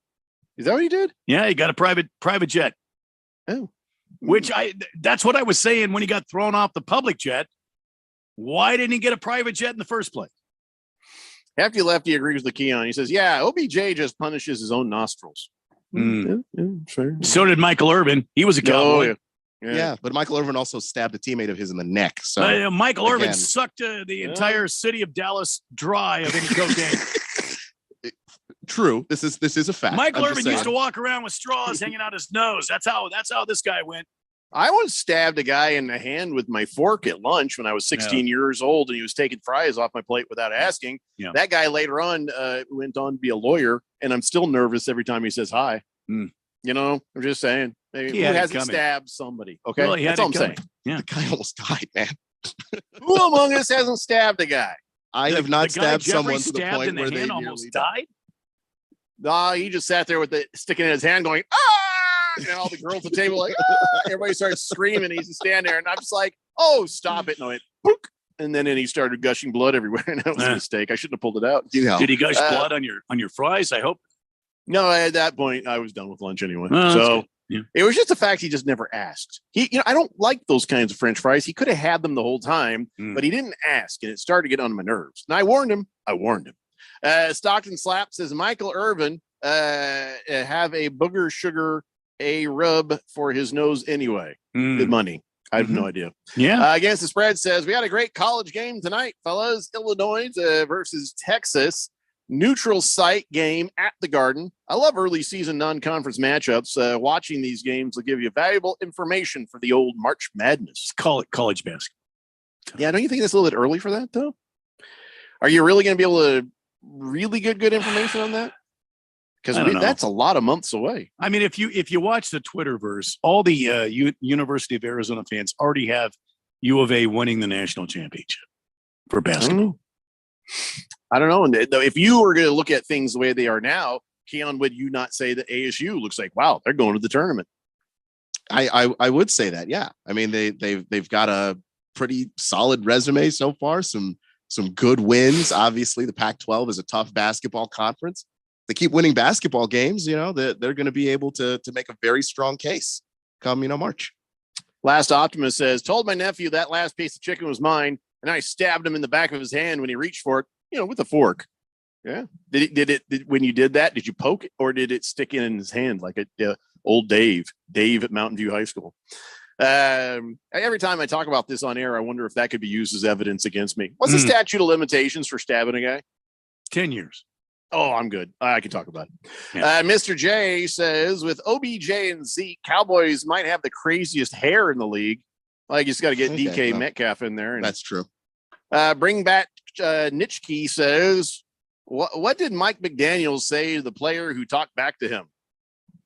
Is that what he did? Yeah, he got a private jet. Oh. Which that's what I was saying when he got thrown off the public jet. Why didn't he get a private jet in the first place? Hefty Lefty agrees with Keon. He says, yeah, OBJ just punishes his own nostrils. Sure. So did Michael Irvin. He was a cowboy. Yeah, but Michael Irvin also stabbed a teammate of his in the neck. So Michael Irvin sucked the entire city of Dallas dry of any cocaine. True. This is a fact. Michael Irvin used to walk around with straws hanging out his nose. That's how this guy went. I once stabbed a guy in the hand with my fork at lunch when I was 16 years old, and he was taking fries off my plate without asking. Yeah. That guy later on went on to be a lawyer, and I'm still nervous every time he says hi. You know, I'm just saying. Who hasn't stabbed somebody? Okay, well, that's all I'm saying. Yeah. The guy almost died, man. Who among us hasn't stabbed a guy? I have not stabbed someone to the stabbed point in the where they hand almost nearly died. Nah, he just sat there with it sticking in his hand going, ah! And all the girls at the table like, ah! Everybody starts screaming. He's just standing there. And I'm just like, oh, stop it. No, it, book. And then he started gushing blood everywhere. And that was a mistake. I shouldn't have pulled it out. Did he gush blood on your fries? I hope. No, at that point, I was done with lunch anyway. Oh, so it was just the fact he just never asked. I don't like those kinds of French fries. He could have had them the whole time, but he didn't ask. And it started to get on my nerves. And I warned him. Stockton Slap says Michael Irvin have a booger sugar a rub for his nose anyway. Good money. I have no idea. Yeah. Against the spread says we had a great college game tonight, fellas. Illinois versus Texas. Neutral site game at the Garden. I love early season non-conference matchups. Watching these games will give you valuable information for the old March Madness. Call it college basketball. Yeah, don't you think that's a little bit early for that, though? Are you really going to be able to really get good information on that? Because that's a lot of months away. I mean, if you watch the Twitterverse, all the University of Arizona fans already have U of A winning the national championship for basketball. I don't know. And if you were going to look at things the way they are now, Keon, would you not say that ASU looks like, wow, they're going to the tournament? I would say that. Yeah. I mean, they've got a pretty solid resume so far. Some good wins. Obviously, the Pac-12 is a tough basketball conference. They keep winning basketball games, they're going to be able to make a very strong case come, March. Last Optimist says, told my nephew that last piece of chicken was mine, and I stabbed him in the back of his hand when he reached for it, with a fork. Yeah. When you did that, did you poke it, or did it stick in his hand like old Dave at Mountain View High School? Every time I talk about this on air, I wonder if that could be used as evidence against me. What's the statute of limitations for stabbing a guy? 10 years. Oh, I'm good. I can talk about it. Yeah. Mr. J says, with OBJ and Zeke, Cowboys might have the craziest hair in the league. Like, you just got to get DK Metcalf in there. That's true. Bring back Nitschke says, what did Mike McDaniels say to the player who talked back to him?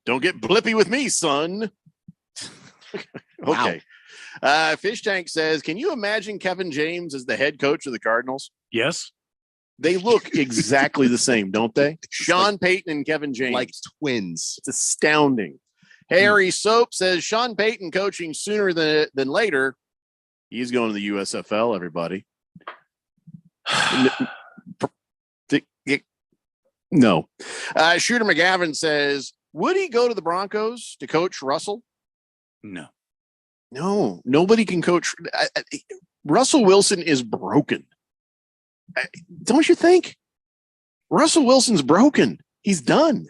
Don't get blippy with me, son. Okay. Fish Tank says, can you imagine Kevin James as the head coach of the Cardinals? Yes. They look exactly the same, don't they? Sean Payton and Kevin James. Like twins. It's astounding. Harry Soap says Sean Payton coaching sooner than later. He's going to the USFL, everybody. No. Shooter McGavin says, would he go to the Broncos to coach Russell? No, nobody can coach. Russell Wilson is broken. Don't you think? Russell Wilson's broken. He's done.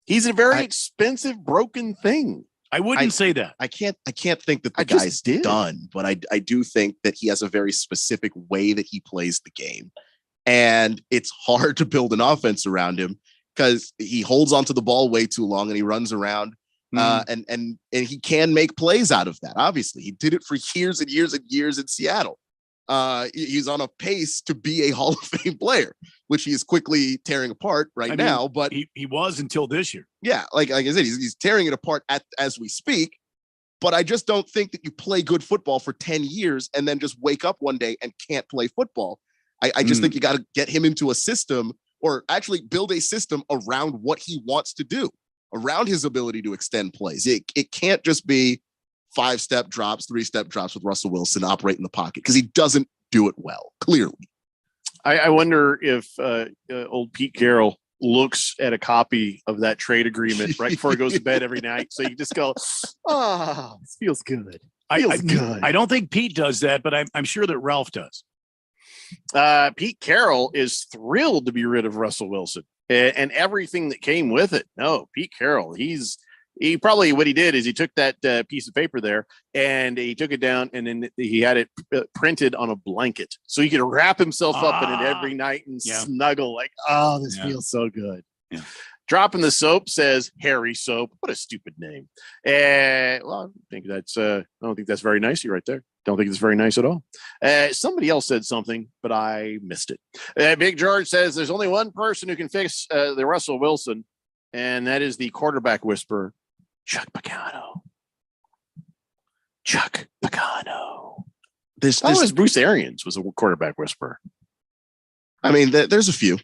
He's a very expensive, broken thing. I wouldn't say that. I can't think that the guy's done, but I do think that he has a very specific way that he plays the game. And it's hard to build an offense around him because he holds onto the ball way too long and he runs around. And he can make plays out of that. Obviously, he did it for years and years and years in Seattle. He's on a pace to be a Hall of Fame player, which he is quickly tearing apart now. But he was until this year. Yeah, like I said, he's tearing it apart as we speak. But I just don't think that you play good football for 10 years and then just wake up one day and can't play football. I just think you got to get him into a system, or actually build a system around what he wants to do, around his ability to extend plays. It can't just be 5-step drops, 3-step drops with Russell Wilson operate in the pocket, because he doesn't do it well, clearly. I wonder if old Pete Carroll looks at a copy of that trade agreement right before he goes to bed every night. So you just go, oh, this feels good. Feels good. I don't think Pete does that, but I'm sure that Ralph does. Pete Carroll is thrilled to be rid of Russell Wilson and everything that came with it. No, Pete Carroll, he probably, what he did is he took that piece of paper there and he took it down and then he had it printed on a blanket so he could wrap himself up in it every night and snuggle like, oh, this feels so good. Yeah. Dropping the Soap says Harry Soap. What a stupid name. Well, I don't think that's very nice right there. Don't think it's very nice at all. Somebody else said something, but I missed it. Big George says there's only one person who can fix the Russell Wilson, and that is the quarterback whisperer, Chuck Pagano. Chuck Pagano. This Bruce Arians was a quarterback whisperer. I mean, there's a few.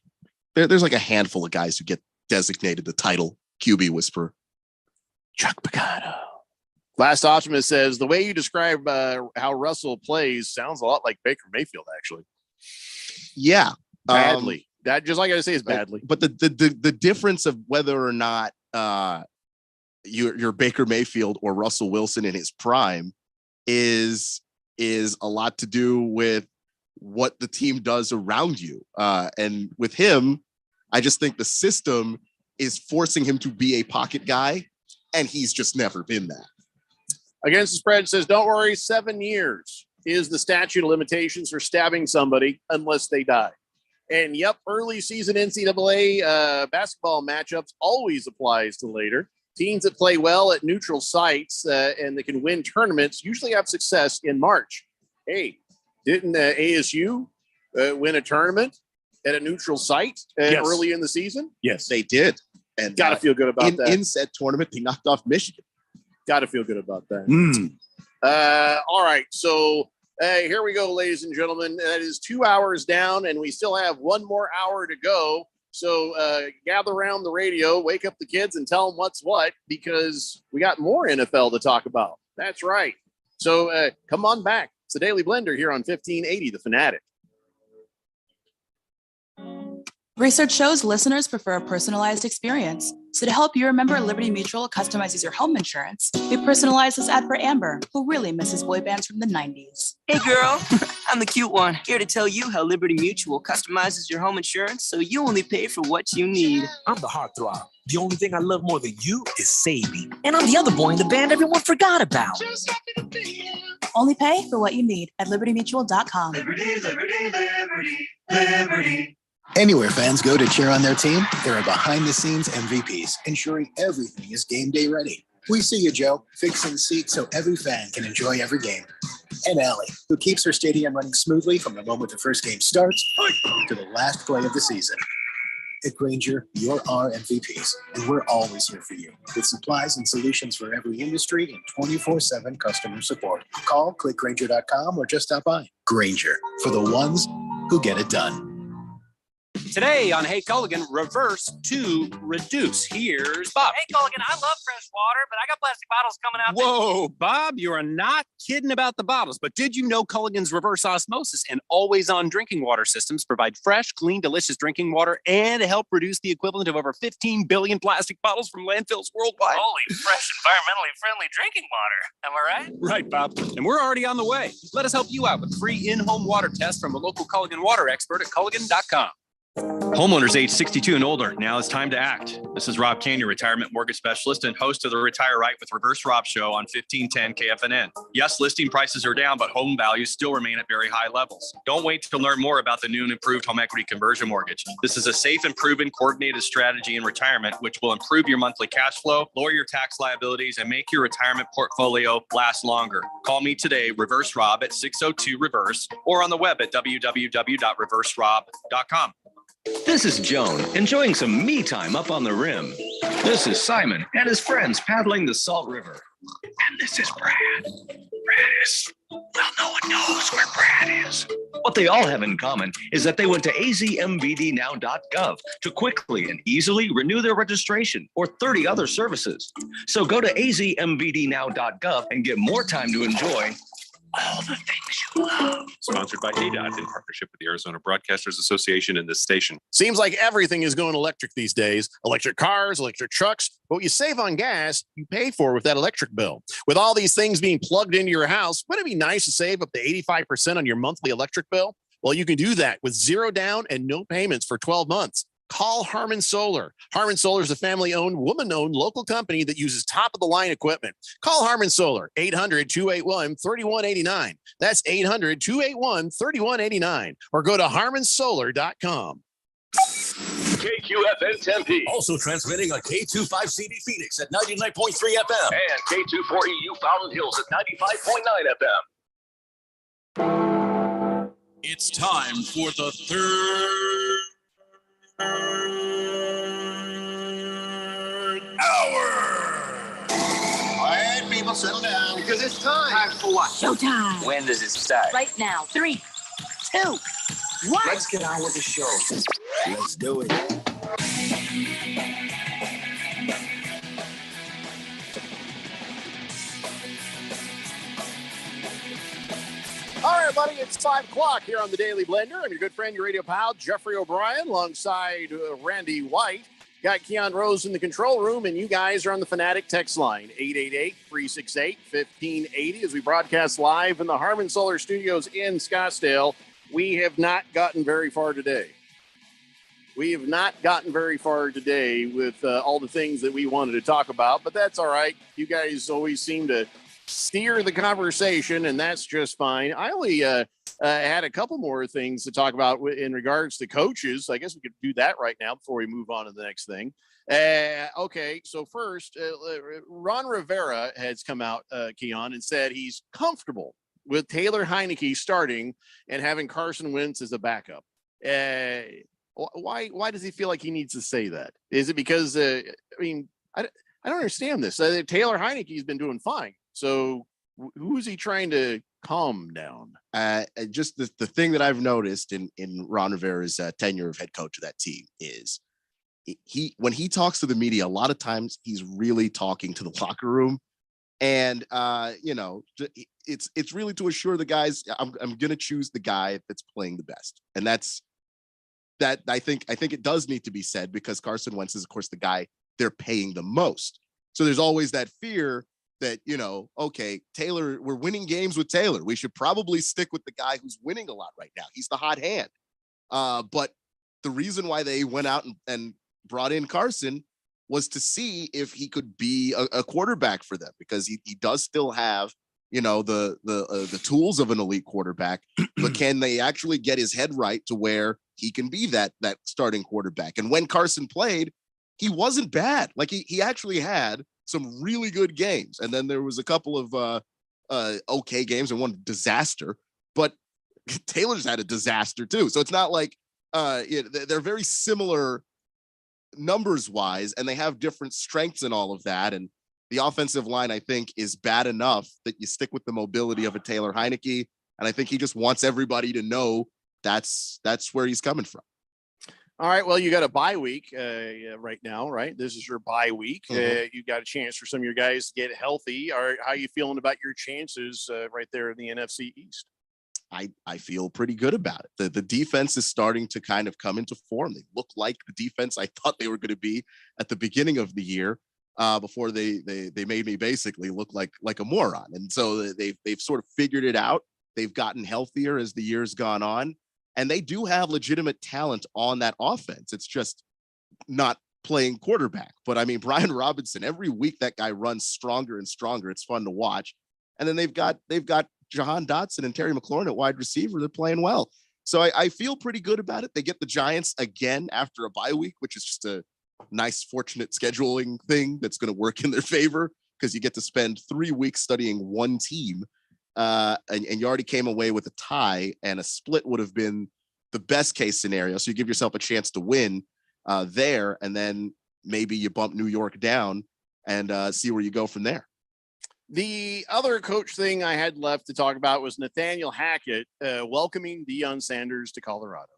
There's like a handful of guys who get designated the title QB whisperer. Chuck Pagano. Last Optimist says the way you describe how Russell plays sounds a lot like Baker Mayfield, actually. Yeah. Badly. That just like I say is badly. But the difference of whether or not you're Baker Mayfield or Russell Wilson in his prime is a lot to do with what the team does around you. And with him, I just think the system is forcing him to be a pocket guy, and he's just never been that. Against the Spread says, don't worry, 7 years is the statute of limitations for stabbing somebody unless they die. And yep, early season NCAA basketball matchups always applies to later. Teams that play well at neutral sites and that can win tournaments usually have success in March. Hey, didn't ASU win a tournament at a neutral site early in the season? Yes, they did. And got to feel good about that. In said tournament, they knocked off Michigan. Got to feel good about that. All right. So here we go, ladies and gentlemen. That is 2 hours down, and we still have one more hour to go. So gather around the radio, wake up the kids, and tell them what's what, because we got more NFL to talk about. That's right. So come on back. It's the Daily Blender here on 1580 The Fanatic. Research shows listeners prefer a personalized experience. So to help you remember, Liberty Mutual customizes your home insurance. We personalize this ad for Amber, who really misses boy bands from the 90s. Hey girl, I'm the cute one, here to tell you how Liberty Mutual customizes your home insurance so you only pay for what you need. I'm the heartthrob. The only thing I love more than you is saving. And I'm the other boy in the band everyone forgot about. Only pay for what you need at libertymutual.com. Liberty, liberty, liberty, liberty. Anywhere fans go to cheer on their team, there are behind-the-scenes MVPs, ensuring everything is game day ready. We see you, Joe, fixing seats so every fan can enjoy every game. And Allie, who keeps her stadium running smoothly from the moment the first game starts to the last play of the season. At Grainger, you're our MVPs, and we're always here for you with supplies and solutions for every industry and 24/7 customer support. Call, click Grainger.com, or just stop by. Grainger, for the ones who get it done. Today on Hey Culligan, reverse to reduce. Here's Bob. Hey Culligan, I love fresh water, but I got plastic bottles coming out. Whoa, Bob, you are not kidding about the bottles. But did you know Culligan's reverse osmosis and always-on drinking water systems provide fresh, clean, delicious drinking water and help reduce the equivalent of over 15 billion plastic bottles from landfills worldwide? Holy, fresh, environmentally friendly drinking water. Am I right? Right, Bob. And we're already on the way. Let us help you out with free in-home water tests from a local Culligan water expert at Culligan.com. Homeowners age 62 and older, now it's time to act. This is Rob Canyon, retirement mortgage specialist and host of the Retire Right with Reverse Rob show on 1510 KFNN. Yes, listing prices are down, but home values still remain at very high levels. Don't wait to learn more about the new and improved home equity conversion mortgage. This is a safe and proven coordinated strategy in retirement, which will improve your monthly cash flow, lower your tax liabilities, and make your retirement portfolio last longer. Call me today, Reverse Rob, at 602-REVERSE, or on the web at www.reverserob.com. This is Joan, enjoying some me time up on the rim. This is Simon and his friends paddling the Salt River. And this is Brad. Brad is, well, no one knows where Brad is. What they all have in common is that they went to azmbdnow.gov to quickly and easily renew their registration or 30 other services. So go to azmbdnow.gov and get more time to enjoy all the things you love. Sponsored by ADOT in partnership with the Arizona Broadcasters Association and this station. Seems like everything is going electric these days. Electric cars, electric trucks. But what you save on gas, you pay for with that electric bill. With all these things being plugged into your house, wouldn't it be nice to save up to 85% on your monthly electric bill? Well, you can do that with zero down and no payments for 12 months. Call Harmon Solar. Harmon Solar is a family-owned, woman-owned local company that uses top-of-the-line equipment. Call Harmon Solar, 800-281-3189. That's 800-281-3189. Or go to harmonsolar.com. KQFN Tempe. Also transmitting on K25CD Phoenix at 99.3 FM. And K240U Fountain Hills at 95.9 FM. It's time for the third hour. Quiet, people, settle down, because it's time. Time for what? Showtime. When does it start? Right now. 3, 2, 1. Let's get on with the show. Let's do it. All right, everybody, it's 5 o'clock here on the Daily Blender. I'm your good friend, your radio pal, Jeffrey O'Brien, alongside Randy White. Got Keon Rose in the control room, and you guys are on the Fanatic text line, 888-368-1580, as we broadcast live in the Harmon Solar Studios in Scottsdale. We have not gotten very far today. We have not gotten very far today with all the things that we wanted to talk about, but that's all right. You guys always seem to steer the conversation, and that's just fine. I only had a couple more things to talk about in regards to coaches. I guess we could do that right now before we move on to the next thing. Okay, so first, Ron Rivera has come out, Keon, and said he's comfortable with Taylor Heineke starting and having Carson Wentz as a backup. Why does he feel like he needs to say that? Is it because, I don't understand this. Taylor Heineke's been doing fine. So who is he trying to Calm down. Just the thing that I've noticed in Ron Rivera's tenure of head coach of that team is when he talks to the media, a lot of times he's really talking to the locker room, and it's really to assure the guys, I'm going to choose the guy that's playing the best, and that I think it does need to be said, because Carson Wentz is, of course, the guy they're paying the most. So there's always that fear that, okay, Taylor, we're winning games with Taylor. We should probably stick with the guy who's winning a lot right now. He's the hot hand. But the reason why they went out and brought in Carson was to see if he could be a quarterback for them, because he does still have, the tools of an elite quarterback, but can they actually get his head right to where he can be that starting quarterback? And when Carson played, he wasn't bad. Like he actually had some really good games. And then there was a couple of okay games and one disaster, but Taylor's had a disaster too. So it's not like they're very similar numbers wise, and they have different strengths and all of that. And the offensive line, I think, is bad enough that you stick with the mobility of a Taylor Heineke. And I think he just wants everybody to know that's where he's coming from. All right. Well, you got a bye week right now, right? This is your bye week. You got a chance for some of your guys to get healthy. How are you feeling about your chances right there in the NFC East? I feel pretty good about it. The defense is starting to kind of come into form. They look like the defense I thought they were going to be at the beginning of the year, before they made me basically look like a moron. And so they've sort of figured it out. They've gotten healthier as the year's gone on, and they do have legitimate talent on that offense. It's just not playing quarterback. But I mean, Brian Robinson, every week that guy runs stronger and stronger. It's fun to watch. And then they've got Jahan Dotson and Terry McLaurin at wide receiver. They're playing well. So I feel pretty good about it. They get the Giants again after a bye week, which is just a nice, fortunate scheduling thing that's going to work in their favor, because you get to spend 3 weeks studying one team. And you already came away with a tie, and a split would have been the best case scenario. So you give yourself a chance to win there, and then maybe you bump New York down and see where you go from there. The other coach thing I had left to talk about was Nathaniel Hackett welcoming Deion Sanders to Colorado.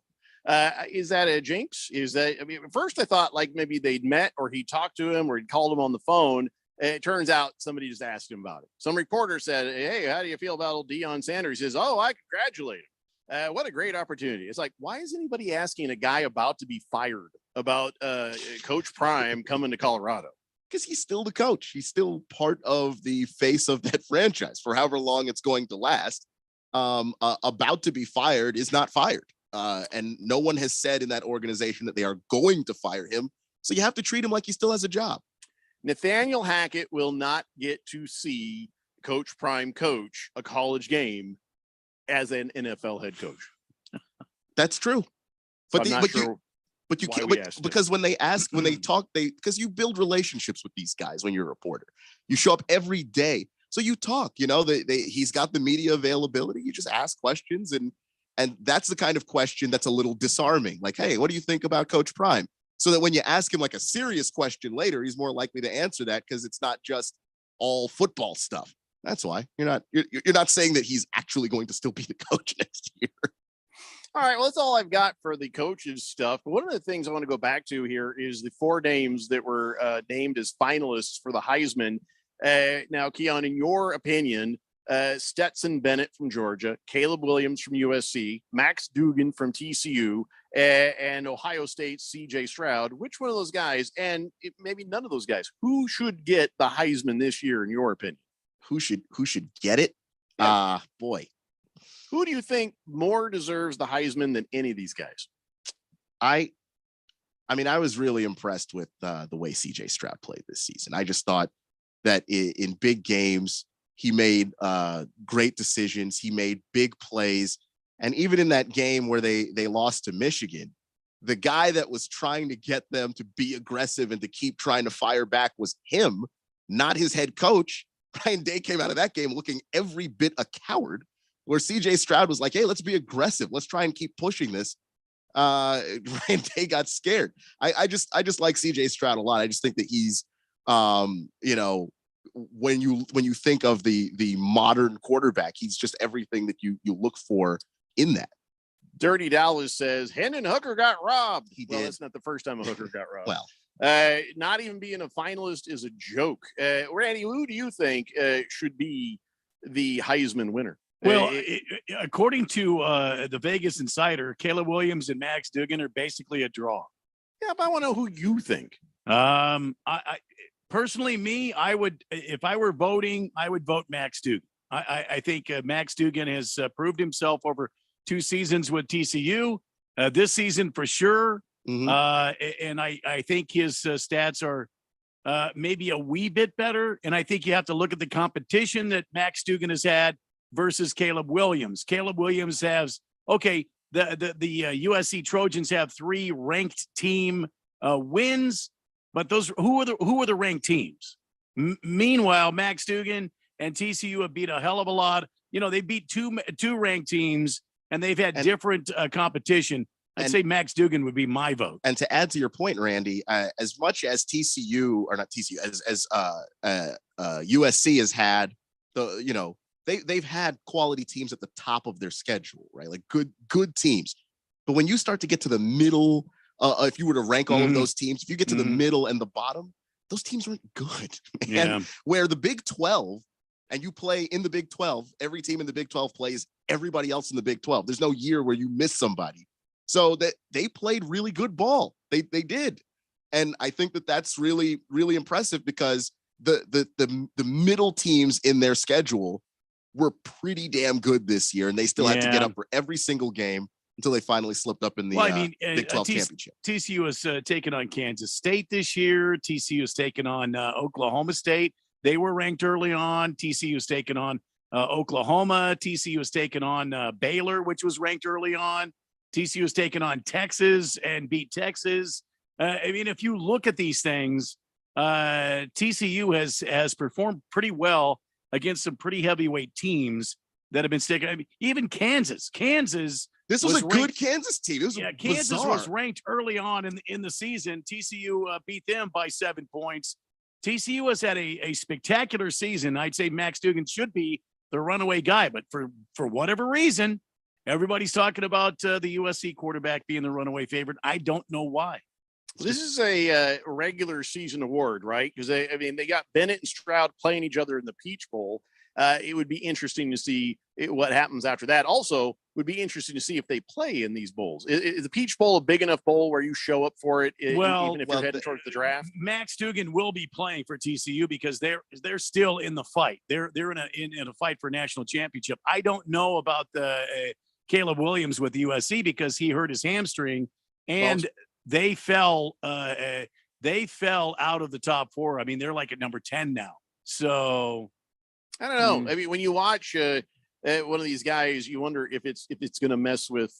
Is that a jinx? At first I thought like maybe they'd met, or he talked to him, or he'd called him on the phone. It turns out somebody just asked him about it. Some reporter said, "Hey, how do you feel about old Deion Sanders?" He says, "Oh, I congratulate him. What a great opportunity." It's like, why is anybody asking a guy about to be fired about Coach Prime coming to Colorado? Because he's still the coach. He's still part of the face of that franchise for however long it's going to last. About to be fired is not fired. And no one has said in that organization that they are going to fire him. So you have to treat him like he still has a job. Nathaniel Hackett will not get to see Coach Prime coach a college game as an NFL head coach. That's true. But so you can't, because when they talk, because you build relationships with these guys when you're a reporter. You show up every day. So you talk, he's got the media availability. You just ask questions, and that's the kind of question that's a little disarming. Like, hey, what do you think about Coach Prime? So that when you ask him like a serious question later, he's more likely to answer that, because it's not just all football stuff. That's why you're not saying that he's actually going to still be the coach next year. All right, well, that's all I've got for the coaches stuff. But one of the things I want to go back to here is the 4 names that were named as finalists for the Heisman. Now, Keon, in your opinion, Stetson Bennett from Georgia, Caleb Williams from USC, Max Duggan from TCU, and Ohio State's CJ Stroud. Which one of those guys, and maybe none of those guys, who should get the Heisman this year, in your opinion? Who should get it? Yeah. Boy. Who do you think more deserves the Heisman than any of these guys? I was really impressed with the way CJ Stroud played this season. I just thought that in big games, he made great decisions. He made big plays. And even in that game where they lost to Michigan, the guy that was trying to get them to be aggressive and to keep trying to fire back was him, not his head coach. Ryan Day came out of that game looking every bit a coward, where CJ Stroud was like, hey, let's be aggressive. Let's try and keep pushing this. Ryan Day got scared. I just like CJ Stroud a lot. I just think that he's, when you think of the modern quarterback, he's just everything that you look for in that. Dirty Dallas says Hendon Hooker got robbed. Well, that's not the first time a Hooker got robbed. Well, not even being a finalist is a joke. Randy, who do you think should be the Heisman winner? Well, according to the Vegas Insider, Caleb Williams and Max Duggan are basically a draw. Yeah, but I want to know who you think. I personally, I would, if I were voting, I would vote Max Duggan. I think Max Duggan has proved himself over 2 seasons with TCU. This season for sure. Mm-hmm. And I think his stats are maybe a wee bit better. And I think you have to look at the competition that Max Duggan has had versus Caleb Williams. Caleb Williams has, okay, the USC Trojans have 3 ranked team wins, but those who are the ranked teams? Meanwhile, Max Duggan and TCU have beat a hell of a lot. You know, they beat two ranked teams, and they've had different competition. I'd say Max Duggan would be my vote. And to add to your point, Randy, as much as TCU, or not TCU, as USC has had they've had quality teams at the top of their schedule, right? Like good teams. But when you start to get to the middle, if you were to rank all of those teams, if you get to the middle and the bottom, those teams aren't good. Yeah. Where the Big 12, and you play in the Big 12, every team in the Big 12 plays everybody else in the Big 12. There's no year where you miss somebody. So that they played really good ball. They did. And I think that's really, really impressive because the middle teams in their schedule were pretty damn good this year, and they still had to get up for every single game until they finally slipped up in the Big 12 championship. TCU has taken on Kansas State this year. TCU has taken on Oklahoma State. They were ranked early on. TCU has taken on Oklahoma. TCU has taken on Baylor, which was ranked early on. TCU has taken on Texas and beat Texas. I mean, if you look at these things, TCU has performed pretty well against some pretty heavyweight teams that have been sticking. I mean, even Kansas. This was a good Kansas team. It was Kansas bizarre. was ranked early on in the season. TCU beat them by 7 points. TCU has had a spectacular season. I'd say Max Duggan should be the runaway guy, but for whatever reason, everybody's talking about the USC quarterback being the runaway favorite. I don't know why. This is a regular season award, right? Because they got Bennett and Stroud playing each other in the Peach Bowl. It would be interesting to see what happens after that. Also, would be interesting to see if they play in these bowls. Is the Peach Bowl a big enough bowl where you show up for it, even if you're heading towards the draft? Max Duggan will be playing for TCU because they're still in the fight. They're in a fight for national championship. I don't know about the Caleb Williams with USC because he hurt his hamstring and they fell out of the top 4. I mean, they're like at number 10 now. So I don't know. I mean, when you watch one of these guys, you wonder if it's going to mess with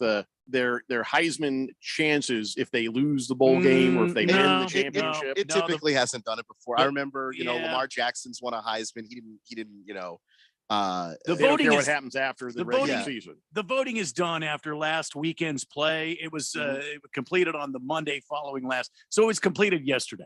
their Heisman chances if they lose the bowl game or if they win the championship. It typically hasn't done it before. I remember, Lamar Jackson's won a Heisman. He didn't. The voting what happens after the regular season. The voting is done after last weekend's play. It was completed on the Monday following last. So it was completed yesterday.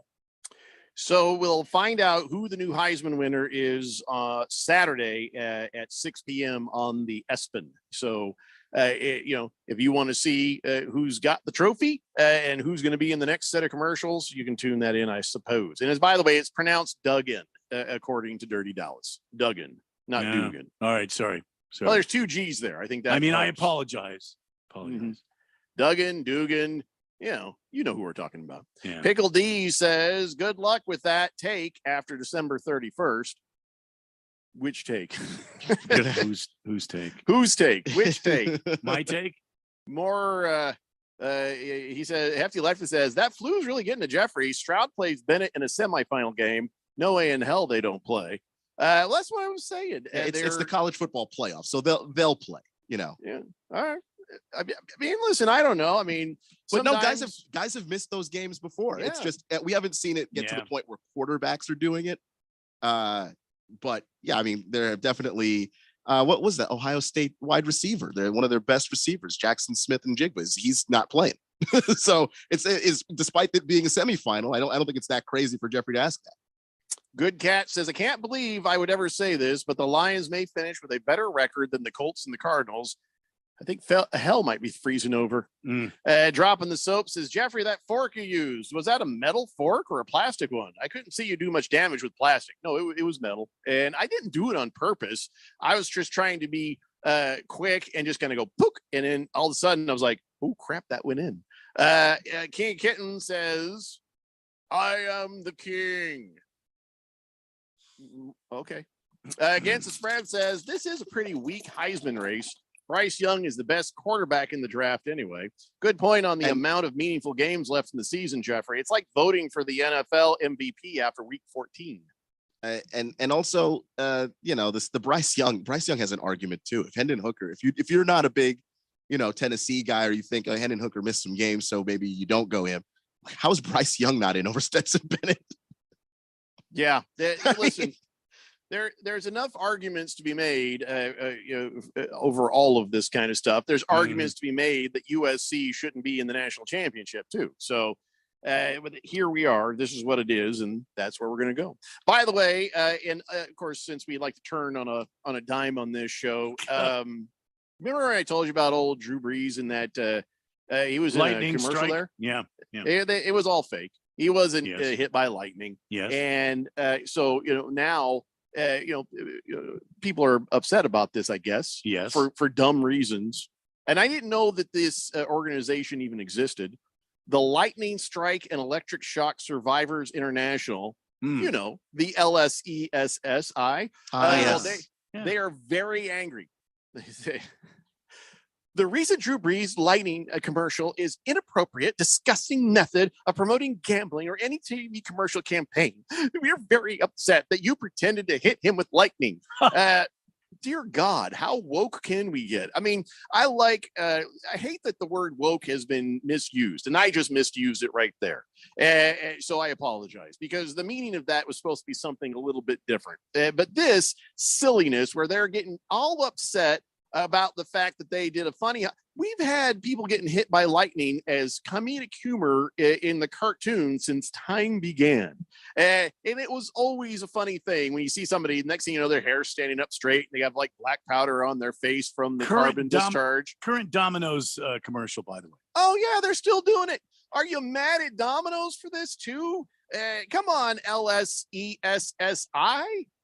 So we'll find out who the new Heisman winner is Saturday at 6 p.m. on the ESPN. So, if you want to see who's got the trophy and who's going to be in the next set of commercials, you can tune that in, I suppose. And by the way, it's pronounced Duggan, according to Dirty Dallas. Duggan, not Dugan. All right. Sorry. Well, there's 2 G's there. I think that. I apologize. Duggan, Dugan. You know who we're talking about. Yeah. Pickle D says, good luck with that take after December 31st. Which take? Whose take? Whose take? Which take? My take? More, he said, Hefty Lefty says, that flu's really getting to Jeffrey. Stroud plays Bennett in a semifinal game. No way in hell they don't play. That's what I was saying. It's the college football playoff, so they'll play, Yeah. All right. I mean, listen, I don't know. I mean, but no, guys have missed those games before. Yeah. It's just we haven't seen it get to the point where quarterbacks are doing it. But yeah, I mean, there are definitely what was that Ohio State wide receiver? They're one of their best receivers, Jackson Smith and Jigba. He's not playing, so it's despite it being a semifinal. I don't think it's that crazy for Jeffrey to ask that. Good Cat says, I can't believe I would ever say this, but the Lions may finish with a better record than the Colts and the Cardinals. I think hell might be freezing over. Dropping the soap says, Jeffrey, that fork you used, was that a metal fork or a plastic one? I couldn't see you do much damage with plastic. No, it was metal. And I didn't do it on purpose. I was just trying to be quick and just kind of go pook. And then all of a sudden I was like, oh, crap, that went in. King Kitten says, I am the king. Okay. Against the Spread says, this is a pretty weak Heisman race. Bryce Young is the best quarterback in the draft anyway. Good point on the amount of meaningful games left in the season, Jeffrey. It's like voting for the NFL MVP after week 14. And also, the Bryce Young has an argument too. If Hendon Hooker, if you're not a big, Tennessee guy, or you think Hendon Hooker missed some games, so maybe you don't go him. How's Bryce Young not in over Stetson Bennett? Yeah, listen. There's enough arguments to be made over all of this kind of stuff. There's arguments to be made that USC shouldn't be in the national championship too. So but here we are. This is what it is, and that's where we're going to go. By the way, and of course, since we like to turn on a dime on this show, remember I told you about old Drew Brees and that he was lightning in a commercial strike? there? Yeah. It was all fake. He wasn't hit by lightning. Yes. And so now. People are upset about this, I guess. Yes. For dumb reasons. And I didn't know that this organization even existed. The Lightning Strike and Electric Shock Survivors International, the LSESSI. Yes. They are very angry. They say, the recent Drew Brees Lightning commercial is inappropriate, disgusting method of promoting gambling or any TV commercial campaign. We are very upset that you pretended to hit him with lightning. Dear God, how woke can we get? I mean, I hate that the word woke has been misused, and I just misused it right there. So I apologize, because the meaning of that was supposed to be something a little bit different. But this silliness where they're getting all upset about the fact that they did a funny. We've had people getting hit by lightning as comedic humor in the cartoon since time began. And it was always a funny thing when you see somebody, next thing you know, their hair's standing up straight and they have like black powder on their face from the carbon discharge. Current Domino's commercial, by the way. Oh yeah, they're still doing it. Are you mad at Domino's for this too? Come on, LSESSI.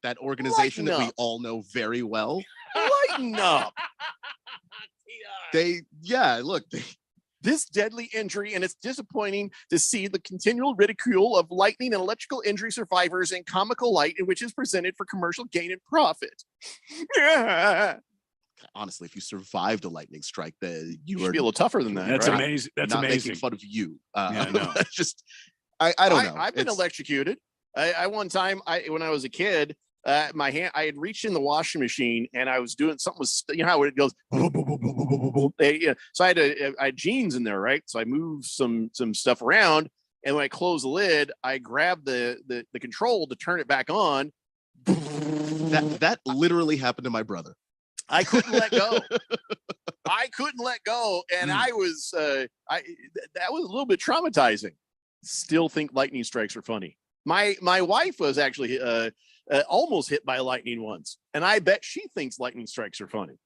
That organization that we all know very well. Lighten up. This deadly injury, and it's disappointing to see the continual ridicule of lightning and electrical injury survivors in comical light in which is presented for commercial gain and profit. Honestly, if you survived a lightning strike, you should be a little tougher than that. That's right? amazing. That's not amazing. making fun of you. Yeah, no. I don't know. I've been electrocuted. I one time, when I was a kid, my hand, I had reached in the washing machine and I was doing something with, how it goes. So I had jeans in there, right? So I moved some stuff around, and when I closed the lid, I grabbed the control to turn it back on. That literally happened to my brother. I couldn't let go. And I was that was a little bit traumatizing. Still think lightning strikes are funny. My wife was actually almost hit by lightning once, and I bet she thinks lightning strikes are funny.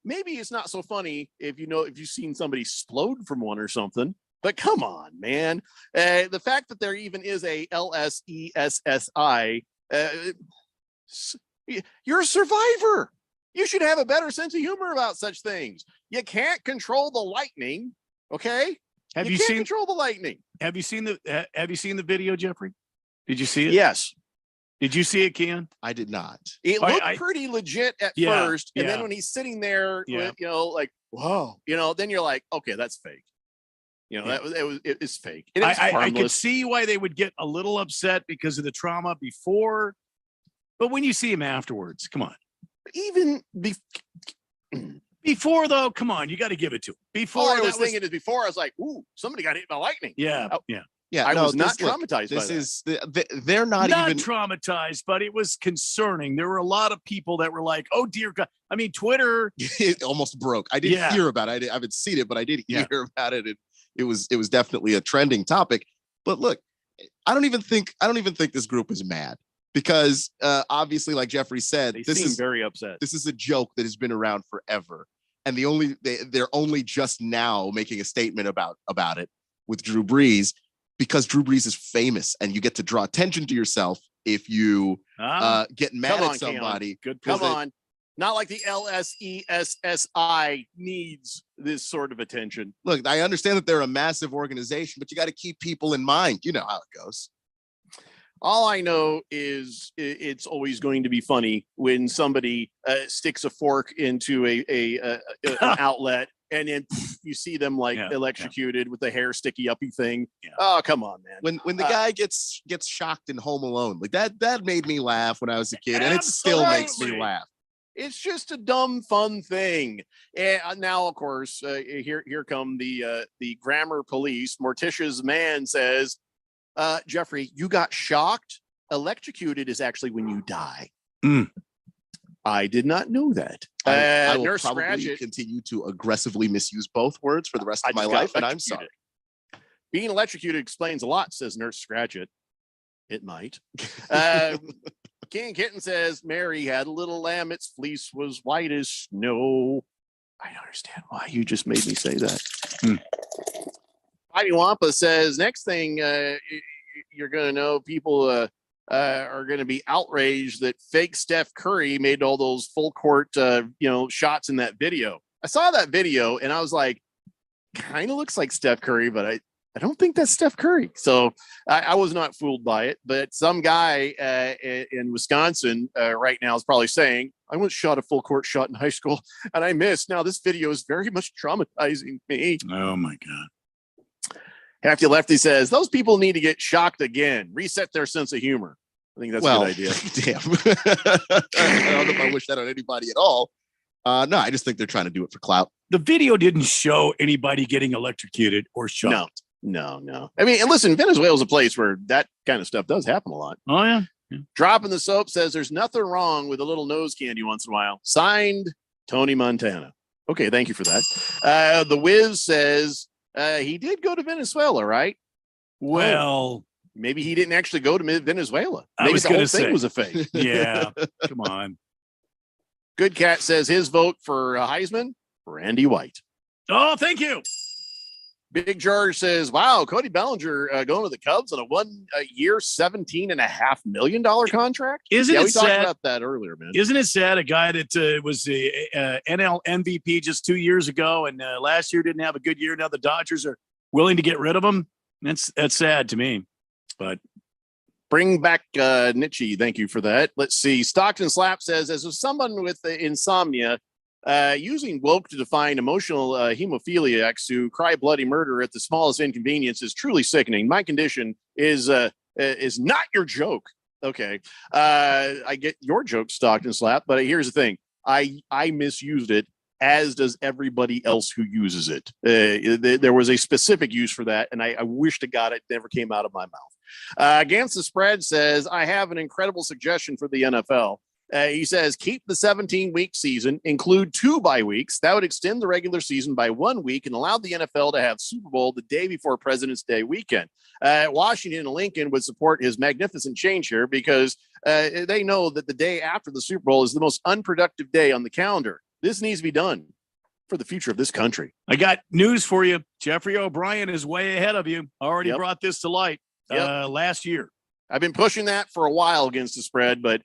Maybe it's not so funny if you've seen somebody explode from one or something. But come on, man. The fact that there even is a LSESSI, you're a survivor. You should have a better sense of humor about such things. You can't control the lightning, okay? Have you seen control the lightning? Have you seen the video, Jeffrey? Did you see it? Yes. Did you see it, Ken? I did not. It looked pretty legit at first, and then when he's sitting there, with, like, whoa, then you're like, okay, that's fake. It's fake. I could see why they would get a little upset because of the trauma before, but when you see him afterwards, come on. Even before, though, come on, you got to give it to him. Before, all I was thinking is before I was like, ooh, somebody got hit by lightning. Yeah. I was not traumatized by that. They're not even traumatized, but it was concerning. There were a lot of people that were like, "Oh dear God!" I mean, Twitter it almost broke. I didn't hear about it. I haven't seen it, but I did hear about it. It was definitely a trending topic. But look, I don't even think this group is mad. because obviously, like Jeffrey said, They seem very upset. This is a joke that has been around forever, and they're only just now making a statement about it with Drew Brees, because Drew Brees is famous, and you get to draw attention to yourself if you get mad at somebody. Good. Come on. Not like the LSESSI needs this sort of attention. Look, I understand that they're a massive organization, but you got to keep people in mind. You know how it goes. All I know is it's always going to be funny when somebody sticks a fork into an outlet, and then you see them electrocuted with the hair sticky uppy thing. Yeah. Oh, come on, man. When the guy gets shocked in Home Alone, like that made me laugh when I was a kid, and it still makes me laugh. It's just a dumb, fun thing. And now, of course, here come the grammar police. Morticia's man says, Jeffrey, you got shocked. Electrocuted is actually when you die. I did not know that. I will Nurse probably Scratchit continue to aggressively misuse both words for the rest of my life, and I'm sorry. Being electrocuted explains a lot, says Nurse Scratchit. It might. King Kitten says Mary had a little lamb. Its fleece was white as snow. I don't understand why you just made me say that. Fighting Wampa says next thing you're going to know, people are going to be outraged that fake Steph Curry made all those full court shots in that video. I saw that video and I was like, kind of looks like Steph Curry, but I don't think that's Steph Curry. So I was not fooled by it. But some guy in Wisconsin right now is probably saying, I once shot a full court shot in high school and I missed. Now this video is very much traumatizing me. Oh, my God. Hefty Lefty says, those people need to get shocked again. Reset their sense of humor. I think that's a good idea. Damn. I don't know if I wish that on anybody at all. No, I just think they're trying to do it for clout. The video didn't show anybody getting electrocuted or shot. No. I mean, and listen, Venezuela's a place where that kind of stuff does happen a lot. Oh, yeah. Dropping the Soap says there's nothing wrong with a little nose candy once in a while. Signed, Tony Montana. Okay, thank you for that. The Wiz says he did go to Venezuela, right? Well, maybe he didn't actually go to Venezuela. I Maybe was the gonna whole say. thing was a fake. Yeah, come on. Good Cat says his vote for Heisman, Randy White. Oh, thank you. Big George says, wow, Cody Bellinger going to the Cubs on a 1 year, $17.5 million contract. Isn't we it talked sad about that earlier, man? Isn't it sad? A guy that was the NL MVP just 2 years ago and last year didn't have a good year. Now the Dodgers are willing to get rid of him. That's sad to me. But bring back Nietzsche. Thank you for that. Let's see. Stockton Slap says, as someone with insomnia, using woke to define emotional hemophiliacs who cry bloody murder at the smallest inconvenience is truly sickening. My condition is not your joke. Okay. I get your joke, Stockton Slap, but here's the thing. I misused it, as does everybody else who uses it. There was a specific use for that, and I wish to God it never came out of my mouth. Against the Spread says, I have an incredible suggestion for the NFL. He says, keep the 17-week season, include 2 bye weeks. That would extend the regular season by 1 week and allow the NFL to have Super Bowl the day before President's Day weekend. Washington and Lincoln would support his magnificent change here because they know that the day after the Super Bowl is the most unproductive day on the calendar. This needs to be done for the future of this country. I got news for you. Jeffrey O'Brien is way ahead of you. Already brought this to light last year. I've been pushing that for a while against the Spread, but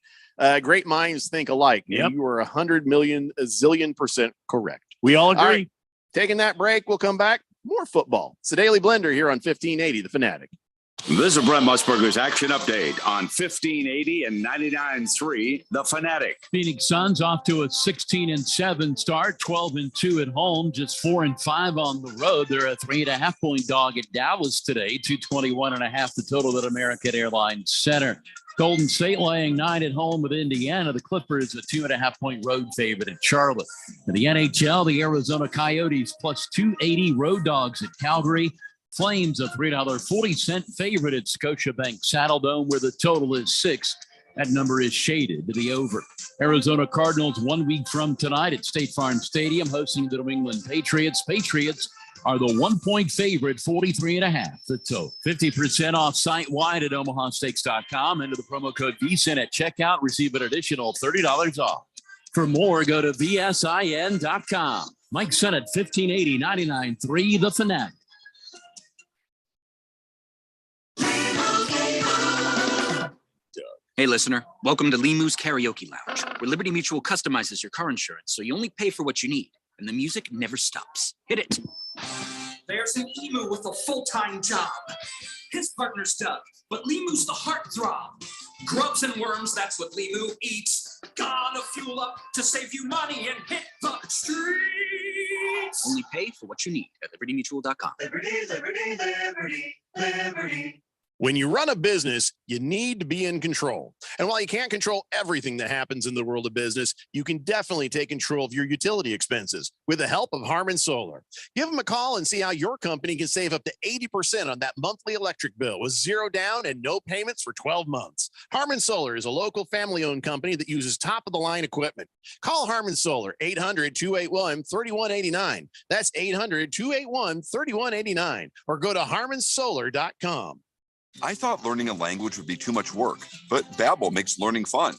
great minds think alike. Yep. You are 100 million, a zillion % correct. We all agree. All right, taking that break, we'll come back. More football. It's the Daily Blender here on 1580, The Fanatic. This is Brent Musburger's action update on 1580 and 99.3, The Fanatic. Phoenix Suns off to a 16-7 start, 12-2 at home, just 4-5 on the road. They're a 3.5-point dog at Dallas today, 221.5 the total at American Airlines Center. Golden State laying 9 at home with Indiana. The Clippers a 2.5-point road favorite at Charlotte. In the NHL, the Arizona Coyotes plus 280 road dogs at Calgary. Flames a $3.40 favorite at Scotiabank Saddledome, where the total is 6. That number is shaded to the over. Arizona Cardinals 1 week from tonight at State Farm Stadium hosting the New England Patriots. Patriots are the 1-point favorite, 43.5 the total. 50% off site-wide at omahasteaks.com. Enter the promo code VSIN at checkout. Receive an additional $30 off. For more, go to vsin.com. Mike Sennett, 1580 99.3 The Fanatic. Hey, listener, welcome to Limu's Karaoke Lounge, where Liberty Mutual customizes your car insurance so you only pay for what you need, and the music never stops. Hit it. There's an emu with a full-time job. His partner's Doug, but Limu's the heartthrob. Grubs and worms, that's what Limu eats. Gotta fuel up to save you money and hit the streets. Only pay for what you need at libertymutual.com. Liberty, liberty, liberty, liberty. When you run a business, you need to be in control. And while you can't control everything that happens in the world of business, you can definitely take control of your utility expenses with the help of Harmon Solar. Give them a call and see how your company can save up to 80% on that monthly electric bill with zero down and no payments for 12 months. Harmon Solar is a local family-owned company that uses top-of-the-line equipment. Call Harmon Solar, 800-281-3189. That's 800-281-3189. Or go to harmonsolar.com. I thought learning a language would be too much work, but Babbel makes learning fun.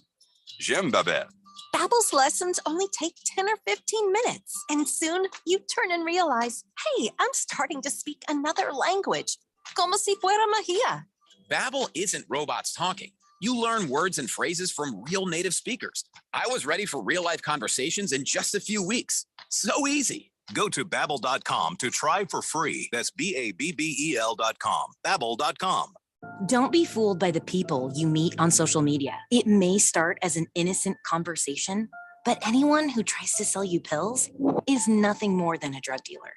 J'aime Babbel. Babbel's lessons only take 10 or 15 minutes, and soon you turn and realize, hey, I'm starting to speak another language. Como si fuera magia. Babbel isn't robots talking. You learn words and phrases from real native speakers. I was ready for real-life conversations in just a few weeks. So easy. Go to Babbel.com to try for free. That's Babbel.com. Babbel.com. Don't be fooled by the people you meet on social media. It may start as an innocent conversation, but anyone who tries to sell you pills is nothing more than a drug dealer.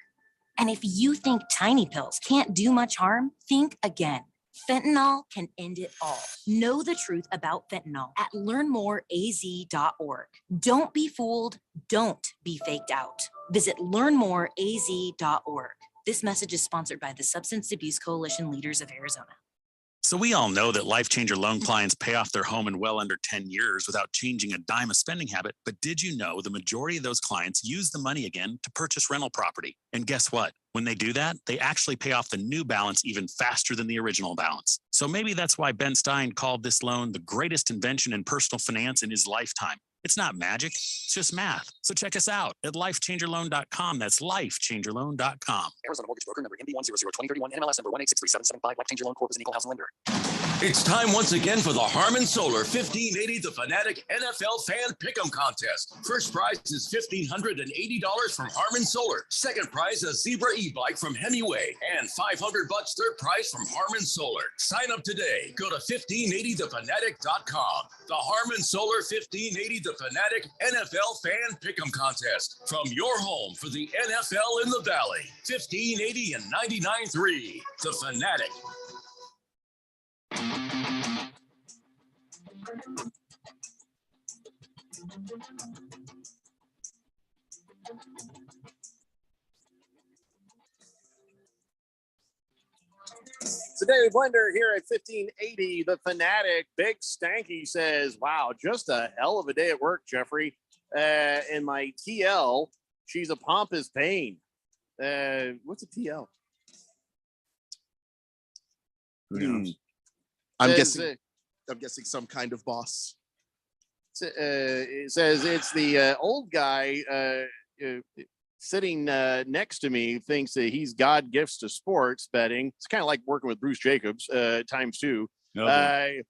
And if you think tiny pills can't do much harm, think again. Fentanyl can end it all. Know the truth about fentanyl at learnmoreaz.org. Don't be fooled. Don't be faked out. Visit learnmoreaz.org. This message is sponsored by the Substance Abuse Coalition Leaders of Arizona. So we all know that Life Changer loan clients pay off their home in well under 10 years without changing a dime of spending habit. But did you know the majority of those clients use the money again to purchase rental property? And guess what? When they do that, they actually pay off the new balance even faster than the original balance. So maybe that's why Ben Stein called this loan the greatest invention in personal finance in his lifetime. It's not magic, it's just math. So check us out at lifechangerloan.com. That's lifechangerloan.com. Arizona Mortgage Broker number MB1002031, NMLS number 1863775. Life Changer Loan Corp is an equal housing lender. It's time once again for the Harmon Solar 1580 The Fanatic NFL Fan Pick'em Contest. First prize is $1,580 from Harmon Solar. Second prize, a Zebra e-bike from Hemingway. And $500 third prize from Harmon Solar. Sign up today. Go to 1580thefanatic.com. The Harmon Solar 1580 The Fanatic NFL Fan Pick'em Contest. From your home for the NFL in the Valley. 1580 and 99.3. The Fanatic. Today, Blender here at 1580, The Fanatic. Big Stanky says, wow, just a hell of a day at work, Jeffrey. And my TL, she's a pompous pain. What's a TL? Who knows? I'm guessing some kind of boss. It says it's the old guy sitting next to me thinks that he's God gifts to sports betting. It's kind of like working with Bruce Jacobs times two. Okay.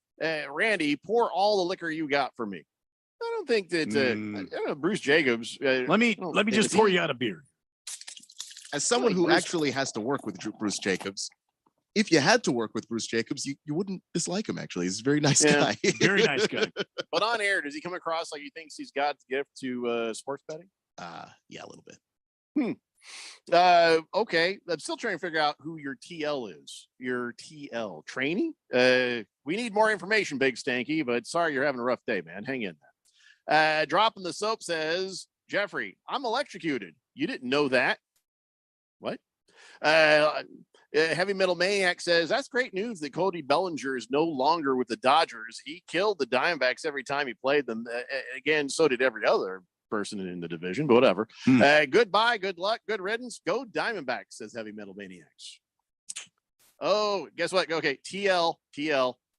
Randy, pour all the liquor you got for me. I don't think that I don't know, Bruce Jacobs. Let me just pour you out a beer. As someone who actually has to work with Bruce Jacobs, if you had to work with Bruce Jacobs, you wouldn't dislike him. Actually, he's a very nice guy. Very nice guy. But on air, does he come across like he thinks he's God's gift to sports betting? Yeah, a little bit. Okay. I'm still trying to figure out who your TL is. Your TL training? We need more information, Big Stanky, but sorry you're having a rough day, man. Hang in there. Dropping the soap says, Jeffrey, I'm electrocuted. You didn't know that. What? Heavy Metal Maniac says that's great news that Cody Bellinger is no longer with the Dodgers. He killed the Diamondbacks every time he played them. Again, so did every other person in the division, but whatever. Goodbye, good luck, good riddance. Go Diamondbacks, says Heavy Metal Maniacs. Oh, guess what? Okay, TL.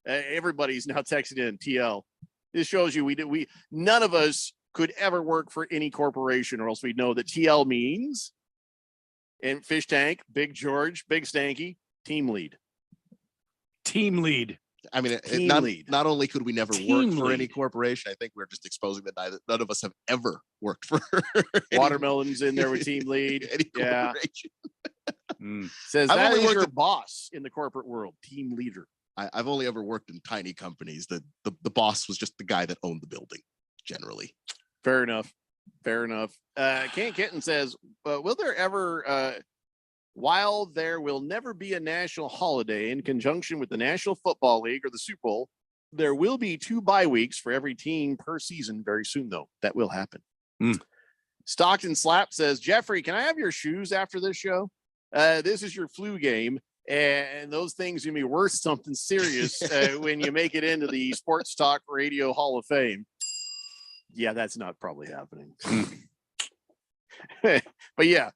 Everybody's now texting in TL. This shows you we none of us could ever work for any corporation, or else we'd know that TL means. And Fish Tank, Big George, Big Stanky, team lead. Team lead. I mean, not only could we never work for any corporation, I think we're just exposing that none of us have ever worked for Watermelon's in there with team lead. Any yeah. Says I've that only is worked your at- boss in the corporate world, team leader. I've only ever worked in tiny companies. The boss was just the guy that owned the building, generally. Fair enough. Kane Kitten says, will there ever, while there will never be a national holiday in conjunction with the National Football League or the Super Bowl, there will be 2 bye weeks for every team per season very soon, though. That will happen. Stockton Slap says, Jeffrey, can I have your shoes after this show? This is your flu game, and those things can be worth something serious when you make it into the Sports Talk Radio Hall of Fame. Yeah, that's not probably happening. But yeah,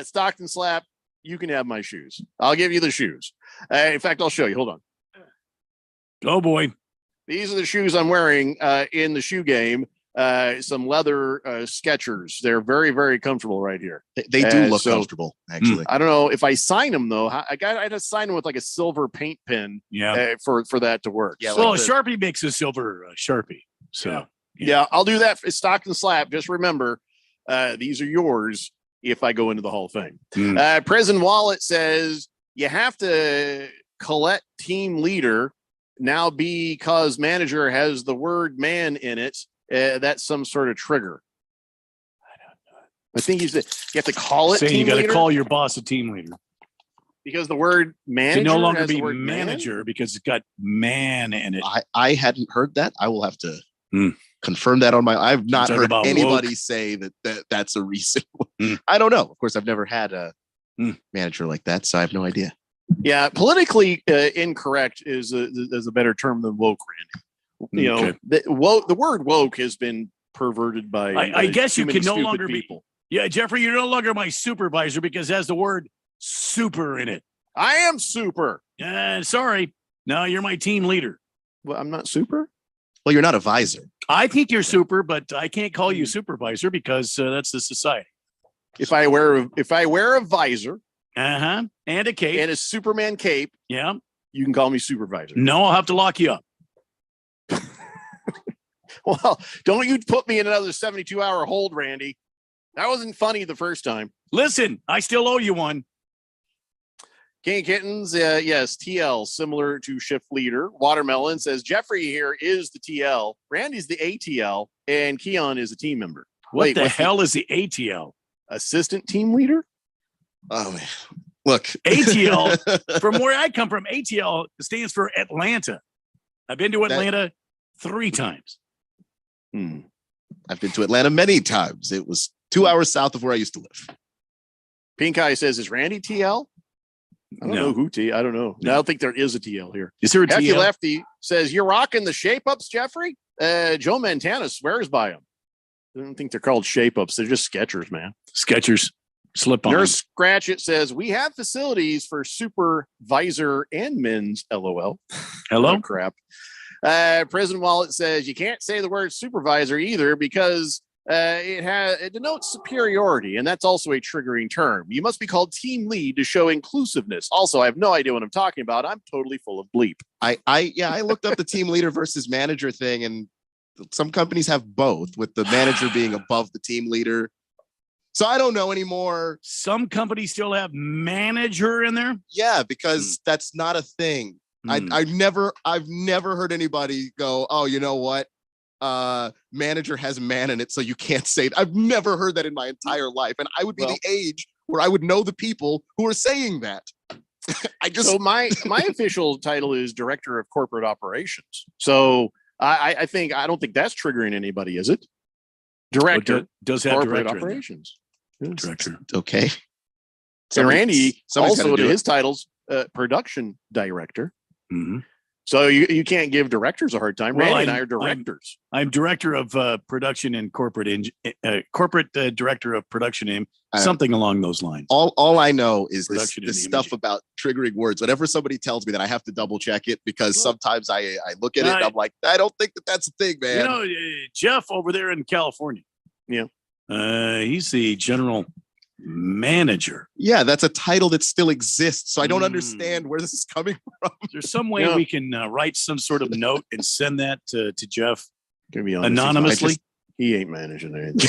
Stockton Slap, you can have my shoes. I'll give you the shoes. In fact, I'll show you. Hold on. Oh, boy. These are the shoes I'm wearing in the shoe game. Some leather Skechers. They're very, very comfortable right here. They do look comfortable, actually. I don't know if I sign them, though. I'd have to sign them with like a silver paint pen for that to work. Yeah, well, Sharpie makes a silver Sharpie. So, yeah, I'll do that for Stockton Slap. Just remember, these are yours if I go into the Hall of Fame. Prison Wallet says you have to collect team leader now because manager has the word man in it. That's some sort of trigger. I think you have to call it. Saying team you got to leader call your boss a team leader because the word manager to no longer has the be word manager because it's got man in it. I hadn't heard that. I will have to confirm that on my. I've not Talk heard about anybody woke. say that's a reason. I don't know. Of course, I've never had a manager like that, so I have no idea. Yeah, politically incorrect is a better term than woke, Randy. You know, the word woke has been perverted by. I guess you too many can no stupid longer people. Yeah, Jeffrey, you're no longer my supervisor because it has the word super in it. I am super. Sorry. No, you're my team leader. Well, I'm not super. Well, you're not a visor. I think you're super, but I can't call you supervisor because that's the society. If I wear a visor, and a cape and a Superman cape, yeah, you can call me supervisor. No, I'll have to lock you up. Well, don't you put me in another 72-hour hold, Randy. That wasn't funny the first time. Listen, I still owe you one. King Kittens, yes, TL, similar to shift leader. Watermelon says Jeffrey here is the TL, Randy's the ATL, and Keon is a team member. What the hell is the ATL? Assistant team leader? Oh, man. Look. ATL, from where I come from, ATL stands for Atlanta. I've been to Atlanta 3 times. I've been to Atlanta many times. It was 2 hours south of where I used to live. Pink Eye says, is Randy TL? I don't know who I don't know. No. I don't think there is a TL here. Is there a Hefty TL? Lefty says, you're rocking the shape-ups, Jeffrey? Joe Montana swears by them. I don't think they're called shape-ups. They're just Skechers, man. Skechers. Slip on. Nurse Scratchet says, we have facilities for supervisor and men's LOL. Hello? Oh, crap. Prison Wallet says, you can't say the word supervisor either because it denotes superiority, and that's also a triggering term. You must be called team lead to show inclusiveness. Also, I have no idea what I'm talking about. I'm totally full of bleep. I looked up the team leader versus manager thing, and some companies have both, with the manager being above the team leader. So I don't know anymore. Some companies still have manager in there. Yeah, because that's not a thing. I've never heard anybody go, oh, you know what? Manager has man in it, so you can't say it. I've never heard that in my entire life. And I would be the age where I would know the people who are saying that. So my official title is director of corporate operations. So I don't think that's triggering anybody, is it? Director does have corporate director operations. Director. Okay. And Randy somebody's also gotta to do his it. titles, production director. Mhm. So you can't give directors a hard time. Well, Randy and I are directors. I'm director of production and corporate director of production and something along those lines. All I know is this Production and stuff about triggering words. Whenever somebody tells me that, I have to double check it because sometimes I look at it and I'm like, I don't think that's a thing, man. You know, Jeff over there in California. Yeah. He's the general manager. Yeah, that's a title that still exists. So I don't understand where this is coming from. There's some way we can write some sort of note and send that to Jeff Gonna be honest, anonymously. He ain't managing anything.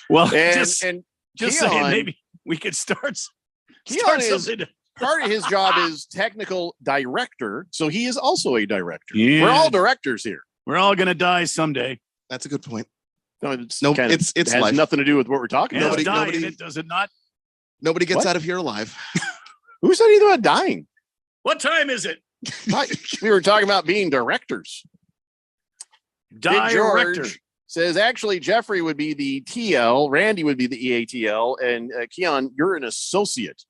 Well, And- just and saying, Keon- maybe we could start Keon is something. part of his job is technical director, so he is also a director. Yeah. We're all directors here. We're all gonna die someday. That's a good point. No, it's No, kind of- it's has life. nothing to do with what we're talking Yeah, about. die in it, does it not? Nobody gets What? out of here alive. Who said anything about dying? What time is it? We were talking about being directors. Big Director. George says actually Jeffrey would be the TL, Randy would be the EATL, and Keon, you're an associate.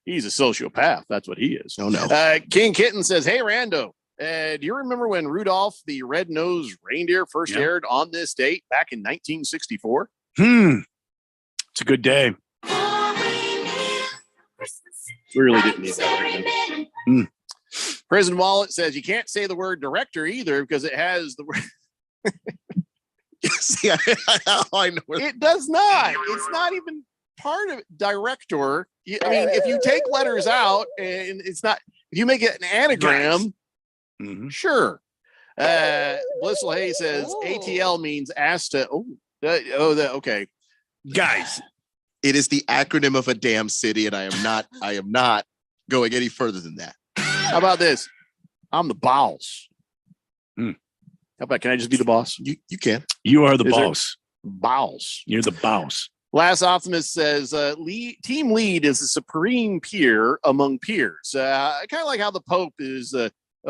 He's a sociopath. That's what he is. Oh no. King Kitten says, "Hey Rando, do you remember when Rudolph the Red-Nosed Reindeer first aired on this date back in 1964?" It's a good day. We really didn't need that. Right Prison Wallet says you can't say the word director either because it has the word. See, I know. It does not. It's not even part of director. I mean, if you take letters out and it's not, if you make it an anagram, sure. Blissful Hay says ATL means Asta. Okay. Guys, it is the acronym of a damn city, and I am not going any further than that. How about this? I'm the boss. How about, can I just be the boss? You can. You are the Is there- boss. Boss. You're the boss. Last Optimist says team lead is the supreme peer among peers. Kind of like how the Pope is,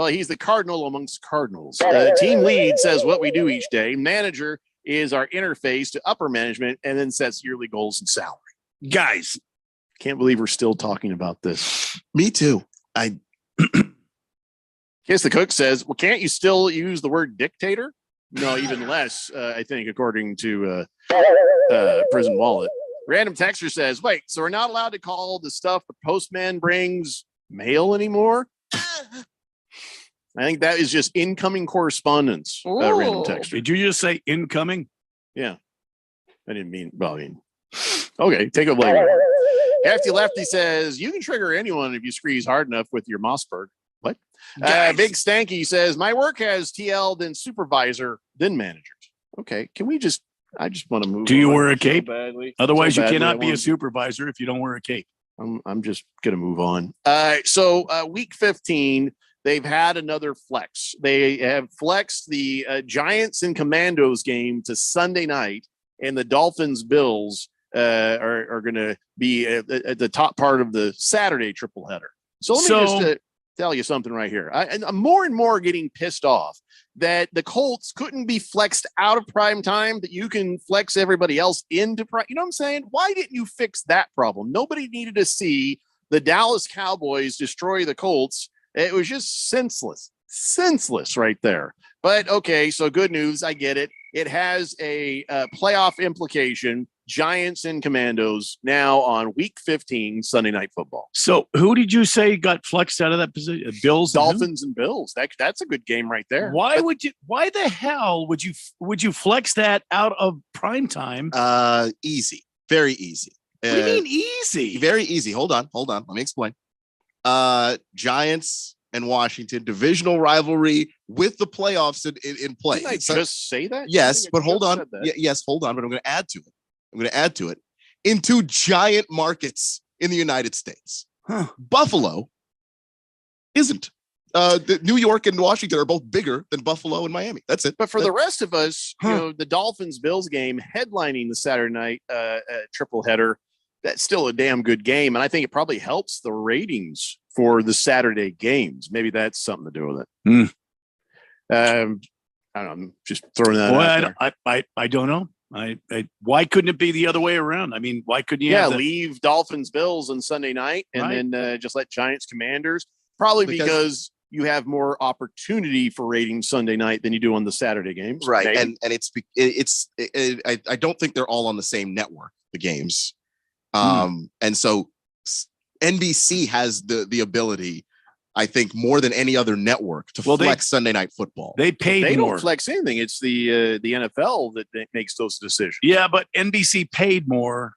he's the cardinal amongst cardinals. Team lead says what we do each day. Manager is our interface to upper management and then sets yearly goals and salary. Guys, can't believe we're still talking about this. Me too. Kiss the Cook says, well, can't you still use the word dictator? No, even less, I think, according to Prison Wallet. Random Texter says, wait, so we're not allowed to call the stuff the postman brings mail anymore? I think that is just incoming correspondence, Random Texter. Did you just say incoming? Yeah. I didn't mean, well, I mean, okay, take a blame. Hefty Lefty says, you can trigger anyone if you squeeze hard enough with your Mossberg. What? Big Stanky says, my work has TL, then supervisor, then managers. Okay, can we just, I just want to move. Do you on wear a so cape? badly. Otherwise, So you badly, cannot I be a want- supervisor if you don't wear a cape. I'm just gonna move on. So week 15, they've had another flex. They have flexed the Giants and Commandos game to Sunday night, and the Dolphins Bills are going to be at the top part of the Saturday triple header. So let me just tell you something right here. I'm more and more getting pissed off that the Colts couldn't be flexed out of prime time, that you can flex everybody else into prime. You know what I'm saying? Why didn't you fix that problem? Nobody needed to see the Dallas Cowboys destroy the Colts. It was just senseless right there. But okay, so good news. I get it. It has a playoff implication. Giants and Commandos now on week 15, Sunday Night Football. So who did you say got flexed out of that position? Bills, and who? Dolphins and Bills. That's a good game right there. Why the hell would you flex that out of prime time? Easy. Very easy. What do you mean easy? Very easy. Hold on. Let me explain. Giants and Washington, divisional rivalry with the playoffs in play. Didn't I just say that? Yes, I but just hold on. said that. Yes, hold on, but I'm going to add to it. In two giant markets in the United States. Buffalo isn't. New York and Washington are both bigger than Buffalo and Miami. That's it. But for the rest of us, you know, the Dolphins Bills game headlining the Saturday night triple header, that's still a damn good game. And I think it probably helps the ratings for the Saturday games. Maybe that's something to do with it. I don't know. I'm just throwing that out there. I don't know. Why couldn't it be the other way around? I mean, why couldn't you? Leave Dolphins Bills on Sunday night and then just let Giants Commanders. Probably because you have more opportunity for ratings Sunday night than you do on the Saturday games, right? Maybe. And I don't think they're all on the same network, the games, and so NBC has the ability, I think, more than any other network to flex Sunday Night Football. They don't flex anything. It's the NFL that makes those decisions. Yeah, but NBC paid more,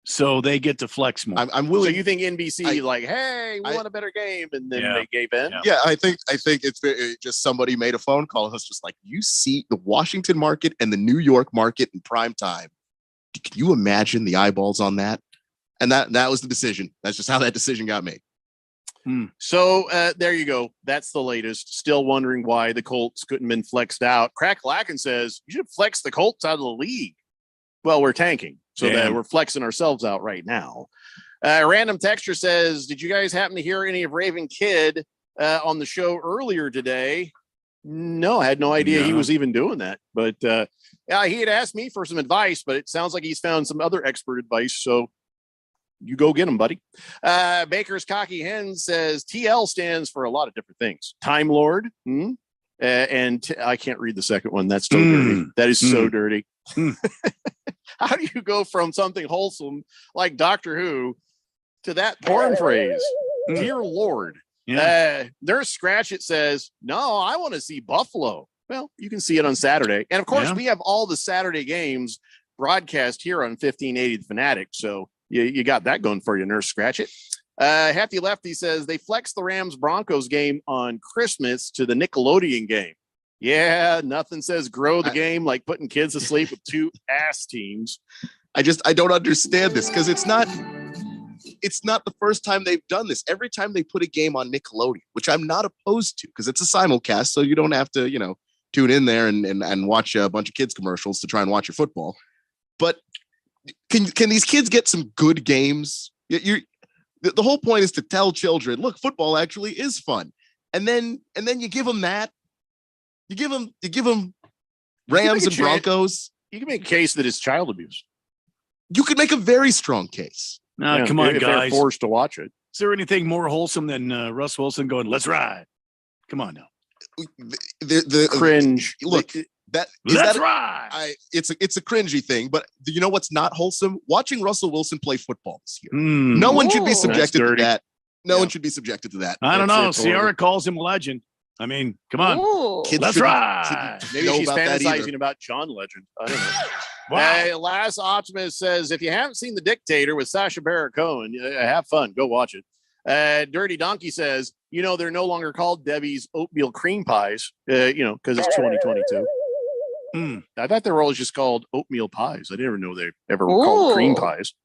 so they get to flex more. I'm willing. So you think NBC hey, we want a better game, and then they gave in? Yeah, I think it's just somebody made a phone call and was just like, you see the Washington market and the New York market in prime time. Can you imagine the eyeballs on that? And that was the decision. That's just how that decision got made. So there you go. That's the latest. Still wondering why the Colts couldn't have been flexed out. Crack Lacken says you should flex the Colts out of the league. Well, we're tanking, so that we're flexing ourselves out right now. Random Texture says, did you guys happen to hear any of Raven Kidd on the show earlier today? No, I had no idea he was even doing that. But he had asked me for some advice, but it sounds like he's found some other expert advice. So you go get him, buddy. Baker's Cocky Hen says TL stands for a lot of different things. Time Lord. I can't read the second one. That's so dirty. That is so dirty. How do you go from something wholesome like Doctor Who to that porn phrase? Dear Lord. Nurse Scratch It says, no, I want to see Buffalo. Well, you can see it on Saturday. And of course, we have all the Saturday games broadcast here on 1580 The Fanatic. So you got that going for you, Nurse Scratch It. Hefty Lefty says they flexed the Rams Broncos game on Christmas to the Nickelodeon game. Yeah, nothing says grow the game like putting kids to sleep with two ass teams. I don't understand this because it's not the first time they've done this. Every time they put a game on Nickelodeon, which I'm not opposed to because it's a simulcast, so you don't have to, tune in there and watch a bunch of kids commercials to try and watch your football. But can these kids get some good games? The whole point is to tell children, look, football actually is fun. And then you give them that. You give them Rams and Broncos. You can make a case that it's child abuse. You could make a very strong case. No, come on, if guys. They're forced to watch it. Is there anything more wholesome than Russ Wilson going, let's ride? Come on now. The cringe. Look, let's ride. It's a cringy thing, but you know what's not wholesome? Watching Russell Wilson play football this year. No one should be subjected to that. No one should be subjected to that. I don't know. Sierra calls him legend. I mean, come on. Kids let's ride. Maybe she's fantasizing about John Legend. I don't know. Wow. Hey, Last Optimist says, if you haven't seen The Dictator with Sacha Baron Cohen, have fun. Go watch it. Dirty Donkey says, they're no longer called Debbie's oatmeal cream pies, because it's 2022. I thought they were always just called oatmeal pies. I didn't ever know they ever were called cream pies.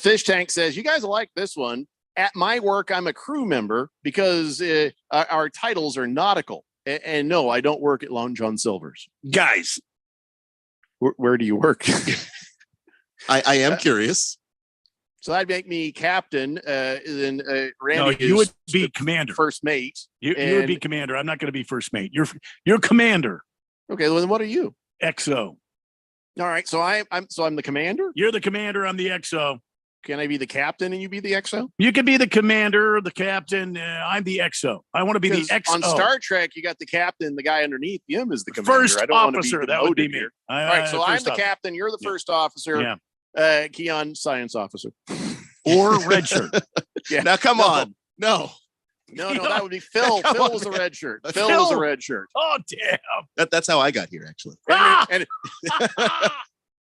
Fish Tank says, you guys will like this one. At my work, I'm a crew member because our titles are nautical. And no, I don't work at Long John Silver's. Guys. Where do you work? I am curious. So that'd make me captain. Then Randy, no, you would be commander, first mate. You would be commander. I'm not going to be first mate. You're commander. Okay, well, then what are you? XO. All right, so I'm the commander. You're the commander. I'm the XO. Can I be the captain and you be the XO? You can be the commander, the captain. I'm the XO. I want to be the XO. On Star Trek, you got the captain. The guy underneath him is the commander. First officer. That would be me. All right, so I'm the captain. You're the first officer. Yeah. Keon, science officer. Or red shirt. Now, come on. No, that would be Phil. Phil was a red shirt. Phil was a red shirt. Oh, damn. That's how I got here, actually. And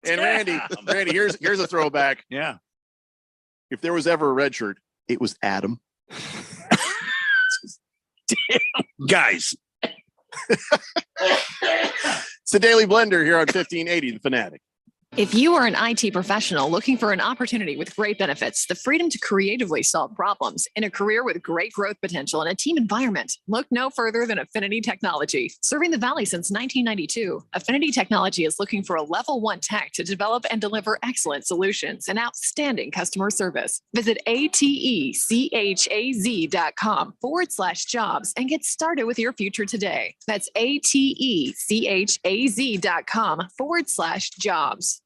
Randy, here's a throwback. Yeah. If there was ever a red shirt, it was Adam. Damn, guys. It's the Daily Blender here on 1580 The Fanatic. If you are an IT professional looking for an opportunity with great benefits, the freedom to creatively solve problems in a career with great growth potential and a team environment, look no further than Affinity Technology. Serving the Valley since 1992, Affinity Technology is looking for a level 1 tech to develop and deliver excellent solutions and outstanding customer service. Visit atechaz.com/jobs and get started with your future today. That's atechaz.com/jobs.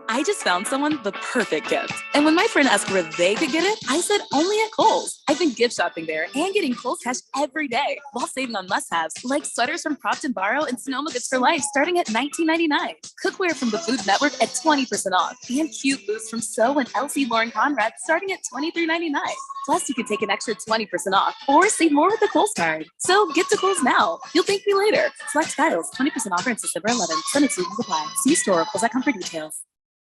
I just found someone the perfect gift. And when my friend asked where they could get it, I said only at Kohl's. I've been gift shopping there and getting Kohl's cash every day while saving on must-haves like sweaters from Prop & Borrow and Sonoma Goods for Life starting at $19.99. Cookware from the Food Network at 20% off. And cute booths from So and Elsie Lauren Conrad starting at $23.99. Plus, you can take an extra 20% off or save more with the Kohl's card. So get to Kohl's now. You'll thank me later. Select styles, 20% offer until December 11th. Some exclusions apply. See store or Kohl's.com for details.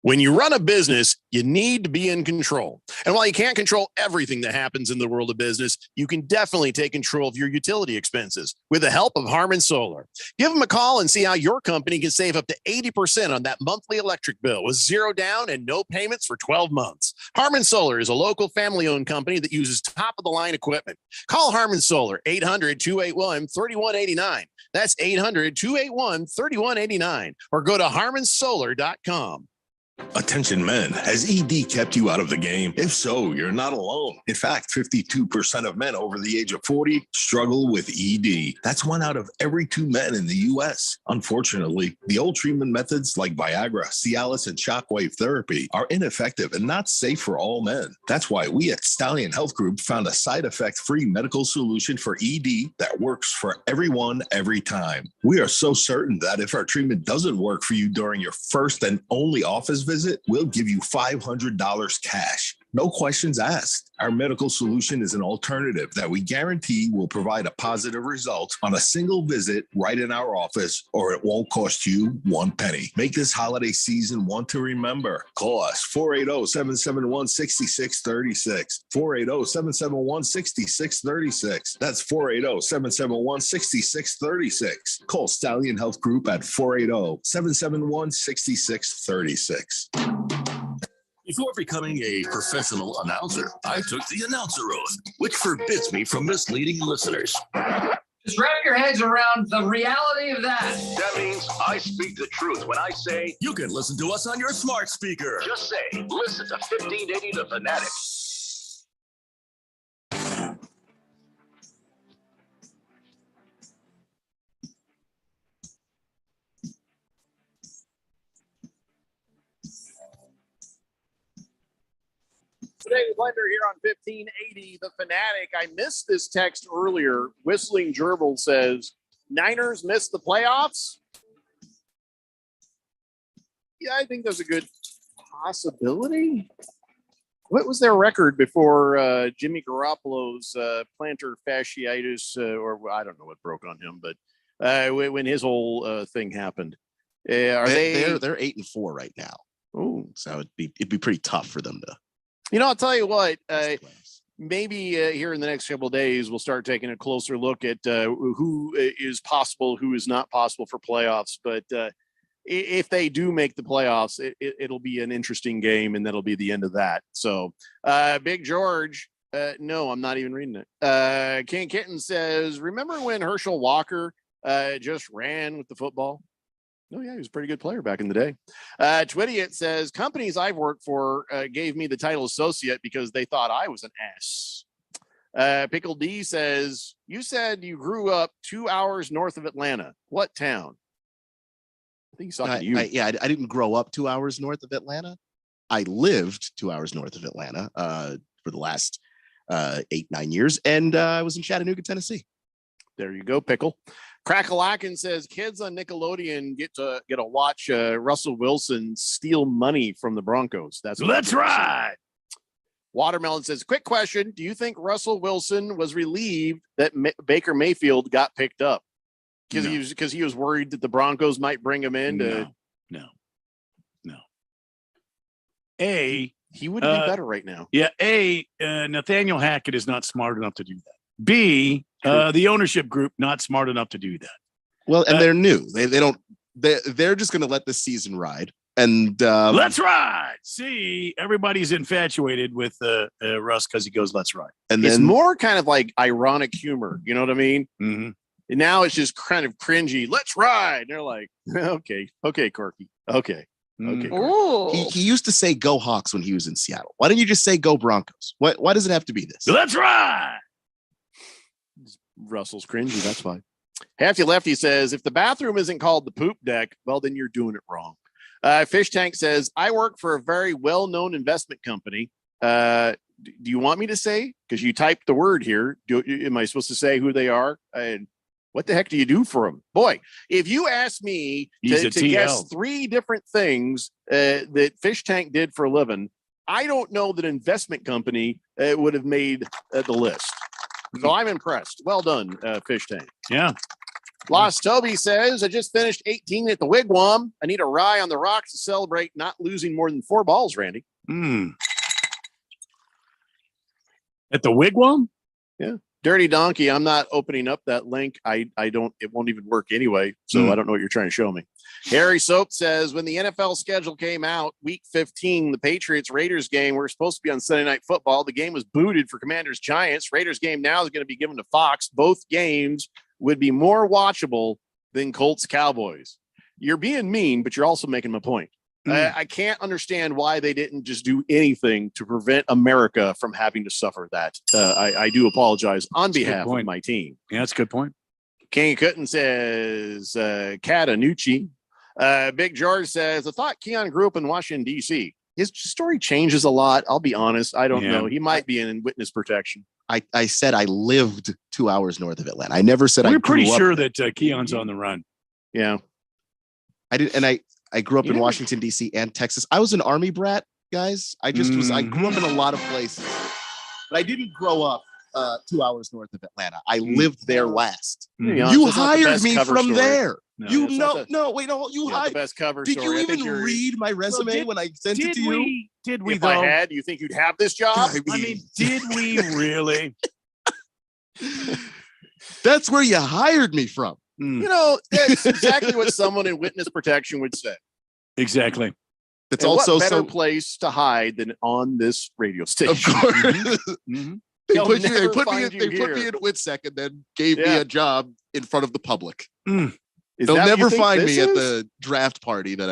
When you run a business, you need to be in control. And while you can't control everything that happens in the world of business, you can definitely take control of your utility expenses with the help of Harmon Solar. Give them a call and see how your company can save up to 80% on that monthly electric bill with zero down and no payments for 12 months. Harmon Solar is a local family-owned company that uses top-of-the-line equipment. Call Harmon Solar, 800-281-3189. That's 800-281-3189. Or go to harmonsolar.com. Attention men, has ED kept you out of the game? If so, you're not alone. In fact, 52% of men over the age of 40 struggle with ED. That's 1 out of every 2 men in the U.S. Unfortunately, the old treatment methods like Viagra, Cialis, and shockwave therapy are ineffective and not safe for all men. That's why we at Stallion Health Group found a side effect-free medical solution for ED that works for everyone every time. We are so certain that if our treatment doesn't work for you during your first and only office visit, we'll give you $500 cash. No questions asked. Our medical solution is an alternative that we guarantee will provide a positive result on a single visit right in our office, or it won't cost you 1 penny. Make this holiday season one to remember. Call us 480-771-6636. 480-771-6636. That's 480-771-6636. Call Stallion Health Group at 480-771-6636. Before becoming a professional announcer, I took the announcer oath, which forbids me from misleading listeners. Just wrap your heads around the reality of that. That means I speak the truth when I say you can listen to us on your smart speaker. Just say, listen to 1580 The Fanatic. Today, Blender here on 1580 The Fanatic. I missed this text earlier. Whistling Gerbil says, Niners missed the playoffs? Yeah, I think there's a good possibility. What was their record before Jimmy Garoppolo's plantar fasciitis, or I don't know what broke on him, but when his whole thing happened? They're 8-4 right now. Oh, so it'd be pretty tough for them to. You know, I'll tell you what, maybe here in the next couple of days, we'll start taking a closer look at who is possible, who is not possible for playoffs. But if they do make the playoffs, it'll be an interesting game, and that'll be the end of that. So Big George, no, I'm not even reading it. Ken Kitten says, remember when Herschel Walker just ran with the football? Oh, yeah, he was a pretty good player back in the day. Twittiot says, companies I've worked for gave me the title associate because they thought I was an ass. Pickle D says, you said you grew up 2 hours north of Atlanta. What town? I think he's talking to you. I didn't grow up 2 hours north of Atlanta. I lived 2 hours north of Atlanta for the last 8-9 years, and I was in Chattanooga, Tennessee. There you go, Pickle. Crackalacken says kids on Nickelodeon get to watch Russell Wilson steal money from the Broncos. That's right. Watermelon says, quick question. Do you think Russell Wilson was relieved that Baker Mayfield got picked up? Because he was worried that the Broncos might bring him in to. No. He would be better right now. Yeah. Nathaniel Hackett is not smart enough to do that. B, the ownership group not smart enough to do that. Well, and they're new. They're just going to let this season ride. And let's ride. See, everybody's infatuated with Russ because he goes, let's ride. And it's then more kind of like ironic humor. You know what I mean? Mm-hmm. And now it's just kind of cringy. Let's ride. And they're like, okay, Corky. Okay. Ooh. he used to say "Go Hawks" when he was in Seattle. Why don't you just say "Go Broncos"? Why does it have to be this? Let's ride. Russell's cringy. That's fine. Hefty Lefty says, if the bathroom isn't called the poop deck, well, then you're doing it wrong. Fish Tank says, I work for a very well-known investment company. Do you want me to say? Because you typed the word here. Am I supposed to say who they are? And what the heck do you do for them? Boy, if you ask me to guess 3 different things that Fish Tank did for a living, I don't know that investment company would have made the list. So I'm impressed. Well done, Fish Tank. Yeah. Lost Toby says, I just finished 18 at the Wigwam. I need a rye on the rocks to celebrate not losing more than 4 balls, Randy. At the Wigwam? Yeah. Dirty Donkey, I'm not opening up that link. I don't, it won't even work anyway. So I don't know what you're trying to show me. Harry Soap says, when the NFL schedule came out, week 15, the Patriots-Raiders game, we're supposed to be on Sunday Night Football. The game was booted for Commanders-Giants. Raiders game now is going to be given to Fox. Both games would be more watchable than Colts-Cowboys. You're being mean, but you're also making my point. I can't understand why they didn't just do anything to prevent America from having to suffer that. I do apologize on behalf of my team. Yeah, that's a good point. King Cutton says, Catanucci. Big George says, I thought Keon grew up in Washington, D.C. His story changes a lot. I'll be honest. I don't know. He might be in witness protection. I said I lived 2 hours north of Atlanta. I never said We're I grew pretty up sure that Keon's on the run. Yeah. I did. And I grew up in Washington, D.C. and Texas. I was an Army brat, guys. I grew up in a lot of places, but I didn't grow up 2 hours north of Atlanta. I lived there last. You hired me from there. No, you that's know, you hired the best cover Did story. you even read my resume when I sent it to you? Did we If though? I had, you think you'd have this job? I mean, did we really? That's where you hired me from. You know, that's exactly what someone in witness protection would say. Exactly. It's And also what better so place to hide than on this radio station. Of course. Mm-hmm. They They'll put me never in find you here. WITSEC and then gave me a job in front of the public. Is They'll that what you never think find this me at is? the draft party that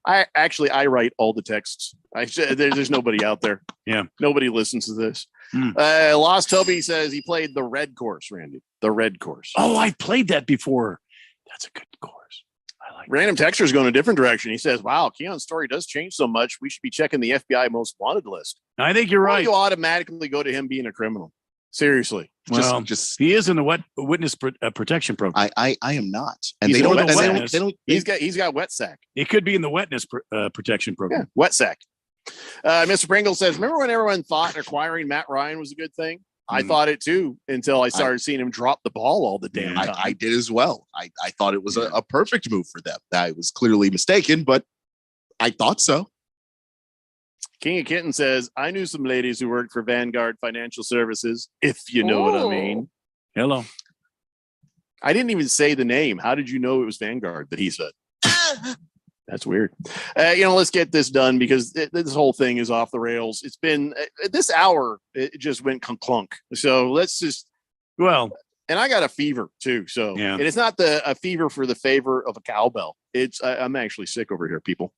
I I write all the texts. There's nobody out there. Yeah. Nobody listens to this. Lost Toby says he played the red course, Randy. The red course. Oh, I played that before. That's a good course. I like Random Texture's going a different direction. He says, wow, Keon's story does change so much. We should be checking the FBI most wanted list. I think you're Why right. do you automatically go to him being a criminal? Seriously. Well, he is in the witness protection program. I am not. And He's they in don't, the and wetness. they don't He's got wet sack. It could be in the witness protection program. Yeah, wet sack. Mr. Pringle says, remember when everyone thought acquiring Matt Ryan was a good thing? I thought it too until I started seeing him drop the ball all the damn time. I did as well. I thought it was a perfect move for them. I was clearly mistaken, but I thought so. King of Kitten says, I knew some ladies who worked for Vanguard Financial Services, if you know what I mean. Hello. I didn't even say the name. How did you know it was Vanguard that he said? That's weird. Let's get this done because this whole thing is off the rails. It's been this hour. It just went clunk. So let's just, and I got a fever too. So and it's not a fever for the favor of a cowbell. It's I'm actually sick over here, people.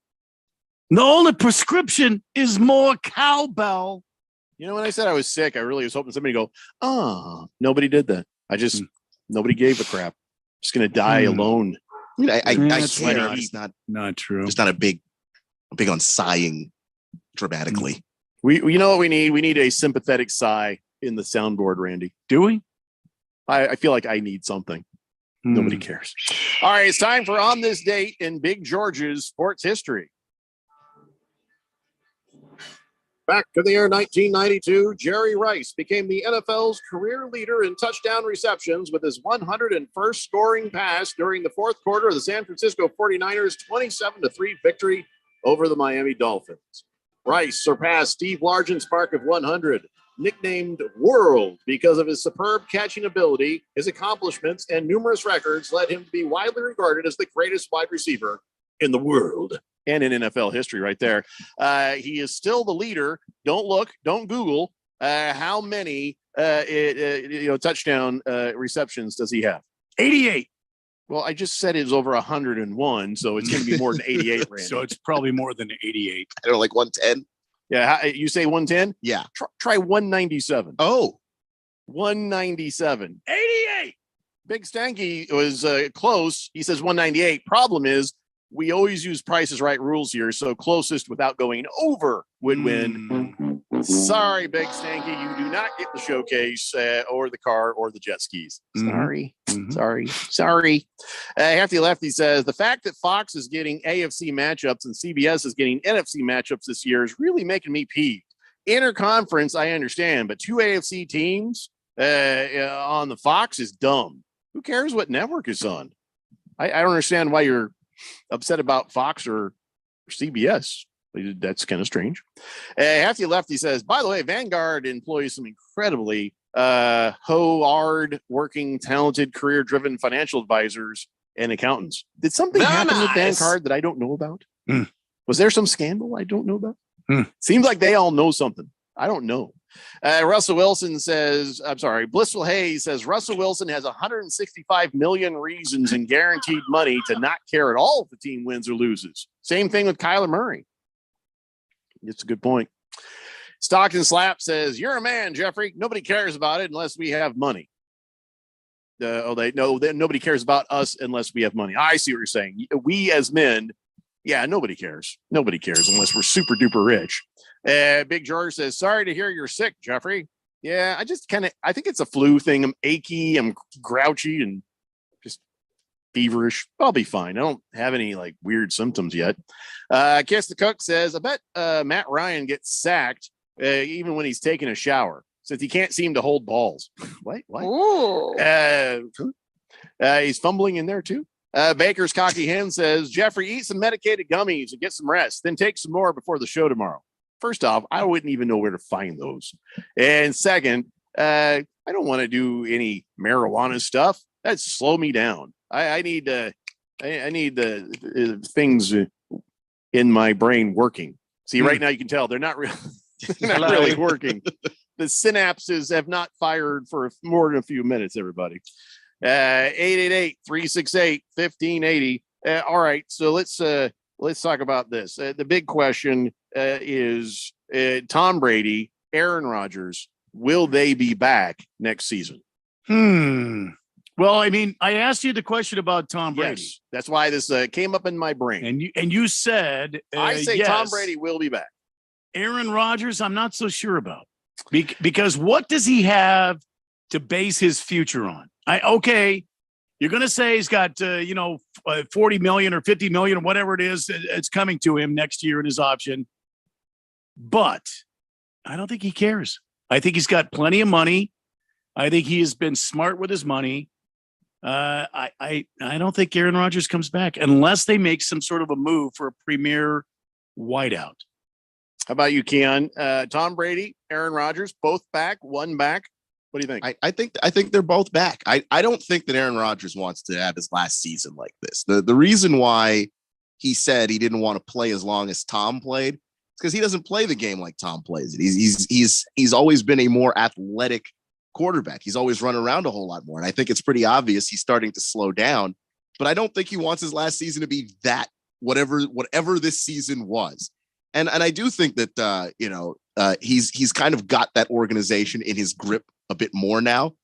The only prescription is more cowbell. You know, when I said I was sick, I really was hoping somebody would go, nobody did that. Nobody gave a crap. Just going to die alone. I mean, I That's swear right. it's not true. It's not a big on sighing dramatically. You know what we need? We need a sympathetic sigh in the soundboard, Randy. Do we? I feel like I need something. Nobody cares. All right, it's time for On This Date in Big George's sports history. Back to the year 1992, Jerry Rice became the NFL's career leader in touchdown receptions with his 101st scoring pass during the fourth quarter of the San Francisco 49ers' 27-3 victory over the Miami Dolphins. Rice surpassed Steve Largent's mark of 100, nicknamed World because of his superb catching ability. His accomplishments and numerous records led him to be widely regarded as the greatest wide receiver in the world. And in NFL history right there. He is still the leader. Don't look, don't Google. How many touchdown receptions does he have? 88. Well, I just said it was over 101, so it's going to be more than 88, Randy. So it's probably more than 88. I don't know, like 110. Yeah, you say 110? Yeah. Try 197. Oh. 197. 88. Big Stanky was close. He says 198. Problem is, we always use Price is Right rules here, so closest without going over would win. Sorry, Big Stanky, you do not get the showcase or the car or the jet skis. Sorry. Sorry. Hefty Lefty says, the fact that Fox is getting AFC matchups and CBS is getting NFC matchups this year is really making me peeved. Interconference, I understand, but 2 AFC teams on the Fox is dumb. Who cares what network it's on? I don't understand why you're upset about Fox or CBS. That's kind of strange. Hefty Lefty says, by the way, Vanguard employs some incredibly hard working, talented, career-driven financial advisors and accountants. Did something happen with Vanguard that I don't know about? Was there some scandal I don't know about? Seems like they all know something. I don't know. Russell Wilson says, Blissful Hayes says Russell Wilson has 165 million reasons and guaranteed money to not care at all if the team wins or loses. Same thing with Kyler Murray. It's a good point. Stockton Slap says, you're a man, Jeffrey. Nobody cares about it unless we have money. Nobody cares about us unless we have money. I see what you're saying. We as men, yeah, nobody cares. Nobody cares unless we're super duper rich. Big George says, sorry to hear you're sick, Jeffrey. Yeah, I think it's a flu thing. I'm achy, I'm grouchy, and just feverish. I'll be fine. I don't have any like weird symptoms yet. Kiss the Cook says, I bet Matt Ryan gets sacked even when he's taking a shower since he can't seem to hold balls. What? He's fumbling in there too. Baker's Cocky Hen says, Jeffrey, eat some medicated gummies and get some rest. Then take some more before the show tomorrow. First off, I wouldn't even know where to find those. And second, I don't want to do any marijuana stuff. That'd slow me down. I need the things in my brain working. See, right now you can tell they're not really working. The synapses have not fired for more than a few minutes, everybody. 888-368-1580. All right, so let's talk about this. The big question is Tom Brady, Aaron Rodgers, will they be back next season? Well, I mean, I asked you the question about Tom Brady. Yes, that's why this came up in my brain. And you said I say yes. Tom Brady will be back. Aaron Rodgers, I'm not so sure about because what does he have to base his future on? You're going to say he's got 40 million or 50 million or whatever it is. It's coming to him next year in his option, but I don't think he cares. I think he's got plenty of money. I think he has been smart with his money. I don't think Aaron Rodgers comes back unless they make some sort of a move for a premier wideout. How about you, Keon? Tom Brady, Aaron Rodgers, both back, one back. What do you think? I think they're both back. I don't think that Aaron Rodgers wants to have his last season like this. The reason why he said he didn't want to play as long as Tom played is because he doesn't play the game like Tom plays it. He's always been a more athletic quarterback. He's always run around a whole lot more. And I think it's pretty obvious he's starting to slow down. But I don't think he wants his last season to be that whatever this season was. And I do think that he's kind of got that organization in his grip a bit more now.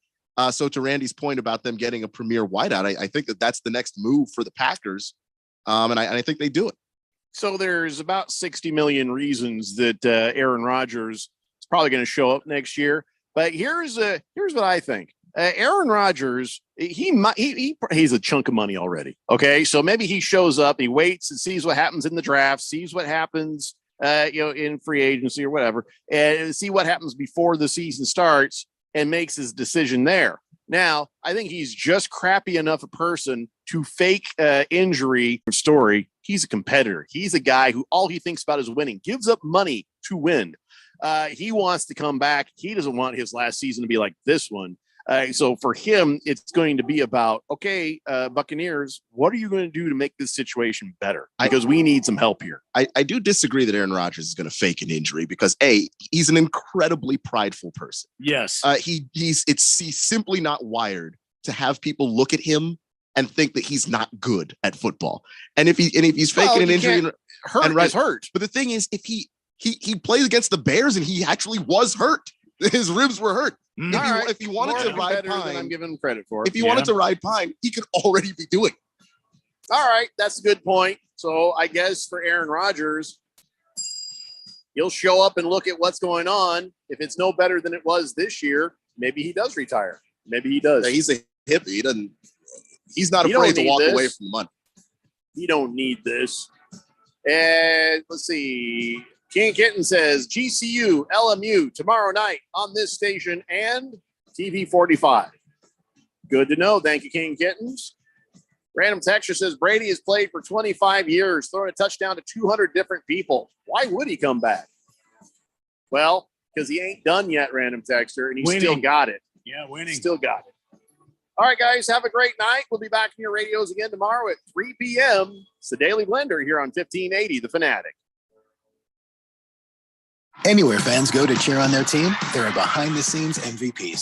So to Randy's point about them getting a premier wideout, I think that's the next move for the Packers. And I think they do it. So there's about 60 million reasons that Aaron Rodgers is probably going to show up next year. But here's what I think. Aaron Rodgers, he's a chunk of money already. Okay, so maybe he shows up, he waits and sees what happens in the draft, sees what happens, in free agency or whatever, and see what happens before the season starts, and makes his decision there. Now, I think he's just crappy enough a person to fake injury story. He's a competitor. He's a guy who all he thinks about is winning, gives up money to win. He wants to come back. He doesn't want his last season to be like this one. So for him, it's going to be about, okay, Buccaneers, what are you going to do to make this situation better? Because we need some help here. I do disagree that Aaron Rodgers is going to fake an injury because he's an incredibly prideful person. Yes. He's simply not wired to have people look at him and think that he's not good at football. And if he's faking an injury is hurt. But the thing is, if he played against the Bears and he actually was hurt, his ribs were hurt. If he wanted to ride Pine, I'm giving him credit for. If he wanted to ride Pine, he could already be doing it. All right, that's a good point. So I guess for Aaron Rodgers, he'll show up and look at what's going on. If it's no better than it was this year, maybe he does retire. Maybe he does. Yeah, he's a hippie. He's not afraid to walk away from the money. You don't need this. And let's see. King Kitten says GCU, LMU tomorrow night on this station and TV 45. Good to know. Thank you, King Kittens. Random Texture says Brady has played for 25 years, throwing a touchdown to 200 different people. Why would he come back? Well, because he ain't done yet, Random Texture, and he still got it. Yeah, winning. Still got it. All right, guys, have a great night. We'll be back in your radios again tomorrow at 3 p.m. It's the Daily Blender here on 1580, The Fanatic. Anywhere fans go to cheer on their team, there are behind-the-scenes MVPs